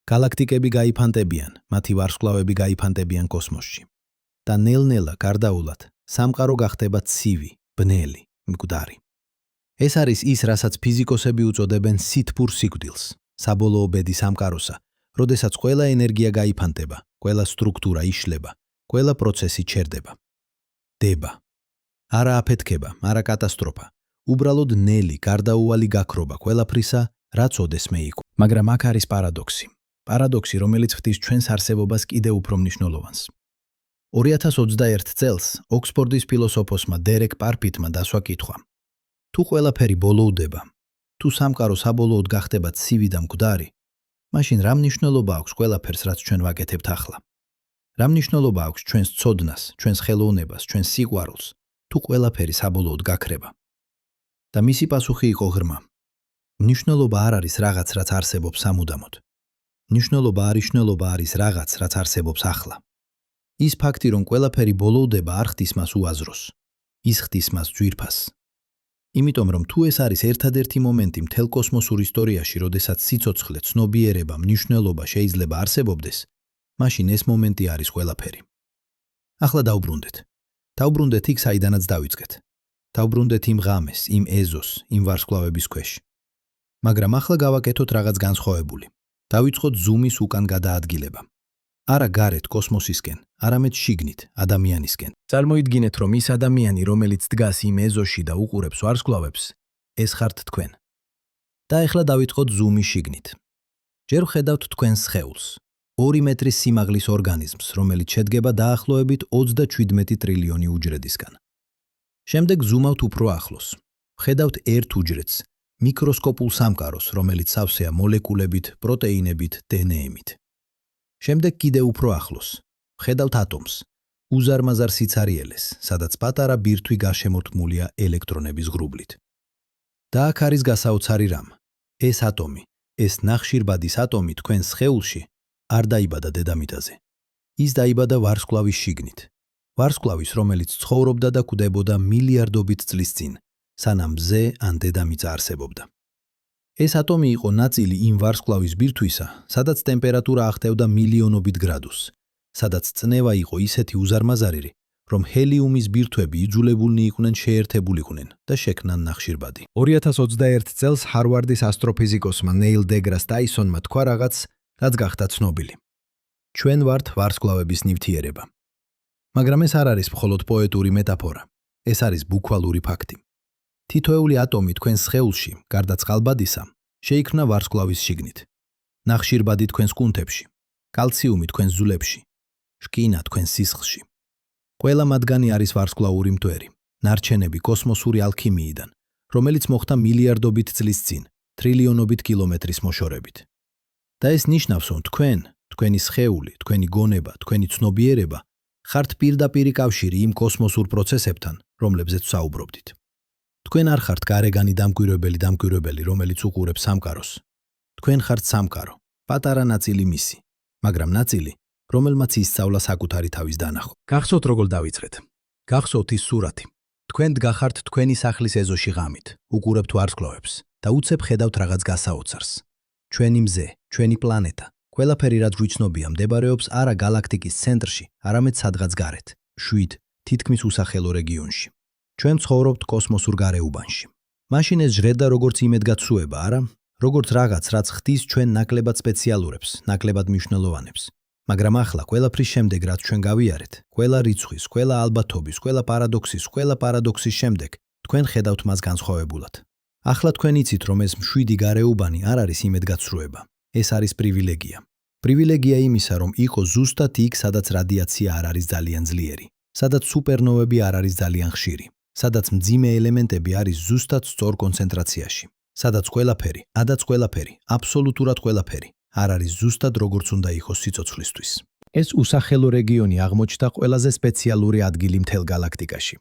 galaktikები გაიფანტებიან, მათი ვარსკვლავები გაიფანტებიან კოსმოსში. და ნელ-ნელა გარდაულად სამყარო გახდება ცივი, ბნელი, მკვდარი. ეს არის ის, რასაც ფიზიკოსები უწოდებენ სითბურ სიკვდილს, საბოლოო ბედი სამყაროსა, როდესაც ყველა ენერგია გაიფანტება, ყველა სტრუქტურა იშლება, ყველა პროცესი ჩერდება. დება. არა აფეთქება, არა კატასტროფა. უბრალოდ ნელი, გარდაუვალი გაქრობა ყველაფრისა, რაც ოდესმე იყო. მაგრამ აქ არის პარადოქსი. პარადოქსი, რომელიც ხდის ჩვენს არსებობას კიდევ უფრო მნიშვნელოვანს. 2021 წელს ოქსფორდის ფილოსოფოსმა დერეკ პარფიტმა დასვა კითხვა. თუ ყველაფერი ბოლოვდება, თუ სამყარო საბოლოოდ გახდება ცივი და მკვდარი, მაშინ რა მნიშვნელობა აქვს ყველაფერს, რაც ჩვენ ვაკეთებთ ახლა? რა მნიშვნელობა აქვს ჩვენს ცოდნას, ჩვენს ხელოვნებას, ჩვენს სიყვარულს, თუ ყველაფერი საბოლოოდ გაქრება? და მისი პასუხი იყო ღრმა. მნიშვნელობა არ არის რაღაც, რაც არსებობს სამუდამოდ. მნიშვნელობა არის რაღაც, რაც არსებობს ახლა. ის ფაქტი, რომ ყველაფერი ბოლოვდება, არ ხდის მას უაზროს. ის ხდის მას ძვირფას. იმიტომ რომ თუ ეს არის ერთადერთი მომენტი მთელ კოსმოსურ ისტორიაში, როდესაც სიცოცხლე, ცნობიერება, მნიშვნელობა შეიძლება არსებობდეს, მაშინ ეს მომენტი არის ყველაფერი. ახლა დავბრუნდეთ. დავბრუნდეთ იქ, საიდანაც დავიწყეთ. დავბრუნდეთ იმ ღამეს, იმ ეზოს, იმ ვარსკვლავების ქვეშ. მაგრამ ახლა გავაკეთოთ რაღაც განსხვავებული. დავიწყოთ ზუმის უკან გადაადგილება. არა გარეთ კოსმოსისკენ, არამედ შიგნით, ადამიანისკენ. წარმოიდგინეთ, რომ ის ადამიანი, რომელიც დგას იმ ეზოში და უყურებს ვარსკვლავებს, ეს ხართ თქვენ. და ახლა დავიწყოთ ზუმი შიგნით. ჯერ ვხედავთ თქვენს სხეულს, 2 მეტრის სიმაღლის ორგანიზმს, რომელიც შედგება დაახლოებით 37 ტრილიონი უჯრედისგან. შემდეგ ზუმავთ უფრო ახლოს. ვხედავთ ერთ უჯრედს, მიკროსკოპულ სამყაროს, რომელიც სავსეა მოლეკულებით, პროტეინებით, დნმ-ით. შემდეგ კიდევ უფრო ახლოს. ვხედავთ ატომს, უზარმაზარ სიცარიელეს, სადაც პატარა ბირთვი გარშემორტყმულია ელექტრონების ღრუბლით. და აქ არის გასაოცარი რამ. ეს ატომი, ეს ნახშირბადის ატომი თქვენს სხეულში არ დაიბადა დედამიწაზე. ის დაიბადა ვარსკვლავის შიგნით. ვარსკვლავის, რომელიც ცხოვრობდა და კვდებოდა მილიარდობით წლის წინ, სანამ მზე ან დედამიწა არსებობდა. ეს ატომი იყო ნაწილი იმ ვარსკვლავის ბირთვისა, სადაც ტემპერატურა აღწევდა მილიონობით გრადუსს, სადაც წნევა იყო ისეთი უზარმაზარი, რომ ჰელიუმის ბირთვები იძულებულნი იყვნენ შეერთებულიყვნენ და შექმნან ნახშირბადი. 2021 წელს ჰარვარდის ასტროფიზიკოსმა ნეილ დეგრას ტაისონმა თქვა რაღაც, რაც გახდა ცნობილი. ჩვენ ვართ ვარსკვლავების ნივთიერება. მაგრამ ეს არ არის მხოლოდ პოეტური მეტაფორა. ეს არის ბუქვალური ფაქტი. თითოეული ატომი თქვენს სხეულში, გარდა წყალბადისა, შეიქმნა ვარსკვლავის შიგნით. ნახშირბადი თქვენს კუნთებში, კალციუმი თქვენს ძვლებში, შკინა თქვენს სისხლში. ყველა მათგანი არის ვარსკვლავური მტვერი, ნარჩენები კოსმოსური ალქიმიიდან, რომელიც მოხდა მილიარდობით წლის წინ, ტრილიონობით კილომეტრის მოშორებით. და ეს ნიშნავს, რომ თქვენ, თქვენი სხეული, თქვენი გონება, თქვენი ცნობიერება ხართ პირდაპირი კავშირი იმ კოსმოსურ პროცესებთან, რომლებზეც ვსაუბრობდით. თქვენ არ ხართ გარეგანი დამკვირვებელი, რომელიც უყურებს სამყაროს. თქვენ ხართ სამყარო, პატარა ნაწილი მისი, მაგრამ ნაწილი, რომელმაც ისწავლა საკუთარი თავის დანახვა. გახსოვთ როგორ დავიწყეთ. გახსოვთ ის სურათი. თქვენ დგახართ თქვენი სახლის ეზოში ღამით, უყურებთ ვარსკვლავებს და უცებ ხედავთ რაღაც გასაოცარს. ჩვენი მზე, ჩვენი პლანეტა, ყველაფერი რაც გვიცნობია მდებარეობს არა გალაქტიკის ცენტრში, არამედ სადღაც გარეთ, შვიდ, თითქმის უსახელო რეგიონში. ჩვენ ცხოვრობთ კოსმოსურ გარეუბანში. მაშინ ეს ჟღერდა როგორც იმედგაცრუება, არა? როგორც რაღაც, რაც ხდის ჩვენ ნაკლებად სპეციალურებს, ნაკლებად მნიშვნელოვანებს. მაგრამ ახლა ყველაფრის შემდეგ, რაც ჩვენ გავიარეთ, ყველა რიცხვის, ყველა ალბათობის, ყველა პარადოქსის შემდეგ, თქვენ ხედავთ მას განსხვავებულად. ახლა თქვენ იცით, რომ ეს მშვიდი გარეუბანი არ არის იმედგაცრუება. ეს არის პრივილეგია. პრივილეგია იმისა, რომ იყო ზუსტად იქ, სადაც რადიაცია არ არის ძალიან ძლიერი, სადაც სუპერნოვები არ არის ძალიან ხშირი, სადაც მძიმე ელემენტები არის ზუსტად სწორ კონცენტრაციაში, სადაც ყველაფერი, აბსოლუტურად ყველაფერი არ არის ზუსტად როგორც უნდა იყოს სიცოცხლისთვის. ეს უსახელო რეგიონი აღმოჩნდა ყველაზე სპეციალური ადგილი მთელ გალაქტიკაში.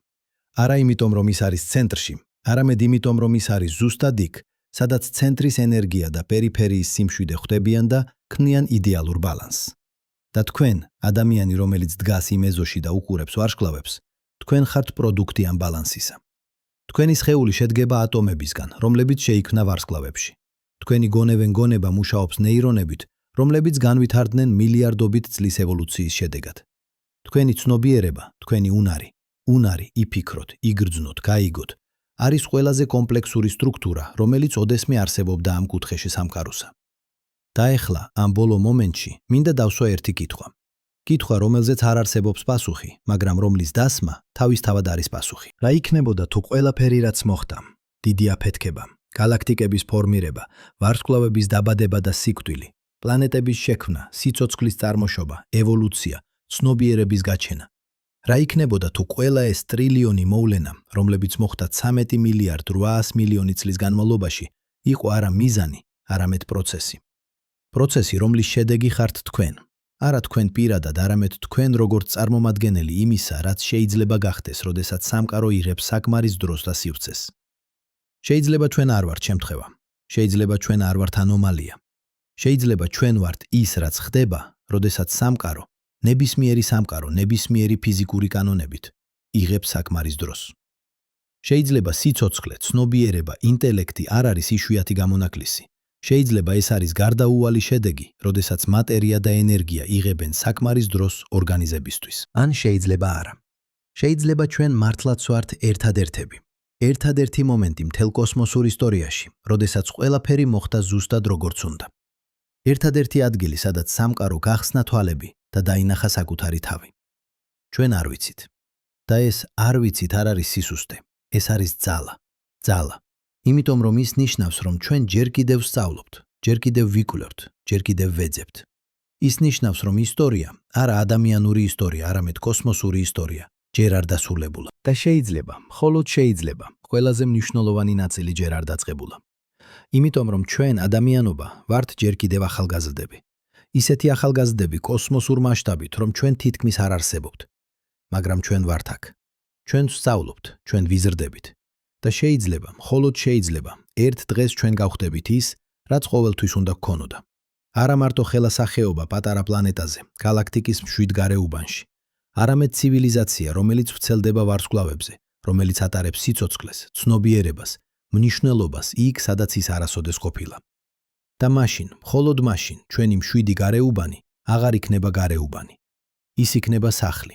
არა იმიტომ, რომ ის არის ცენტრში, არამედ იმიტომ, რომ ის არის ზუსტად იქ, სადაც ცენტრის ენერგია და პერიფერიის სიმშვიდე ხვდებიან და ქმნიან იდეალურ ბალანსს. და თქვენ, ადამიანი, რომელიც დგას იმ ეზოში და უყურებს ვარსკვლავებს, თქვენ ხართ პროდუქტი ამ ბალანსისა. თქვენი სხეული შედგება ატომებისგან, რომლებიც შეიქმნა ვარსკვლავებში. თქვენი გონება მუშაობს ნეირონებით, რომლებიც განვითარდნენ მილიარდობით წლის ევოლუციის შედეგად. თქვენი ცნობიერება, თქვენი უნარი, იფიქროთ, იგრძნოთ, გაიგოთ, არის ყველაზე კომპლექსური სტრუქტურა, რომელიც ოდესმე არსებობდა ამ კუთხეში სამყაროსა. და ეხლა, ამ ბოლო მომენტში, მინდა დავსვა ერთი კითხვა. კითხვა, რომელზეც არ არსებობს პასუხი, მაგრამ რომლის დასმა თავისთავად არის პასუხი. რა იქნებოდა თუ ყველაფერი რაც მოხდა, დიდი აფეთქება, გალაქტიკების ფორმირება, ვარსკვლავების დაბადება და სიკვდილი, პლანეტების შექმნა, სიცოცხლის წარმოშობა, ევოლუცია, ცნობიერების გაჩენა. რა იქნებოდა თუ ყველა ეს ტრილიონი მოვლენა, რომლებიც მოხდა 13 მილიარდ 800 მილიონი წლის განმავლობაში, იყო არა მიზანი, არამედ პროცესი. პროცესი, რომლის შედეგი ხართ თქვენ. არა თქვენ პირადად, არამედ თქვენ როგორც წარმომადგენელი იმისა, რაც შეიძლება გახდეს, როდესაც სამყარო იღებს საკმარის დროს და სივრცეს. შეიძლება ჩვენ არ ვართ შემთხვევა. შეიძლება ჩვენ არ ვართ ანომალია. შეიძლება ჩვენ ვართ ის, რაც ხდება, როდესაც სამყარო, ნებისმიერი ფიზიკური კანონებით იღებს საკმარის დროს. შეიძლება სიცოცხლე, ცნობიერება, ინტელექტი არ არის იშვიათი გამონაკლისი. შეიძლება ეს არის გარდაუვალი შედეგი, როდესაც მატერია და ენერგია იღებენ საკმარის დროს ორგანიზებისთვის. ან შეიძლება არა. შეიძლება ჩვენ მართლაც ვართ ერთადერთები. ერთადერთი მომენტი მთელ კოსმოსურ ისტორიაში, როდესაც ყველაფერი მოხდა ზუსტად როგორც უნდა. ერთადერთი ადგილი, სადაც სამყარო გახსნა თვალები და დაინახა საკუთარი თავი. ჩვენ არ ვიცით. და ეს არ ვიცით არ არის სისუსტე. ეს არის ძალა. იმიტომ რომ ის ნიშნავს, რომ ჩვენ ჯერ კიდევ ვსწავლობთ, ჯერ კიდევ ვიკვლევთ, ჯერ კიდევ ვეძებთ. ის ნიშნავს, რომ ისტორია არა ადამიანური ისტორია, არამედ კოსმოსური ისტორია, ჯერ არ დასრულებულა. და შეიძლება, მხოლოდ შეიძლება, ყველაზე მნიშვნელოვანი ნაწილი ჯერ არ დაწყებულა. იმიტომ რომ ჩვენ ადამიანობა ვართ ჯერ კიდევ ახალგაზრდები. ისეთი ახალგაზრდები კოსმოსურ მასშტაბით, რომ ჩვენ თითქმის არ არსებობთ. მაგრამ ჩვენ ვართ აქ. ჩვენ ვსწავლობთ, ჩვენ ვიზრდებით. და შეიძლება, მხოლოდ შეიძლება, ერთ დღეს ჩვენ გავხდებით ის, რაც ყოველთვის უნდა გქონოდა. არა მარტო ხელასახეობა პატარა პლანეტაზე, გალაქტიკის მშვიდ გარეუბანში, არამედ ცივილიზაცია, რომელიც ვრცელდება ვარსკვლავებზე, რომელიც ატარებს სიცოცხლეს, ცნობიერებას, მნიშვნელობას იქ, სადაც ის არასოდეს ყოფილა. და მაშინ, მხოლოდ მაშინ, ჩვენი მშვიდი გარეუბანი აღარ იქნება გარეუბანი. ის იქნება სახლი,